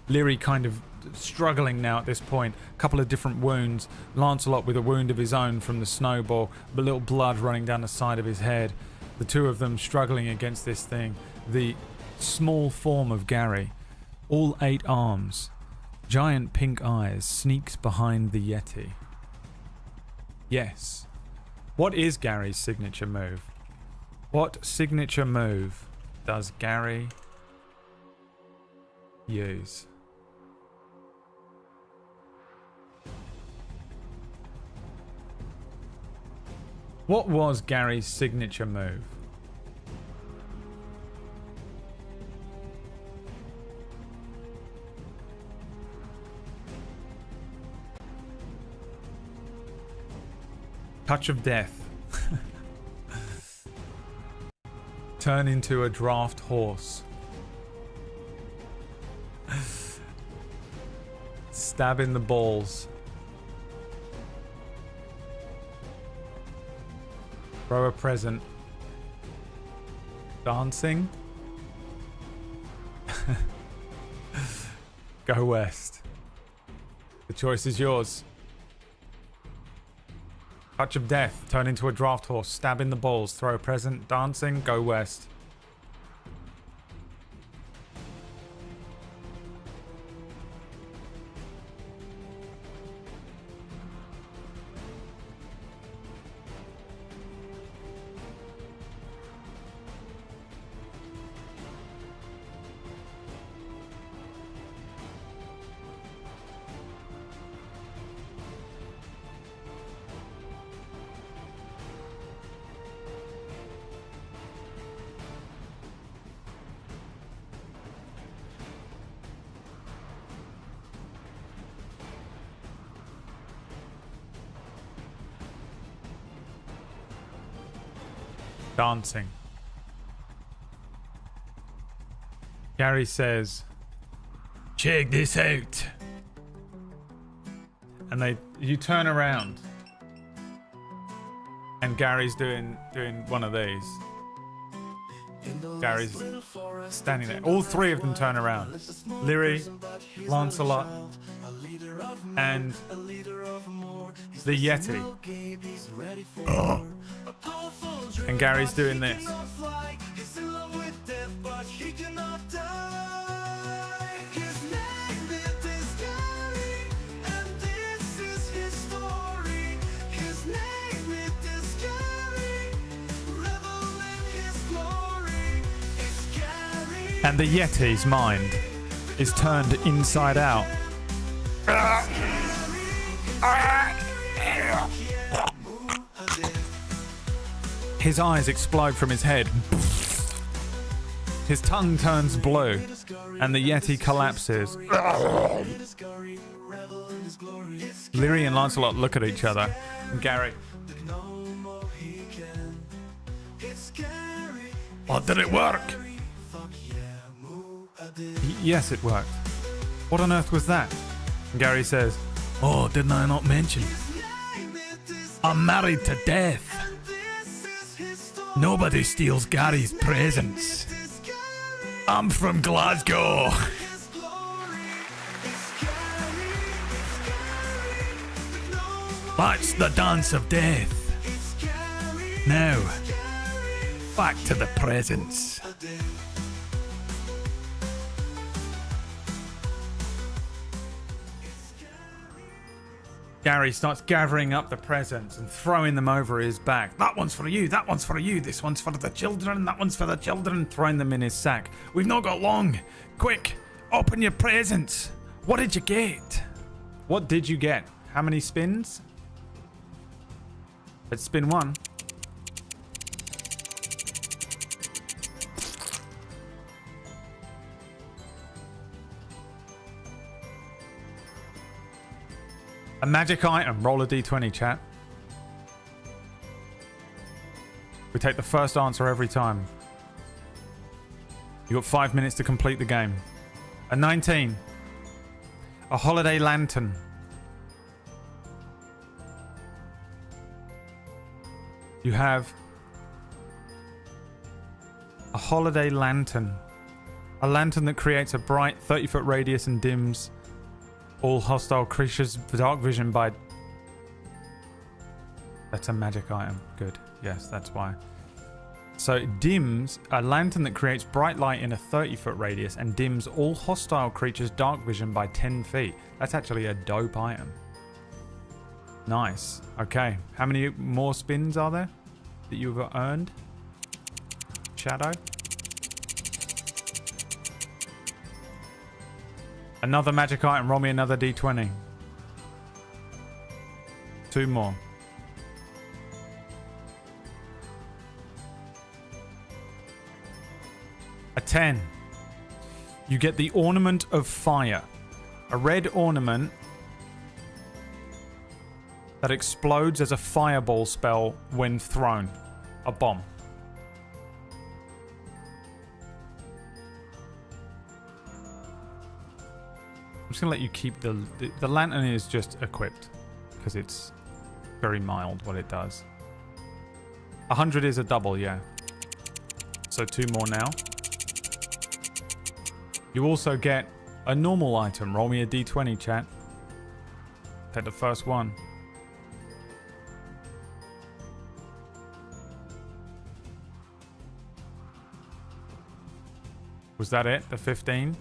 Leary kind of struggling now at this point. A couple of different wounds. Lancelot with a wound of his own from the snowball. A little blood running down the side of his head. The two of them struggling against this thing. The small form of Gary. All 8 arms. Giant pink eyes sneaks behind the Yeti. Yes. What is Gary's signature move? What signature move does Gary use? What was Gary's signature move? Touch of death. Turn into a draft horse. Stab in the balls. Throw a present. Dancing. Go west. The choice is yours. Touch of death, turn into a draft horse, stab in the balls, throw a present, dancing, go west. dancing. Gary says, Check this out. and you turn around, and Gary's doing one of these. Gary's standing there. All three of them turn around. Leary, Lancelot, and the Yeti. And Gary's doing this. And the Yeti's mind is turned inside out. His eyes explode from his head. His tongue turns blue, and the Yeti collapses. Leary and Lancelot look at each other, and Gary. Oh, did it work? Yes, it worked. What on earth was that? And Gary says, Oh, didn't I not mention? I'm married to death. Nobody steals Gary's presents. I'm from Glasgow. That's the dance of death. Now, back to the presents. Gary starts gathering up the presents and throwing them over his back. That one's for you, that one's for you, this one's for the children, that one's for the children, throwing them in his sack. We've not got long. Quick, open your presents. What did you get? What did you get? How many spins? Let's spin one. A magic item. Roll a d20, chat. We take the first answer every time. You got 5 minutes to complete the game. A 19. A holiday lantern. You have a holiday lantern. A lantern that creates a bright 30-foot radius and dims all hostile creatures with dark vision by... That's a magic item. Good. Yes, that's why. So it dims a lantern that creates bright light in a 30-foot radius and dims all hostile creatures' dark vision by 10 feet. That's actually a dope item. Nice. Okay. How many more spins are there that you've earned? Shadow? Another magic item. Roll me another d20. 2 more. A 10. You get the Ornament of Fire. A red ornament that explodes as a fireball spell when thrown. A bomb. I'm just going to let you keep the lantern is just equipped because it's very mild what it does. 100 is a double, yeah. So 2 more now. You also get a normal item. Roll me a d20, chat. Take the first one. Was that it? The 15?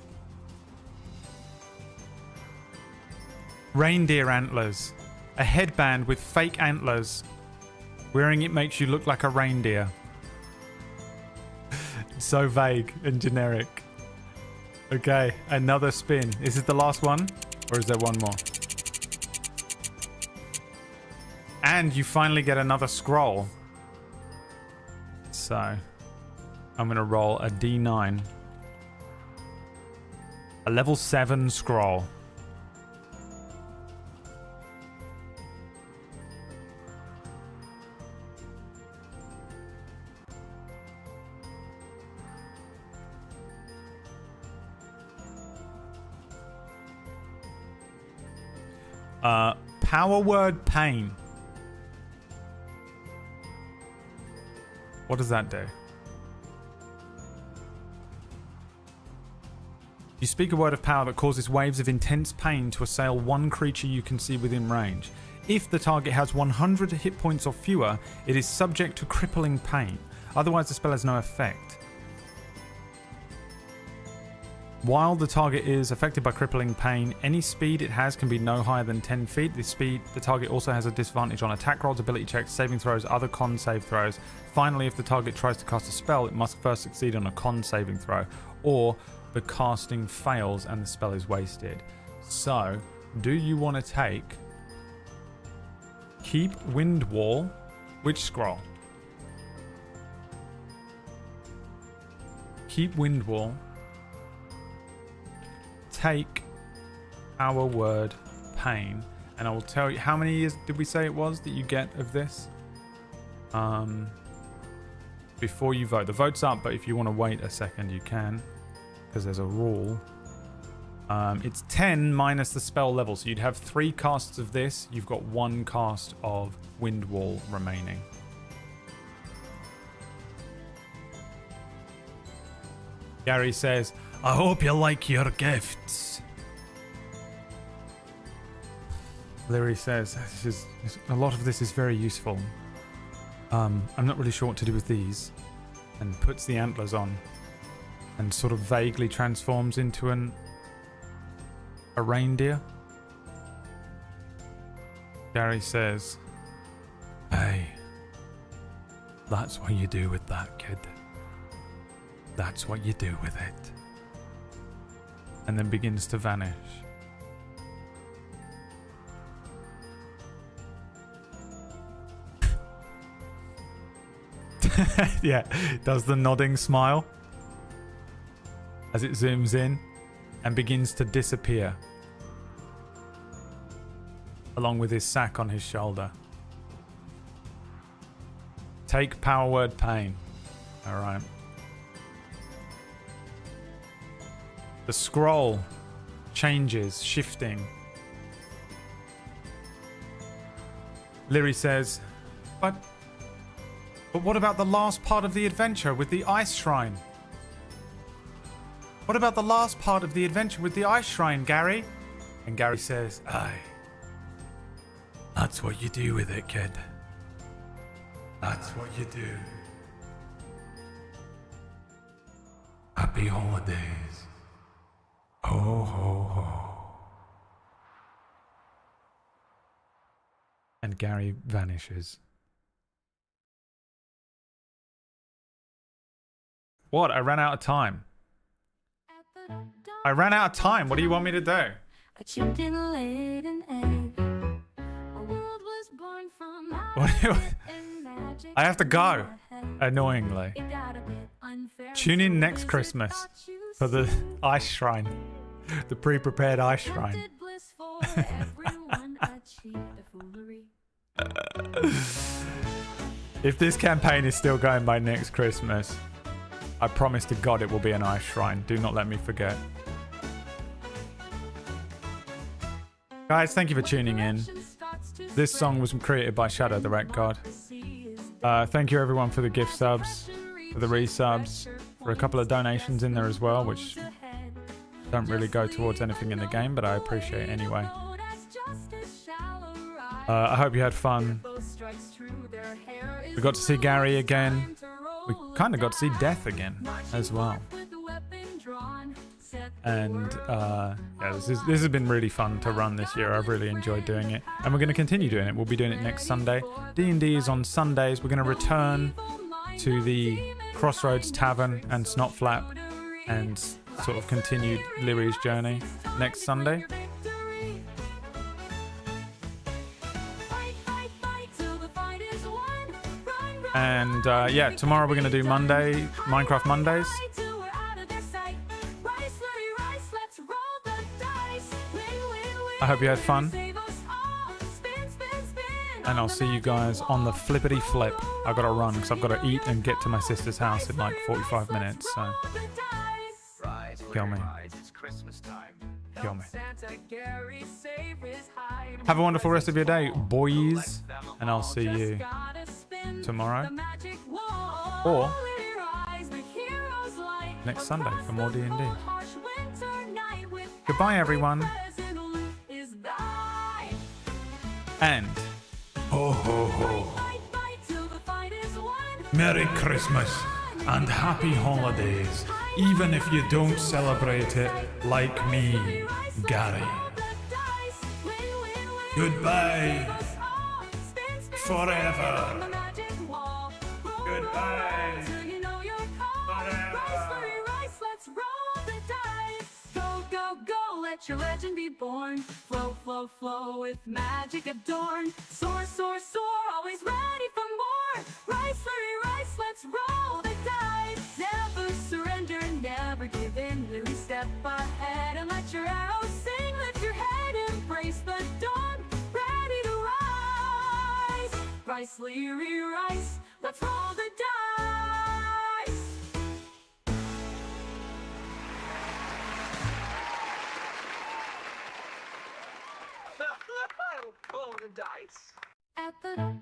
Reindeer antlers. A headband with fake antlers. Wearing it makes you look like a reindeer. It's so vague and generic. Okay, another spin. Is this the last one? Or is there one more? And you finally get another scroll. So, I'm going to roll a d9. A level 7 scroll. Power word pain. What does that do? You speak a word of power that causes waves of intense pain to assail one creature you can see within range. If the target has 100 hit points or fewer, it is subject to crippling pain. Otherwise, the spell has no effect. While the target is affected by crippling pain, any speed it has can be no higher than 10 feet. The target also has a disadvantage on attack rolls, ability checks, saving throws, other con save throws. Finally, if the target tries to cast a spell, it must first succeed on a con saving throw, or the casting fails and the spell is wasted. So, do you want to take Keep Wind Wall? Which scroll? Keep Wind Wall. Take our word pain, and I will tell you how many years did we say it was that you get of this before you vote. The vote's up, but if you want to wait a second you can, because there's a rule. It's 10 minus the spell level, so you'd have 3 casts of this. You've got 1 cast of Wind Wall remaining. Gary says, I hope you like your gifts. Larry says, a lot of this is very useful. I'm not really sure what to do with these. And puts the antlers on and sort of vaguely transforms into a reindeer. Gary says, hey, that's what you do with that, kid. That's what you do with it. And then begins to vanish. Yeah, does the nodding smile as it zooms in and begins to disappear, along with his sack on his shoulder. Take power word pain. All right. The scroll changes, shifting. Lyri says, But what about the last part of the adventure with the ice shrine? What about the last part of the adventure with the ice shrine, Gary? And Gary says, Aye. That's what you do with it, kid. That's what you do. Happy holidays. Ho, ho, ho. And Gary vanishes. What? I ran out of time. I ran out of time. What do you want me to do? I chipped in a laid an egg. A world was born from What do you- and magic I have to go. in my head. Annoyingly. It got a bit unfair, Tune in so next is it Christmas thought you for the see? ice shrine. The pre-prepared ice shrine. Tempted bliss for everyone achieved a foolery. If this campaign is still going by next Christmas, I promise to God it will be an ice shrine. Do not let me forget. Guys, thank you for tuning in. This song was created by Shadow the Rat God. Thank you everyone for the gift subs, for the resubs, for a couple of donations in there as well, which don't really go towards anything in the game, but I appreciate it anyway. I hope you had fun. We got to see Gary again. We kind of got to see Death again as well. And yeah, this has been really fun to run this year. I've really enjoyed doing it, and we're going to continue doing it. We'll be doing it next Sunday. D&D is on Sundays. We're going to return to the Crossroads Tavern and Snotflap and sort of continue Lyri's journey next Sunday. And yeah, tomorrow we're going to do Minecraft Mondays. I hope you had fun. And I'll see you guys on the flippity flip. I've got to run because I've got to eat and get to my sister's house in like 45 minutes. So Rise, Kill me. rise, it's Christmas time. kill me. Santa Gary save his hide. Have a wonderful rest of your day, boys. And I'll see you tomorrow or next Sunday for more D&D. Goodbye, everyone. And Ho ho ho. Merry Christmas and happy holidays, even if you don't celebrate it like me, Gary. Goodbye. Forever. Goodbye. Let your legend be born. Flow, flow, flow with magic adorned. Soar, soar, soar, always ready for more. Rice, flurry, rice, let's roll the dice. Never surrender, never give in. Lily, step ahead and let your arrows sing. Lift your head, embrace the dawn. Ready to rise. Rice, Leary, rice, let's roll the dice. Roll the dice. At the